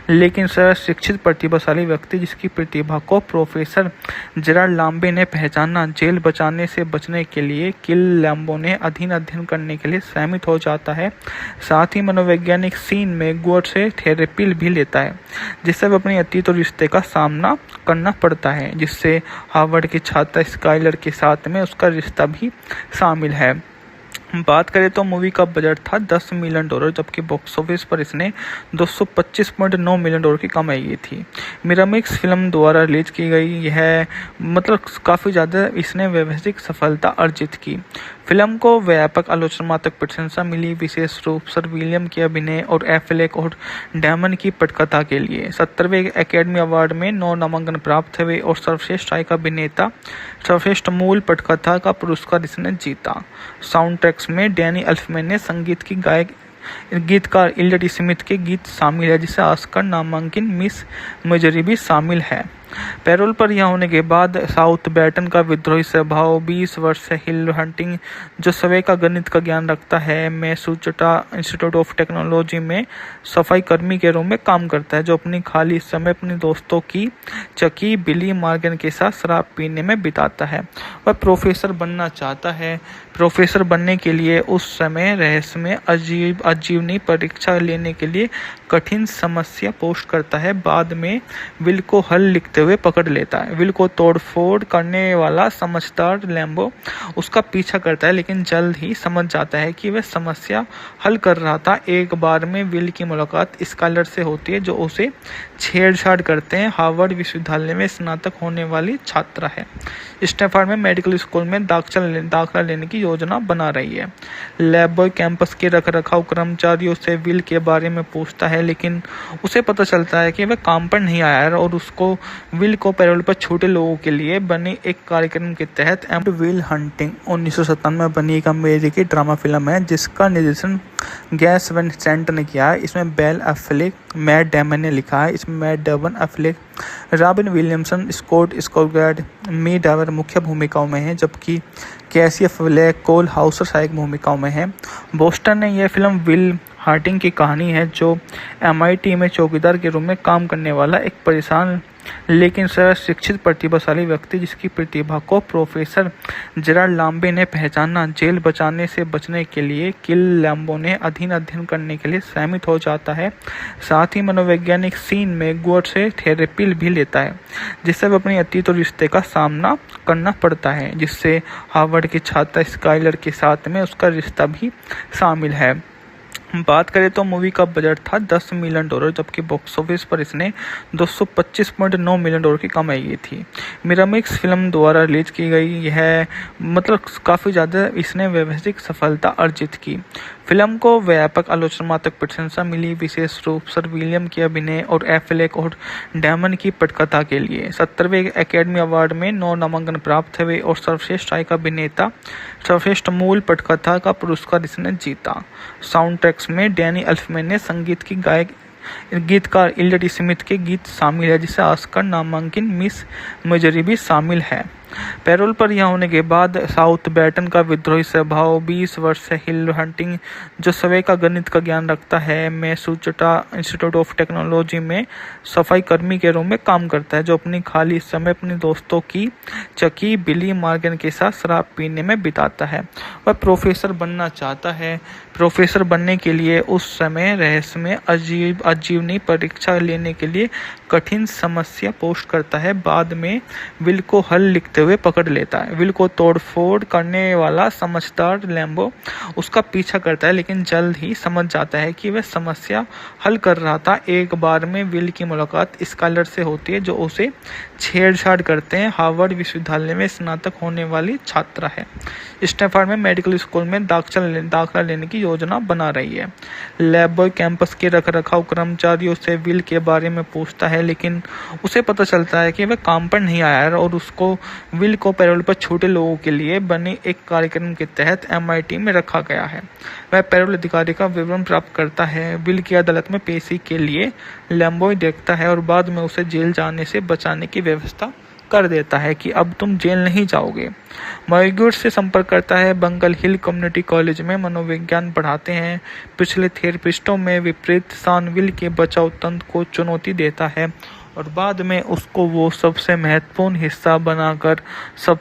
लेकिन शिक्षित प्रतिभाशाली व्यक्ति जिसकी प्रतिभा को प्रोफेसर जेरार्ड लाम्बे ने पहचाना। जेल बचाने से बचने के लिए किल लैम्बो ने अध्ययन करने के लिए सहमत हो जाता है। साथ ही मनोवैज्ञानिक सीन में गुअर से थेरेपी भी लेता है जिससे वह अपने अतीत और रिश्ते का सामना करना पड़ता है, जिससे हार्वर्ड के छात्र स्काइलर के साथ में उसका रिश्ता भी शामिल है। बात करें तो मूवी का बजट था $10 मिलियन, जबकि बॉक्स ऑफिस पर इसने $225.9 मिलियन की कमाई की थी। मिरामिक्स फिल्म द्वारा रिलीज की गई यह काफ़ी ज़्यादा इसने व्यवसायिक सफलता अर्जित की। फिल्म को व्यापक आलोचनात्मक प्रशंसा मिली, विशेष रूप से विलियम के अभिनय और एफ्लेक और डेमन की पटकथा के लिए। 70वें एकेडमी अवार्ड में 9 नामांकन प्राप्त हुए और सर्वश्रेष्ठ सहायक अभिनेता, सर्वश्रेष्ठ मूल पटकथा का पुरस्कार इसने जीता। साउंड ट्रैक्स में डैनी एल्फमैन ने संगीत की गीतकार इलियट स्मिथ के गीत शामिल है, जिसे ऑस्कर नामांकित मिस मेजरी भी शामिल है। पैरोल पर यह होने के बाद साउथ बैटन का विद्रोही स्वभाव 20 वर्ष से हिल हंटिंग, जो सवै का गणित का ज्ञान रखता है, मैसूचुसेट्स इंस्टीट्यूट ऑफ टेक्नोलॉजी में सफाई कर्मी के रूप में काम करता है, जो अपनी खाली समय अपने दोस्तों की चकी बिली मॉर्गन के साथ शराब पीने में बिताता है। वह प्रोफेसर बनना चाहता है। प्रोफेसर बनने के लिए उस समय रहस्यमय आजीवनी परीक्षा लेने के लिए कठिन समस्या पोस्ट करता है। बाद में विल को हल लिखते हुए पकड़ लेता है। विल को तोड़फोड़ करने वाला समझदार लैम्बो उसका पीछा करता है, लेकिन जल्द ही समझ जाता है कि वह समस्या हल कर रहा था। एक बार में विल की मुलाकात स्काइलर से होती है, जो उसे छेड़छाड़ करते हैं। हार्वर्ड विश्वविद्यालय में स्नातक होने वाली छात्रा है। स्टैनफोर्ड में मेडिकल स्कूल में दाखिला लेने की योजना बना रही है। लैब कैंपस के रखरखाव कर्मचारियों से विल के बारे में पूछता है, लेकिन उसे पता चलता है कि वह काम पर नहीं आया है और उसको विल को पैरोल पर छोटे लोगों के लिए बने एक कार्यक्रम के तहत गुड विल हंटिंग 1997 में बनी एक अमेरिकी ड्रामा फिल्म है जिसका निर्देशन गैस वैन सेंट ने किया है। इसमें बेल एफ्लेक, मैट डेमन ने लिखा है। इसमें Matt Damon, Affleck, Robin Williamson, Scott Skarsgard, मी डावर मुख्य भूमिकाओं में हैं, जबकि कैसी एफ्लेक, कोल हाउसर सहायक भूमिकाओं में हैं। बोस्टन ने यह फिल्म विल हार्टिंग की कहानी है जो MIT में चौकीदार के रूप में काम करने वाला एक परेशान लेकिन शिक्षित प्रतिभाशाली व्यक्ति जिसकी प्रतिभा को प्रोफेसर जेरार्ड लाम्बे ने पहचाना। जेल बचाने से बचने के लिए किल लैम्बो ने अध्ययन करने के लिए सहमत हो जाता है। साथ ही मनोवैज्ञानिक सीन में गुअर से थेरेपी भी लेता है जिससे वह अपने अतीत और रिश्ते का सामना करना पड़ता है, जिससे हार्वर्ड के छात्र स्काइलर के साथ में उसका रिश्ता भी शामिल है। बात करें तो मूवी का बजट था $10 मिलियन, जबकि बॉक्स ऑफिस पर इसने $225.9 मिलियन की कमाई की थी। मिरामिक्स फिल्म द्वारा रिलीज की गई यह काफ़ी ज़्यादा इसने व्यवसायिक सफलता अर्जित की। फिल्म को व्यापक आलोचनात्मक प्रशंसा मिली, विशेष रूप से विलियम के अभिनय और एफ्लेक और डेमन की पटकथा के लिए। 70वें एकेडमी अवार्ड में 9 नामांकन प्राप्त हुए और सर्वश्रेष्ठ सहायक अभिनेता, सर्वश्रेष्ठ मूल पटकथा का पुरस्कार इसने जीता। साउंड ट्रैक्स में डैनी एल्फमैन ने संगीत की गीतकार इलियट स्मिथ के गीत शामिल है, जिसे ऑस्कर नामांकित मिस मेजरी भी शामिल है। पैरोल पर यह होने के बाद साउथ बैटन का विद्रोही स्वभाव 20 वर्ष से हिल हंटिंग, जो सवै का गणित का ज्ञान रखता है, मैसूचुसेट्स इंस्टीट्यूट ऑफ टेक्नोलॉजी में सफाई कर्मी के रूप में काम करता है, जो अपनी खाली समय अपने दोस्तों की चकी बिली मॉर्गन के साथ शराब पीने में बिताता है। वह प्रोफेसर बनना चाहता है। प्रोफेसर बनने के लिए उस समय रहस्यमय आजीवनी परीक्षा लेने के लिए कठिन समस्या पोस्ट करता है। बाद में विल को हल लिखते हुए पकड़ लेता है। विल को तोड़फोड़ करने वाला समझदार लैम्बो उसका पीछा करता है, लेकिन जल्द ही समझ जाता है कि वह समस्या हल कर रहा था। एक बार में विल की मुलाकात स्काइलर से होती है, जो उसे छेड़छाड़ करते हैं। हार्वर्ड विश्वविद्यालय में स्नातक होने वाली छात्रा है। स्टैनफोर्ड में मेडिकल स्कूल में दाखिला लेने की योजना बना रही है। लैब बॉय कैंपस के रखरखाव कर्मचारियों से विल के बारे में पूछता है, लेकिन उसे पता चलता है कि वह काम पर नहीं आया है और उसको विल को पैरोल पर छोटे लोगों के लिए बने एक कार्यक्रम के तहत MIT में रखा गया है। वह पैरोल अधिकारी का विवरण प्राप्त करता है। विल की अदालत में पेशी के लिए लैम्बॉय देखता है और बाद में उसे जेल जाने से बचाने की व्यवस्था कर देता है कि अब तुम जेल नहीं जाओगे। मॉरिग्यूट से संपर्क करता है। बंगल हिल कम्युनिटी कॉलेज में मनोविज्ञान पढ़ाते हैं। पिछले थेरेपिस्टों में विपरीत सान विल के बचाव तंत्र को चुनौती देता है और बाद में उसको वो सबसे महत्वपूर्ण हिस्सा बनाकर सब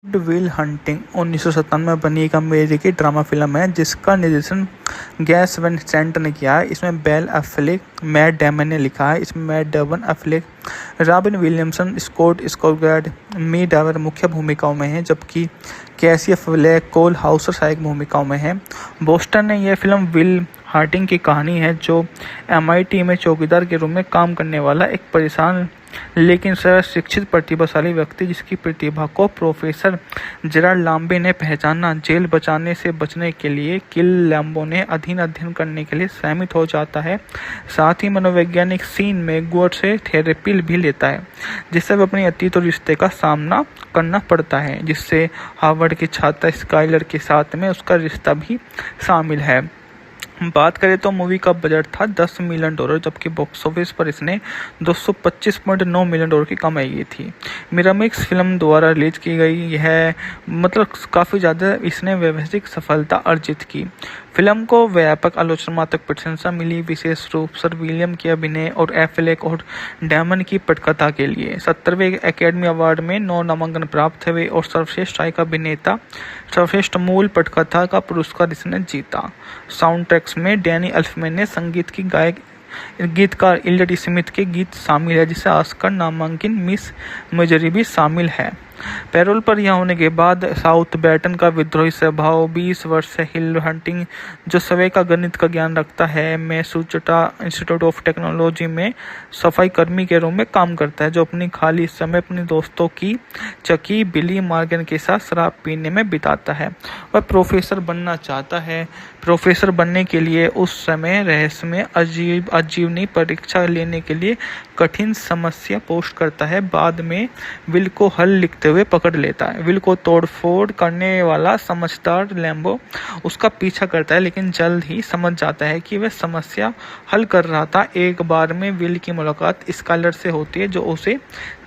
विल हंटिंग 1997 में बनी एक अमेरिकी ड्रामा फिल्म है जिसका निर्देशन गैस वैन सेंट ने किया है। इसमें बेल एफ्लेक, मैट डेमन ने लिखा है। इसमें Matt Damon, Affleck, Robin Williamson, Scott Skarsgard, मी डावर मुख्य भूमिकाओं में हैं, जबकि कैसी एफ्लेक, कोल हाउसर सहायक भूमिकाओं में हैं। बोस्टन ने यह फिल्म विल हार्टिंग की कहानी है, जो MIT में चौकीदार के रूप में काम करने वाला एक परेशान लेकिन शिक्षित प्रतिभाशाली व्यक्ति, जिसकी प्रतिभा को प्रोफेसर जेराल्ड लाम्बे ने पहचाना। जेल बचाने से बचने के लिए किल लैम्बो ने अध्ययन करने के लिए सहमत हो जाता है। साथ ही मनोवैज्ञानिक सीन में गुअर से थेरेपी भी लेता है, जिससे वह अपनी अतीत और रिश्ते का सामना करना पड़ता है, जिससे हार्वर्ड की छात्रा स्काइलर के साथ में उसका रिश्ता भी शामिल है। बात करें तो मूवी का बजट था $10 मिलियन, जबकि बॉक्स ऑफिस पर इसने $225.9 मिलियन की कमाई की थी। मिरामिक्स फिल्म द्वारा रिलीज की गई यह काफ़ी ज़्यादा इसने व्यवसायिक सफलता अर्जित की। फिल्म को व्यापक आलोचनात्मक प्रशंसा मिली, विशेष रूप से विलियम के अभिनय और एफ्लेक और डेमन की पटकथा के लिए। 70वें एकेडमी अवार्ड में 9 नामांकन प्राप्त हुए और सर्वश्रेष्ठ सहायक अभिनेता, सर्वश्रेष्ठ मूल पटकथा का पुरस्कार इसने जीता। साउंड ट्रैक्स में डैनी एल्फमैन ने संगीत की गीतकार इलियट स्मिथ के गीत शामिल है, जिसे ऑस्कर नामांकित मिस मेजरी भी शामिल है। पैरोल पर यह होने के बाद साउथ बैटन का विद्रोही स्वभाव, 20 वर्ष से हिल हंटिंग, जो सवै का गणित का ज्ञान रखता है, मैसूचुसेट्स इंस्टीट्यूट ऑफ टेक्नोलॉजी में सफाई कर्मी के रूप में काम करता है, जो अपनी खाली समय अपने दोस्तों की चकी बिली मॉर्गन के साथ शराब पीने में बिताता है। वह प्रोफेसर बनना चाहता है। प्रोफेसर बनने के लिए उस समय रहस्यमय आजीवनी परीक्षा लेने के लिए कठिन समस्या पोस्ट करता है। बाद में विल को हल लिखते हुए पकड़ लेता है। विल को तोड़फोड़ करने वाला समझदार लैम्बो उसका पीछा करता है, लेकिन जल्द ही समझ जाता है कि वह समस्या हल कर रहा था। एक बार में विल की मुलाकात स्काइलर से होती है, जो उसे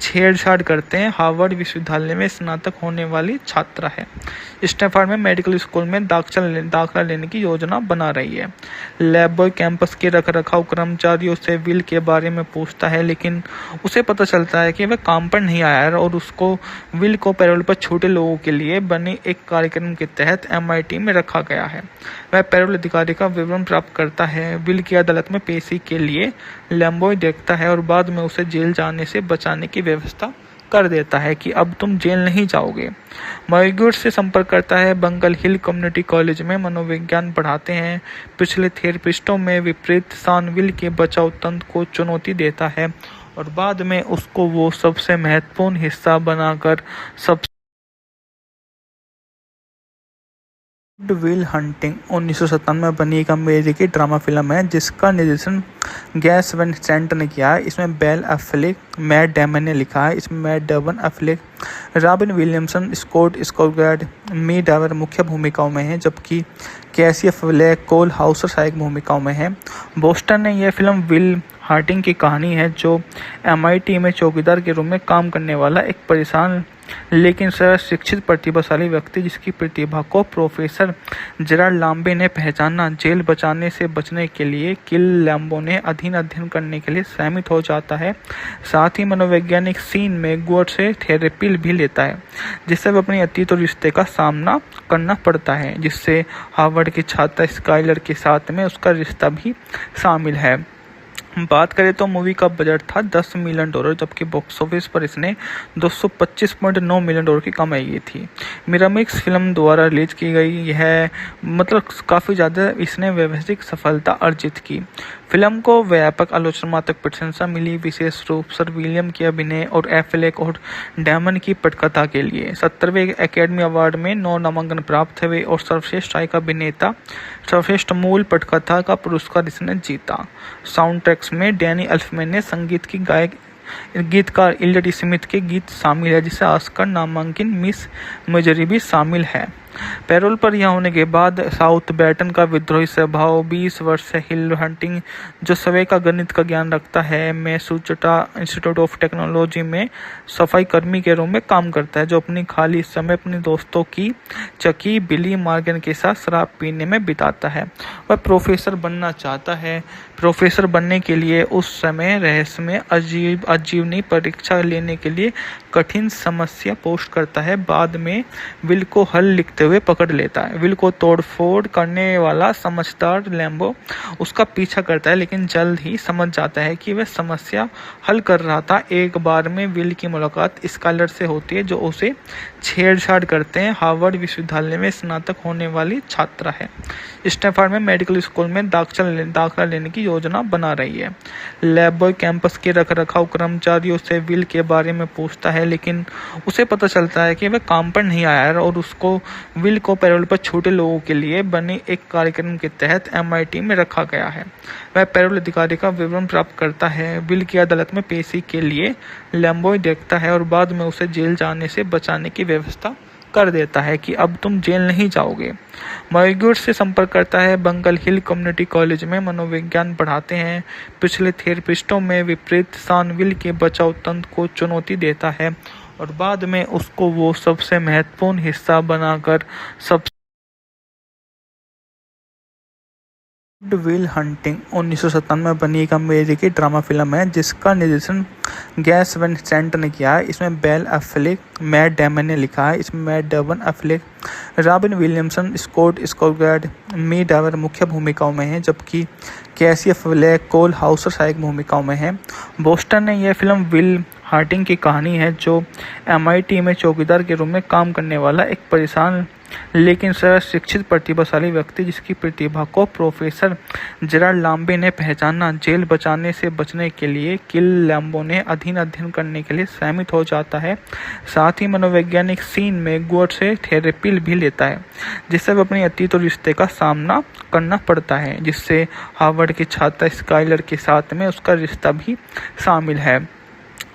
छेड़छाड़ करते हैं। हार्वर्ड विश्वविद्यालय में स्नातक होने वाली छात्रा है। स्टैनफोर्ड में मेडिकल स्कूल में दाखिला लेने की योजना बना रही है। लैब बॉय कैंपस के रखरखाव कर्मचारियों से विल के बारे में पूछता है, लेकिन उसे पता चलता है कि वह काम पर नहीं आया है और उसको विल को पैरोल पर छोटे लोगों के लिए बने एक कार्यक्रम के तहत MIT में रखा गया है। वह पैरोल अधिकारी का विवरण प्राप्त करता है। विल की अदालत में पेशी के लिए लैम्बॉय देखता है और बाद में उसे जेल जाने से बचाने की व्यवस्था कर देता है कि अब तुम जेल नहीं जाओगे। मॉरिग्यूट से संपर्क करता है। बंगल हिल कम्युनिटी कॉलेज में मनोविज्ञान पढ़ाते हैं। पिछले थेरेपिस्टों में विपरीत सान विल के बचाव तंत्र को चुनौती देता है और बाद में उसको वो सबसे महत्वपूर्ण हिस्सा बनाकर विल हंटिंग 1997 में बनी एक अमेरिकी ड्रामा फिल्म है जिसका निर्देशन गैस वैन सेंट ने किया है। इसमें बेल एफ्लेक, मैट डेमन ने लिखा है। इसमें Matt Damon, Affleck, Robin Williamson, Scott Skarsgard, मी डावर मुख्य भूमिकाओं में हैं, जबकि कैसी एफ्लेक, कोल हाउसर सहायक भूमिकाओं में हैं। बोस्टन ने यह फिल्म विल हार्टिंग की कहानी है, जो MIT में चौकीदार के रूप में काम करने वाला एक परेशान लेकिन शिक्षित प्रतिभाशाली व्यक्ति, जिसकी प्रतिभा को प्रोफेसर जेराल्ड लाम्बे ने पहचाना। जेल बचाने से बचने के लिए किल लैम्बो ने अध्ययन करने के लिए सहमत हो जाता है। साथ ही मनोवैज्ञानिक सीन में गुअर से थेरेपी भी लेता है, जिससे वह अपनी अतीत और रिश्ते का सामना करना पड़ता है, जिससे हार्वर्ड की छात्रा स्काइलर के साथ में उसका रिश्ता भी शामिल है। बात करें तो मूवी का बजट था $10 मिलियन, जबकि बॉक्स ऑफिस पर इसने $225.9 मिलियन की कमाई की थी। मिरामिक्स फिल्म द्वारा रिलीज की गई यह काफ़ी ज़्यादा इसने व्यवसायिक सफलता अर्जित की। फिल्म को व्यापक आलोचनात्मक प्रशंसा मिली, विशेष रूप से विलियम के अभिनय और एफ्लेक और डैमन की पटकथा के लिए। 70वें एकेडमी अवार्ड में 9 नामांकन प्राप्त हुए और सर्वश्रेष्ठ सहायक अभिनेता, सर्वश्रेष्ठ मूल पटकथा का पुरस्कार इसने जीता। साउंड ट्रैक्स में डैनी एल्फमैन ने संगीत की गीतकार इलियट स्मिथ के गीत शामिल है, जिसे ऑस्कर नामांकित मिस मिजोरी भी शामिल है। पैरोल पर यह होने के बाद साउथबैटन का विद्रोही स्वभाव, 20 वर्ष से हिल हंटिंग, जो सवै का गणित का ज्ञान रखता है, मैसूचुसेट्स इंस्टीट्यूट ऑफ टेक्नोलॉजी में सफाई कर्मी के रूप में काम करता है, जो अपनी खाली समय अपने दोस्तों की चकी बिली मॉर्गन के साथ शराब पीने में बिताता है। वह प्रोफेसर बनना चाहता है। प्रोफेसर बनने के लिए उस समय रहस्यमय आजीवनी परीक्षा लेने के लिए कठिन समस्या पोस्ट करता है। बाद में विल को हल लिखते हुए पकड़ लेता है। विल को तोड़फोड़ करने वाला समझदार लैम्बो उसका पीछा करता है, लेकिन जल्द ही समझ जाता है कि वह समस्या हल कर रहा था। एक बार में विल की मुलाकात स्काइलर से होती है, जो उसे छेड़छाड़ करते हैं। हार्वर्ड विश्वविद्यालय में स्नातक होने वाली छात्रा है। स्टैनफोर्ड में मेडिकल स्कूल में दाखिला लेने की योजना बना रही है। लैब बॉय कैंपस के रखरखाव कर्मचारियों से विल के बारे में पूछता है, लेकिन उसे पता चलता है कि वह काम पर नहीं आया है और उसको विल को पैरोल पर छोटे लोगों के लिए बने एक कार्यक्रम के तहत MIT में रखा गया है। वह पैरोल अधिकारी का विवरण प्राप्त करता है। विल की अदालत में पेशी के लिए लैम्बो देखता है और बाद में उसे जेल जाने से बचाने की व्यवस्था कर देता है कि अब तुम जेल नहीं जाओगे। मॉरिग्यूट से संपर्क करता है। बंगल हिल कम्युनिटी कॉलेज में मनोविज्ञान पढ़ाते हैं। पिछले थेरेपिस्टों में विपरीत सान विल के बचाव तंत्र को चुनौती देता है और बाद में उसको वो सबसे महत्वपूर्ण हिस्सा बनाकर विल हंटिंग 1997 में बनी एक अमेरिकी ड्रामा फिल्म है, जिसका निर्देशन गैस वैन सेंट ने किया है। इसमें बेल एफ्लेक, मैट डैमन ने लिखा है। इसमें Matt Damon, Affleck, Robin Williamson, Scott Skarsgard, मी डावर मुख्य भूमिकाओं में हैं, जबकि कैसी एफ्लेक, कोल हाउसर सहायक भूमिकाओं में हैं। बोस्टन ने यह फिल्म विल हंटिंग की कहानी है, जो MIT में चौकीदार के रूप में काम करने वाला एक परेशान लेकिन शिक्षित प्रतिभाशाली व्यक्ति, जिसकी प्रतिभा को प्रोफेसर जेराल्ड लाम्बे ने पहचाना। जेल बचाने से बचने के लिए किल लैम्बो ने अध्ययन करने के लिए सहमत हो जाता है। साथ ही मनोवैज्ञानिक सीन में गुअर से थेरेपी भी लेता है, जिससे वह अपनी अतीत और रिश्ते का सामना करना पड़ता है, जिससे हार्वर्ड की छात्रा स्काइलर के साथ में उसका रिश्ता भी शामिल है।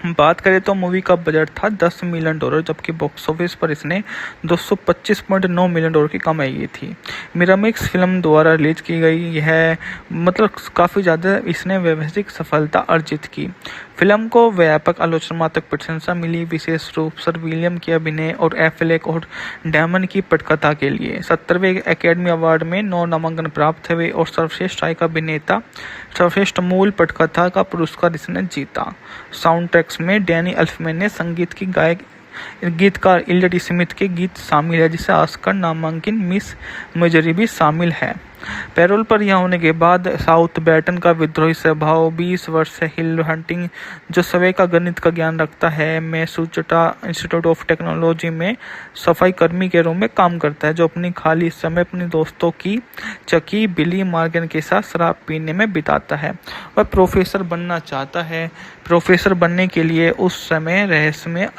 बात करें तो मूवी का बजट था $10 मिलियन, जबकि बॉक्स ऑफिस पर इसने $225.9 मिलियन की कमाई की थी। मिरामिक्स फिल्म द्वारा रिलीज की गई यह काफ़ी ज़्यादा इसने व्यवसायिक सफलता अर्जित की। फिल्म को व्यापक आलोचनात्मक प्रशंसा मिली, विशेष रूप से विलियम के अभिनय और एफ्लेक और डैमन की पटकथा के लिए। 70वें एकेडमी अवार्ड में 9 नामांकन प्राप्त हुए और सर्वश्रेष्ठ सहायक अभिनेता, सर्वश्रेष्ठ मूल पटकथा का पुरस्कार इसने जीता। साउंड ट्रैक्स में डैनी एल्फमैन ने संगीत की गीतकार इलियट स्मिथ के गीत शामिल है, जिसे ऑस्कर नामांकित मिस मिजोरी भी शामिल है। पैरोल पर यह होने के बाद साउथबैटन का विद्रोही स्वभाव, 20 वर्ष से हिल हंटिंग, जो सवै का गणित का ज्ञान रखता है, मैसूचुसेट्स इंस्टीट्यूट ऑफ टेक्नोलॉजी में सफाई कर्मी के रूप में काम करता है, जो अपनी खाली समय अपने दोस्तों की चकी बिली मॉर्गन के साथ शराब पीने में बिताता है। वह प्रोफेसर बनना चाहता है। प्रोफेसर बनने के लिए उस समय रहस्यमय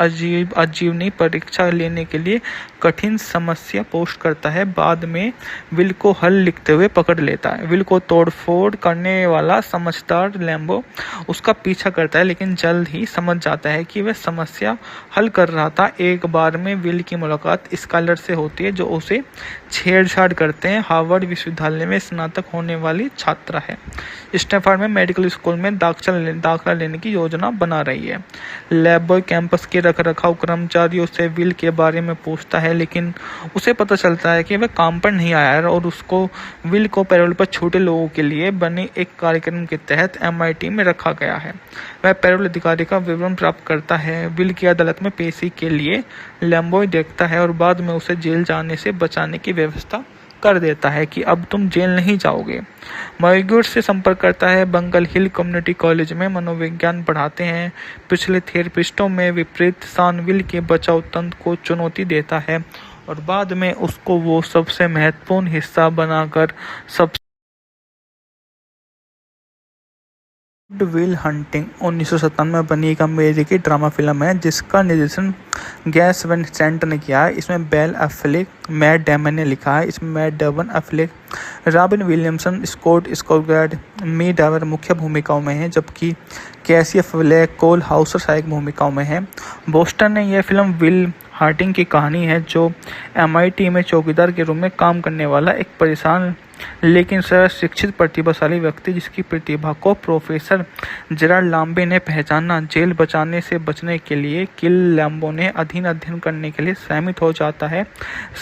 आजीवनी परीक्षा लेने के लिए कठिन समस्या पोस्ट करता है। बाद में विल को हल लिखते हुए पकड़ लेता है। विल को तोड़फोड़ करने वाला समझदार लैम्बो उसका पीछा करता है, लेकिन जल्द ही समझ जाता है कि वह समस्या हल कर रहा था। एक बार में विल की मुलाकात स्काइलर से होती है, जो उसे छेड़छाड़ करते हैं। हार्वर्ड विश्वविद्यालय में स्नातक होने वाली छात्रा है। स्टैनफोर्ड में मेडिकल स्कूल में दाखिला लेने की योजना बना रही है। लैब बॉय कैंपस के रखरखाव कर्मचारियों से विल के बारे में पूछता है, लेकिन उसे पता चलता है कि वह काम पर नहीं आया है और उसको विल को पैरोल पर छोटे लोगों के लिए बने एक कार्यक्रम के तहत MIT में रखा गया है। वह पैरोल अधिकारी का विवरण प्राप्त करता है। विल की अदालत में पेशी के लिए लैम्बो देखता है और बाद में उसे जेल जाने से बचाने की व्यवस्था कर देता है कि अब तुम जेल नहीं जाओगे। मयूर से संपर्क करता है। बंगल हिल कम्युनिटी कॉलेज में मनोविज्ञान पढ़ाते हैं। पिछले थेरेपिस्टों में विपरीत शानविल के बचाव तंत्र को चुनौती देता है और बाद में उसको वो सबसे महत्वपूर्ण हिस्सा बनाकर सब विल हंटिंग 1997 में बनी एक अमेरिकी ड्रामा फिल्म है जिसका निर्देशन गैस वैन सेंट ने किया है। इसमें बेल एफ्लेक, मैट डेमन ने लिखा है। इसमें Matt Damon Affleck, Robin Williamson, Scott Skarsgard, मी डावर मुख्य भूमिकाओं में हैं, जबकि कैसी एफ्लेक, कोल हाउसर सहायक भूमिकाओं में हैं। बोस्टन ने यह फिल्म विल हार्टिंग की कहानी है जो MIT में चौकीदार के रूप में काम करने वाला एक परेशान लेकिन शिक्षित प्रतिभाशाली व्यक्ति जिसकी प्रतिभा को प्रोफेसर जेराल्ड लाम्बे ने पहचाना। जेल बचाने से बचने के लिए किल लैम्बो ने अध्ययन करने के लिए सहमत हो जाता है।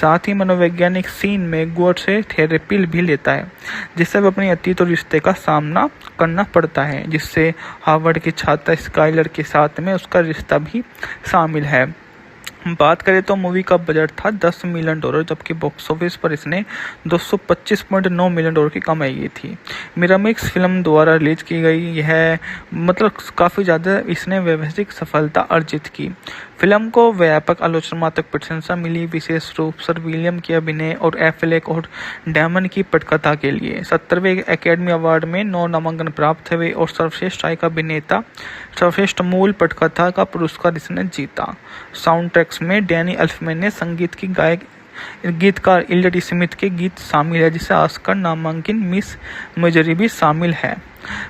साथ ही मनोवैज्ञानिक सीन में गुअर से थेरेपी भी लेता है जिससे वह अपने अतीत और रिश्ते का सामना करना पड़ता है, जिससे हार्वर्ड की छात्रा स्काइलर के साथ में उसका रिश्ता भी शामिल है। बात करें तो मूवी का बजट था $10 मिलियन, जबकि बॉक्स ऑफिस पर इसने $225.9 मिलियन की कमाई की थी। मिरामिक्स फिल्म द्वारा रिलीज की गई यह काफ़ी ज़्यादा इसने व्यवसायिक सफलता अर्जित की। फिल्म को व्यापक आलोचनात्मक प्रशंसा मिली, विशेष रूप से विलियम के अभिनय और एफ्लेक और डेमन की पटकथा के लिए। 70वें एकेडमी अवार्ड में 9 नामांकन प्राप्त हुए और सर्वश्रेष्ठ सहायक अभिनेता, सर्वश्रेष्ठ मूल पटकथा का पुरस्कार इसने जीता। साउंड ट्रैक्स में डैनी एल्फमैन ने संगीत की गीतकार इलियट स्मिथ के गीत शामिल है, जिसे ऑस्कर नामांकित मिस मेजरी भी शामिल है।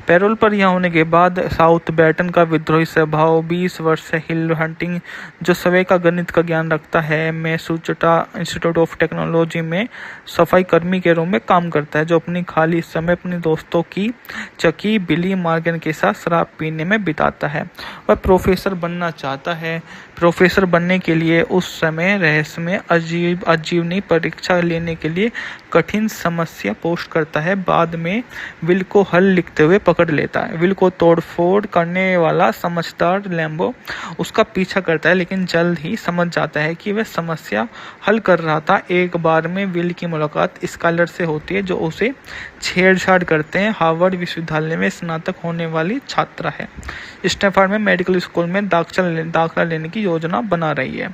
पैरोल पर यह होने के बाद साउथ बैटन का विद्रोही स्वभाव, 20 वर्ष से हिल हंटिंग जो सवै का गणित का ज्ञान रखता है, मैसूचुसेट्स इंस्टीट्यूट ऑफ टेक्नोलॉजी में सफाई कर्मी के रूप में काम करता है, जो अपनी खाली समय अपने दोस्तों की चकी बिली मॉर्गन के साथ शराब पीने में बिताता है। वह प्रोफेसर बनना चाहता है। प्रोफेसर बनने के लिए उस समय रहस्यमय आजीवनी परीक्षा लेने के लिए कठिन समस्या पोस्ट करता है। बाद में विल को हल लिखते हुए पकड़ लेता है। विल को तोड़फोड़ करने वाला समझदार लैम्बो उसका पीछा करता है, लेकिन जल्द ही समझ जाता है कि वह समस्या हल कर रहा था। एक बार में विल की मुलाकात स्काइलर से होती है जो उसे छेड़छाड़ करते हैं। हार्वर्ड विश्वविद्यालय में स्नातक होने वाली छात्रा है। स्टैनफोर्ड में मेडिकल स्कूल में दाखिला लेने की योजना बना रही है।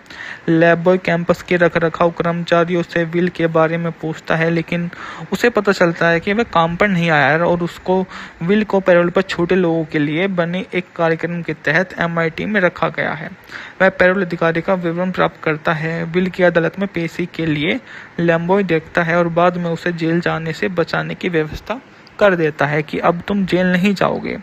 लैब कैंपस के रखरखाव कर्मचारियों से विल के बारे में पूछता है, लेकिन उसे पता चलता है कि वह काम पर नहीं आया है और उसको विल को पैरोल पर छोटे लोगों के लिए बने एक कार्यक्रम के तहत MIT में रखा गया है। वह पैरोल अधिकारी का विवरण प्राप्त करता है। विल की अदालत में पेशी के लिए लैम्बो देखता है और बाद में उसे जेल जाने से बचाने की व्यवस्था कर देता है कि अब तुम जेल नहीं जाओगे।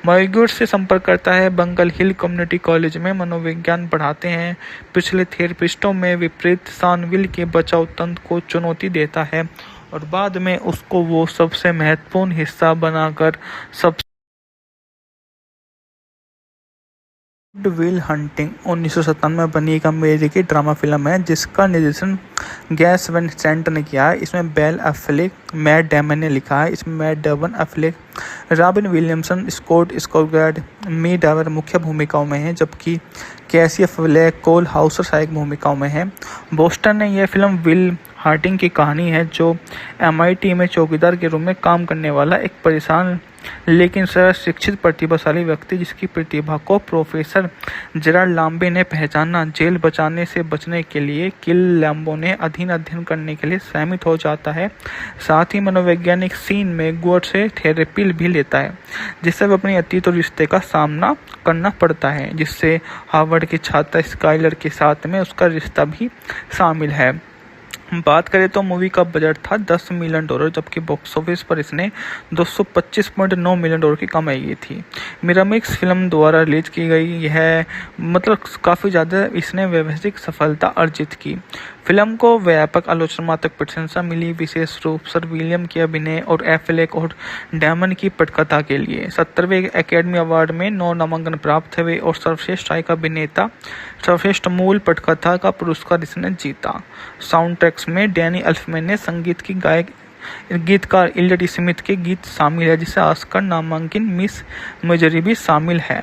मयूर से संपर्क करता है। बंगल हिल कम्युनिटी कॉलेज में मनोविज्ञान पढ़ाते हैं। पिछले थेरेपिस्टों में विपरीत शानविल के बचाव तंत्र को चुनौती देता है और बाद में उसको वो सबसे महत्वपूर्ण हिस्सा बनाकर विल हंटिंग 1997 में बनी एक अमेरिकी ड्रामा फिल्म है जिसका निर्देशन गैस वैन सेंट ने किया है। इसमें बेल एफ्लेक, मैट डेमन ने लिखा है। इसमें Matt Damon Affleck, Robin Williamson, Scott Skarsgard, मी डावर मुख्य भूमिकाओं में हैं, जबकि कैसी एफ्लेक, कोल हाउसर सहायक भूमिकाओं में हैं। बोस्टन ने यह फिल्म विल हार्टिंग की कहानी है जो MIT में चौकीदार के रूप में काम करने वाला एक परेशान लेकिन शिक्षित प्रतिभाशाली व्यक्ति जिसकी प्रतिभा को प्रोफेसर जेराल्ड लाम्बे ने पहचाना। जेल बचाने से बचने के लिए किल लैम्बो ने अध्ययन करने के लिए सहमत हो जाता है। साथ ही मनोवैज्ञानिक सीन में गुअर से थेरेपी भी लेता है जिससे वह अपने अतीत और रिश्ते का सामना करना पड़ता है, जिससे हार्वर्ड की छात्रा स्काइलर के साथ में उसका रिश्ता भी शामिल है। बात करें तो मूवी का बजट था $10 मिलियन, जबकि बॉक्स ऑफिस पर इसने $225.9 मिलियन की कमाई की थी। मिरामिक्स फिल्म द्वारा रिलीज की गई यह काफ़ी ज़्यादा इसने व्यवसायिक सफलता अर्जित की। फिल्म को व्यापक आलोचनात्मक प्रशंसा मिली, विशेष रूप से विलियम के अभिनय और एफ्लेक और डेमन की पटकथा के लिए। 70वें एकेडमी अवार्ड में 9 नामांकन प्राप्त हुए और सर्वश्रेष्ठ सहायक अभिनेता, सर्वश्रेष्ठ मूल पटकथा का पुरस्कार इसने जीता। साउंड ट्रैक्स में डैनी एल्फमैन ने संगीत की गीतकार इलियट स्मिथ के गीत शामिल है, जिसे ऑस्कर नामांकित मिस मेजरी भी शामिल है।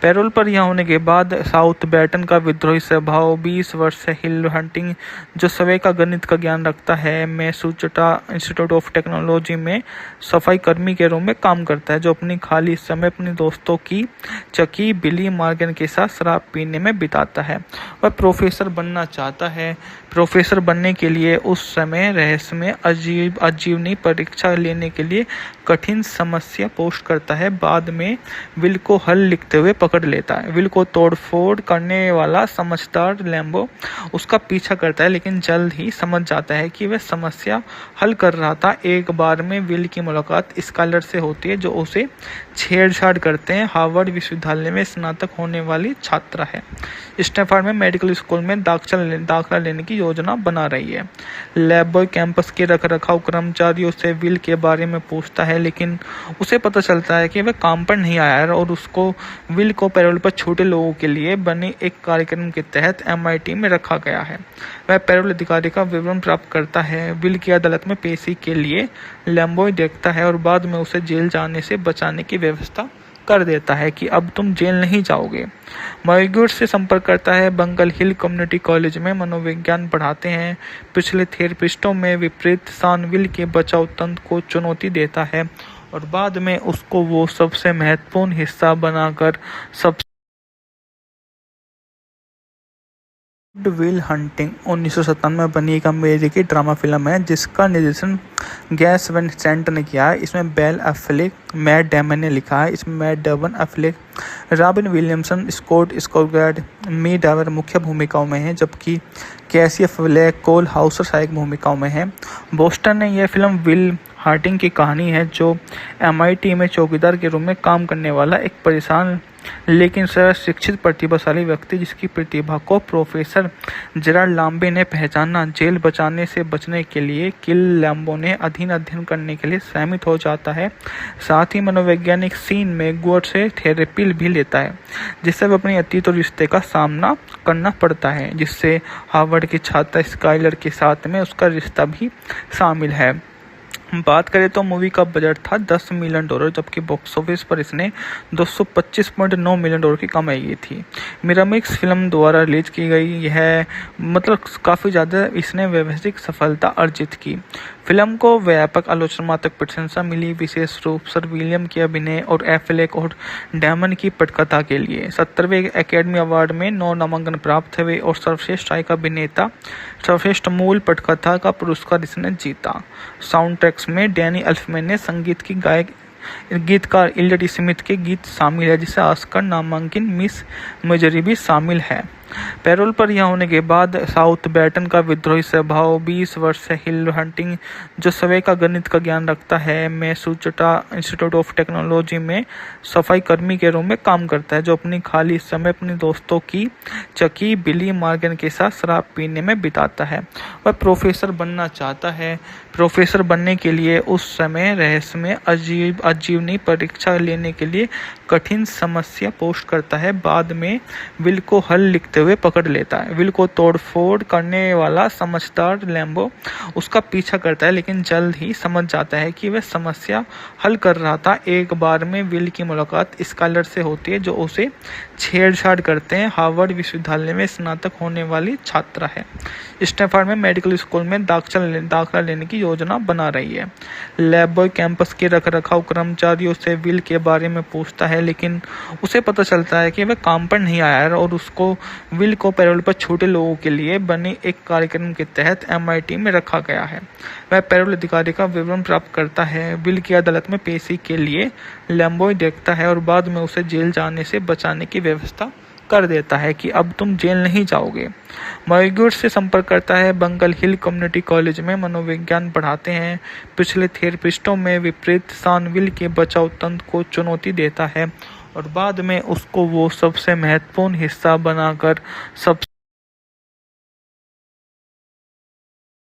पैरोल पर रिहा होने के बाद साउथबैटन का विद्रोही स्वभाव 20 वर्ष से हिल हंटिंग, जो स्वयं का गणित का ज्ञान रखता है, मैसूचुसेट्स इंस्टीट्यूट ऑफ टेक्नोलॉजी में सफाई कर्मी के रूप में काम करता है, जो अपनी खाली समय अपने दोस्तों की चकी बिली मॉर्गन के साथ शराब पीने में बिताता है। वह प्रोफेसर बनना चाहता है। प्रोफेसर बनने के लिए उस समय रहस्यमय आजीवनी परीक्षा लेने के लिए कठिन समस्या पोस्ट करता है। बाद में विल को हल लिखते हुए पकड़ लेता है। विल को तोड़फोड़ करने वाला समझदार लैम्बो उसका पीछा करता है, लेकिन जल्द ही समझ जाता है कि वह समस्या हल कर रहा था। एक बार में विल की मुलाकात स्कॉलर से होती है, जो उसे छेड़छाड़ करते हैं। हार्वर्ड विश्वविद्यालय में स्नातक होने वाली छात्रा है। स्टैनफोर्ड में मेडिकल स्कूल में दाखिला लेने की योजना बना रही है। लैब बॉय कैंपस के रखरखाव कर्मचारियों से विल के बारे में पूछता है, लेकिन उसे पता चलता है कि वह काम पर नहीं आया है और उसको विल को पैरोल पर छोटे लोगों के लिए बने एक कार्यक्रम के तहत MIT में रखा गया है। वह पैरोल अधिकारी का विवरण प्राप्त करता है। विल की अदालत में पेशी के लिए लैम्बो देखता है और बाद में उसे जेल जाने से बचाने की व्यवस्था कर देता है कि अब तुम जेल नहीं जाओगे। मॉरिग्यूट से संपर्क करता है। बंगल हिल कम्युनिटी कॉलेज में मनोविज्ञान पढ़ाते हैं। पिछले थेरेपिस्टों में विपरीत सान विल के बचाव तंत्र को चुनौती देता है और बाद में उसको वो सबसे महत्वपूर्ण हिस्सा बनाकर विल हंटिंग 1997 में बनी एक अमेरिकी ड्रामा फिल्म है, जिसका निर्देशन गैस वैन सेंट ने किया है। इसमें बेल एफ्लेक, मैट डेमन ने लिखा है। इसमें Matt Damon, Affleck, Robin Williamson, Scott Skarsgard, मी डावर मुख्य भूमिकाओं में हैं, जबकि कैसी एफ्लेक, कोल हाउसर सहायक भूमिकाओं में हैं। बोस्टन ने यह फिल्म विल हंटिंग की कहानी है, जो MIT में चौकीदार के रूप में काम करने वाला एक परेशान लेकिन शिक्षित प्रतिभाशाली व्यक्ति, जिसकी प्रतिभा को प्रोफेसर जेराल्ड लाम्बे ने पहचाना। जेल बचाने से बचने के लिए किल लैम्बो ने अध्ययन करने के लिए सहमत हो जाता है। साथ ही मनोवैज्ञानिक सीन में गुअर से थेरेपी भी लेता है, जिससे वह अपनी अतीत और रिश्ते का सामना करना पड़ता है, जिससे हार्वर्ड की छात्रा स्काइलर के साथ में उसका रिश्ता भी शामिल है। बात करें तो मूवी का बजट था $10 मिलियन, जबकि बॉक्स ऑफिस पर इसने $225.9 मिलियन की कमाई की थी। मिरामिक्स फिल्म द्वारा रिलीज की गई यह काफ़ी ज़्यादा इसने व्यवसायिक सफलता अर्जित की। फिल्म को व्यापक आलोचनात्मक प्रशंसा मिली, विशेष रूप से विलियम के अभिनय और एफ्लेक और डेमन की पटकथा के लिए। 70वें एकेडमी अवार्ड में 9 नामांकन प्राप्त हुए और सर्वश्रेष्ठ सहायक अभिनेता, सर्वश्रेष्ठ मूल पटकथा का पुरस्कार इसने जीता। साउंड ट्रैक्स में डैनी एल्फमैन ने संगीत की गीतकार इलियट स्मिथ के गीत शामिल है, जिसे ऑस्कर नामांकित मिस मेजरी भी शामिल है। पैरोल पर रिहा होने के बाद साउथबैटन का विद्रोही स्वभाव 20 वर्ष से हिल हंटिंग, जो स्वयं का गणित का ज्ञान रखता है, मैसूचुसेट्स इंस्टीट्यूट ऑफ टेक्नोलॉजी में सफाई कर्मी के रूप में काम करता है, जो अपनी खाली समय अपने दोस्तों की चकी बिली मॉर्गन के साथ शराब पीने में बिताता है। वह प्रोफेसर बनना चाहता है। प्रोफेसर बनने के लिए उस समय रहस्यमय आजीवनी परीक्षा लेने के लिए कठिन समस्या पोस्ट करता है। बाद में विल को हल लिखते हुए पकड़ लेता है। विल को तोड़फोड़ करने वाला समझदार लैम्बो उसका पीछा करता है, लेकिन जल्द ही समझ जाता है कि वह समस्या हल कर रहा था। एक बार में विल की मुलाकात स्कॉलर से होती है, जो उसे छेड़छाड़ करते हैं। हार्वर्ड विश्वविद्यालय में स्नातक होने वाली छात्रा है। स्टैनफोर्ड में मेडिकल स्कूल में दाखिला लेने की योजना बना रही है। लैब बॉय कैंपस के रखरखाव कर्मचारियों से विल के बारे में पूछता है, लेकिन उसे पता चलता है कि वह काम पर नहीं आया है और उसको विल को पैरोल पर छोटे लोगों के लिए बने एक कार्यक्रम के तहत MIT में रखा गया है। वह पैरोल अधिकारी का विवरण प्राप्त करता है। विल की अदालत में पेशी के लिए लैम्बो देखता है और बाद में उसे जेल जाने से बचाने की व्यवस्था कर देता है कि अब तुम जेल नहीं जाओगे। मॉरिग्यूट से संपर्क करता है। बंगल हिल कम्युनिटी कॉलेज में मनोविज्ञान पढ़ाते हैं। पिछले थेरेपिस्टों में विपरीत सान विल के बचाव तंत्र को चुनौती देता है और बाद में उसको वो सबसे महत्वपूर्ण हिस्सा बनाकर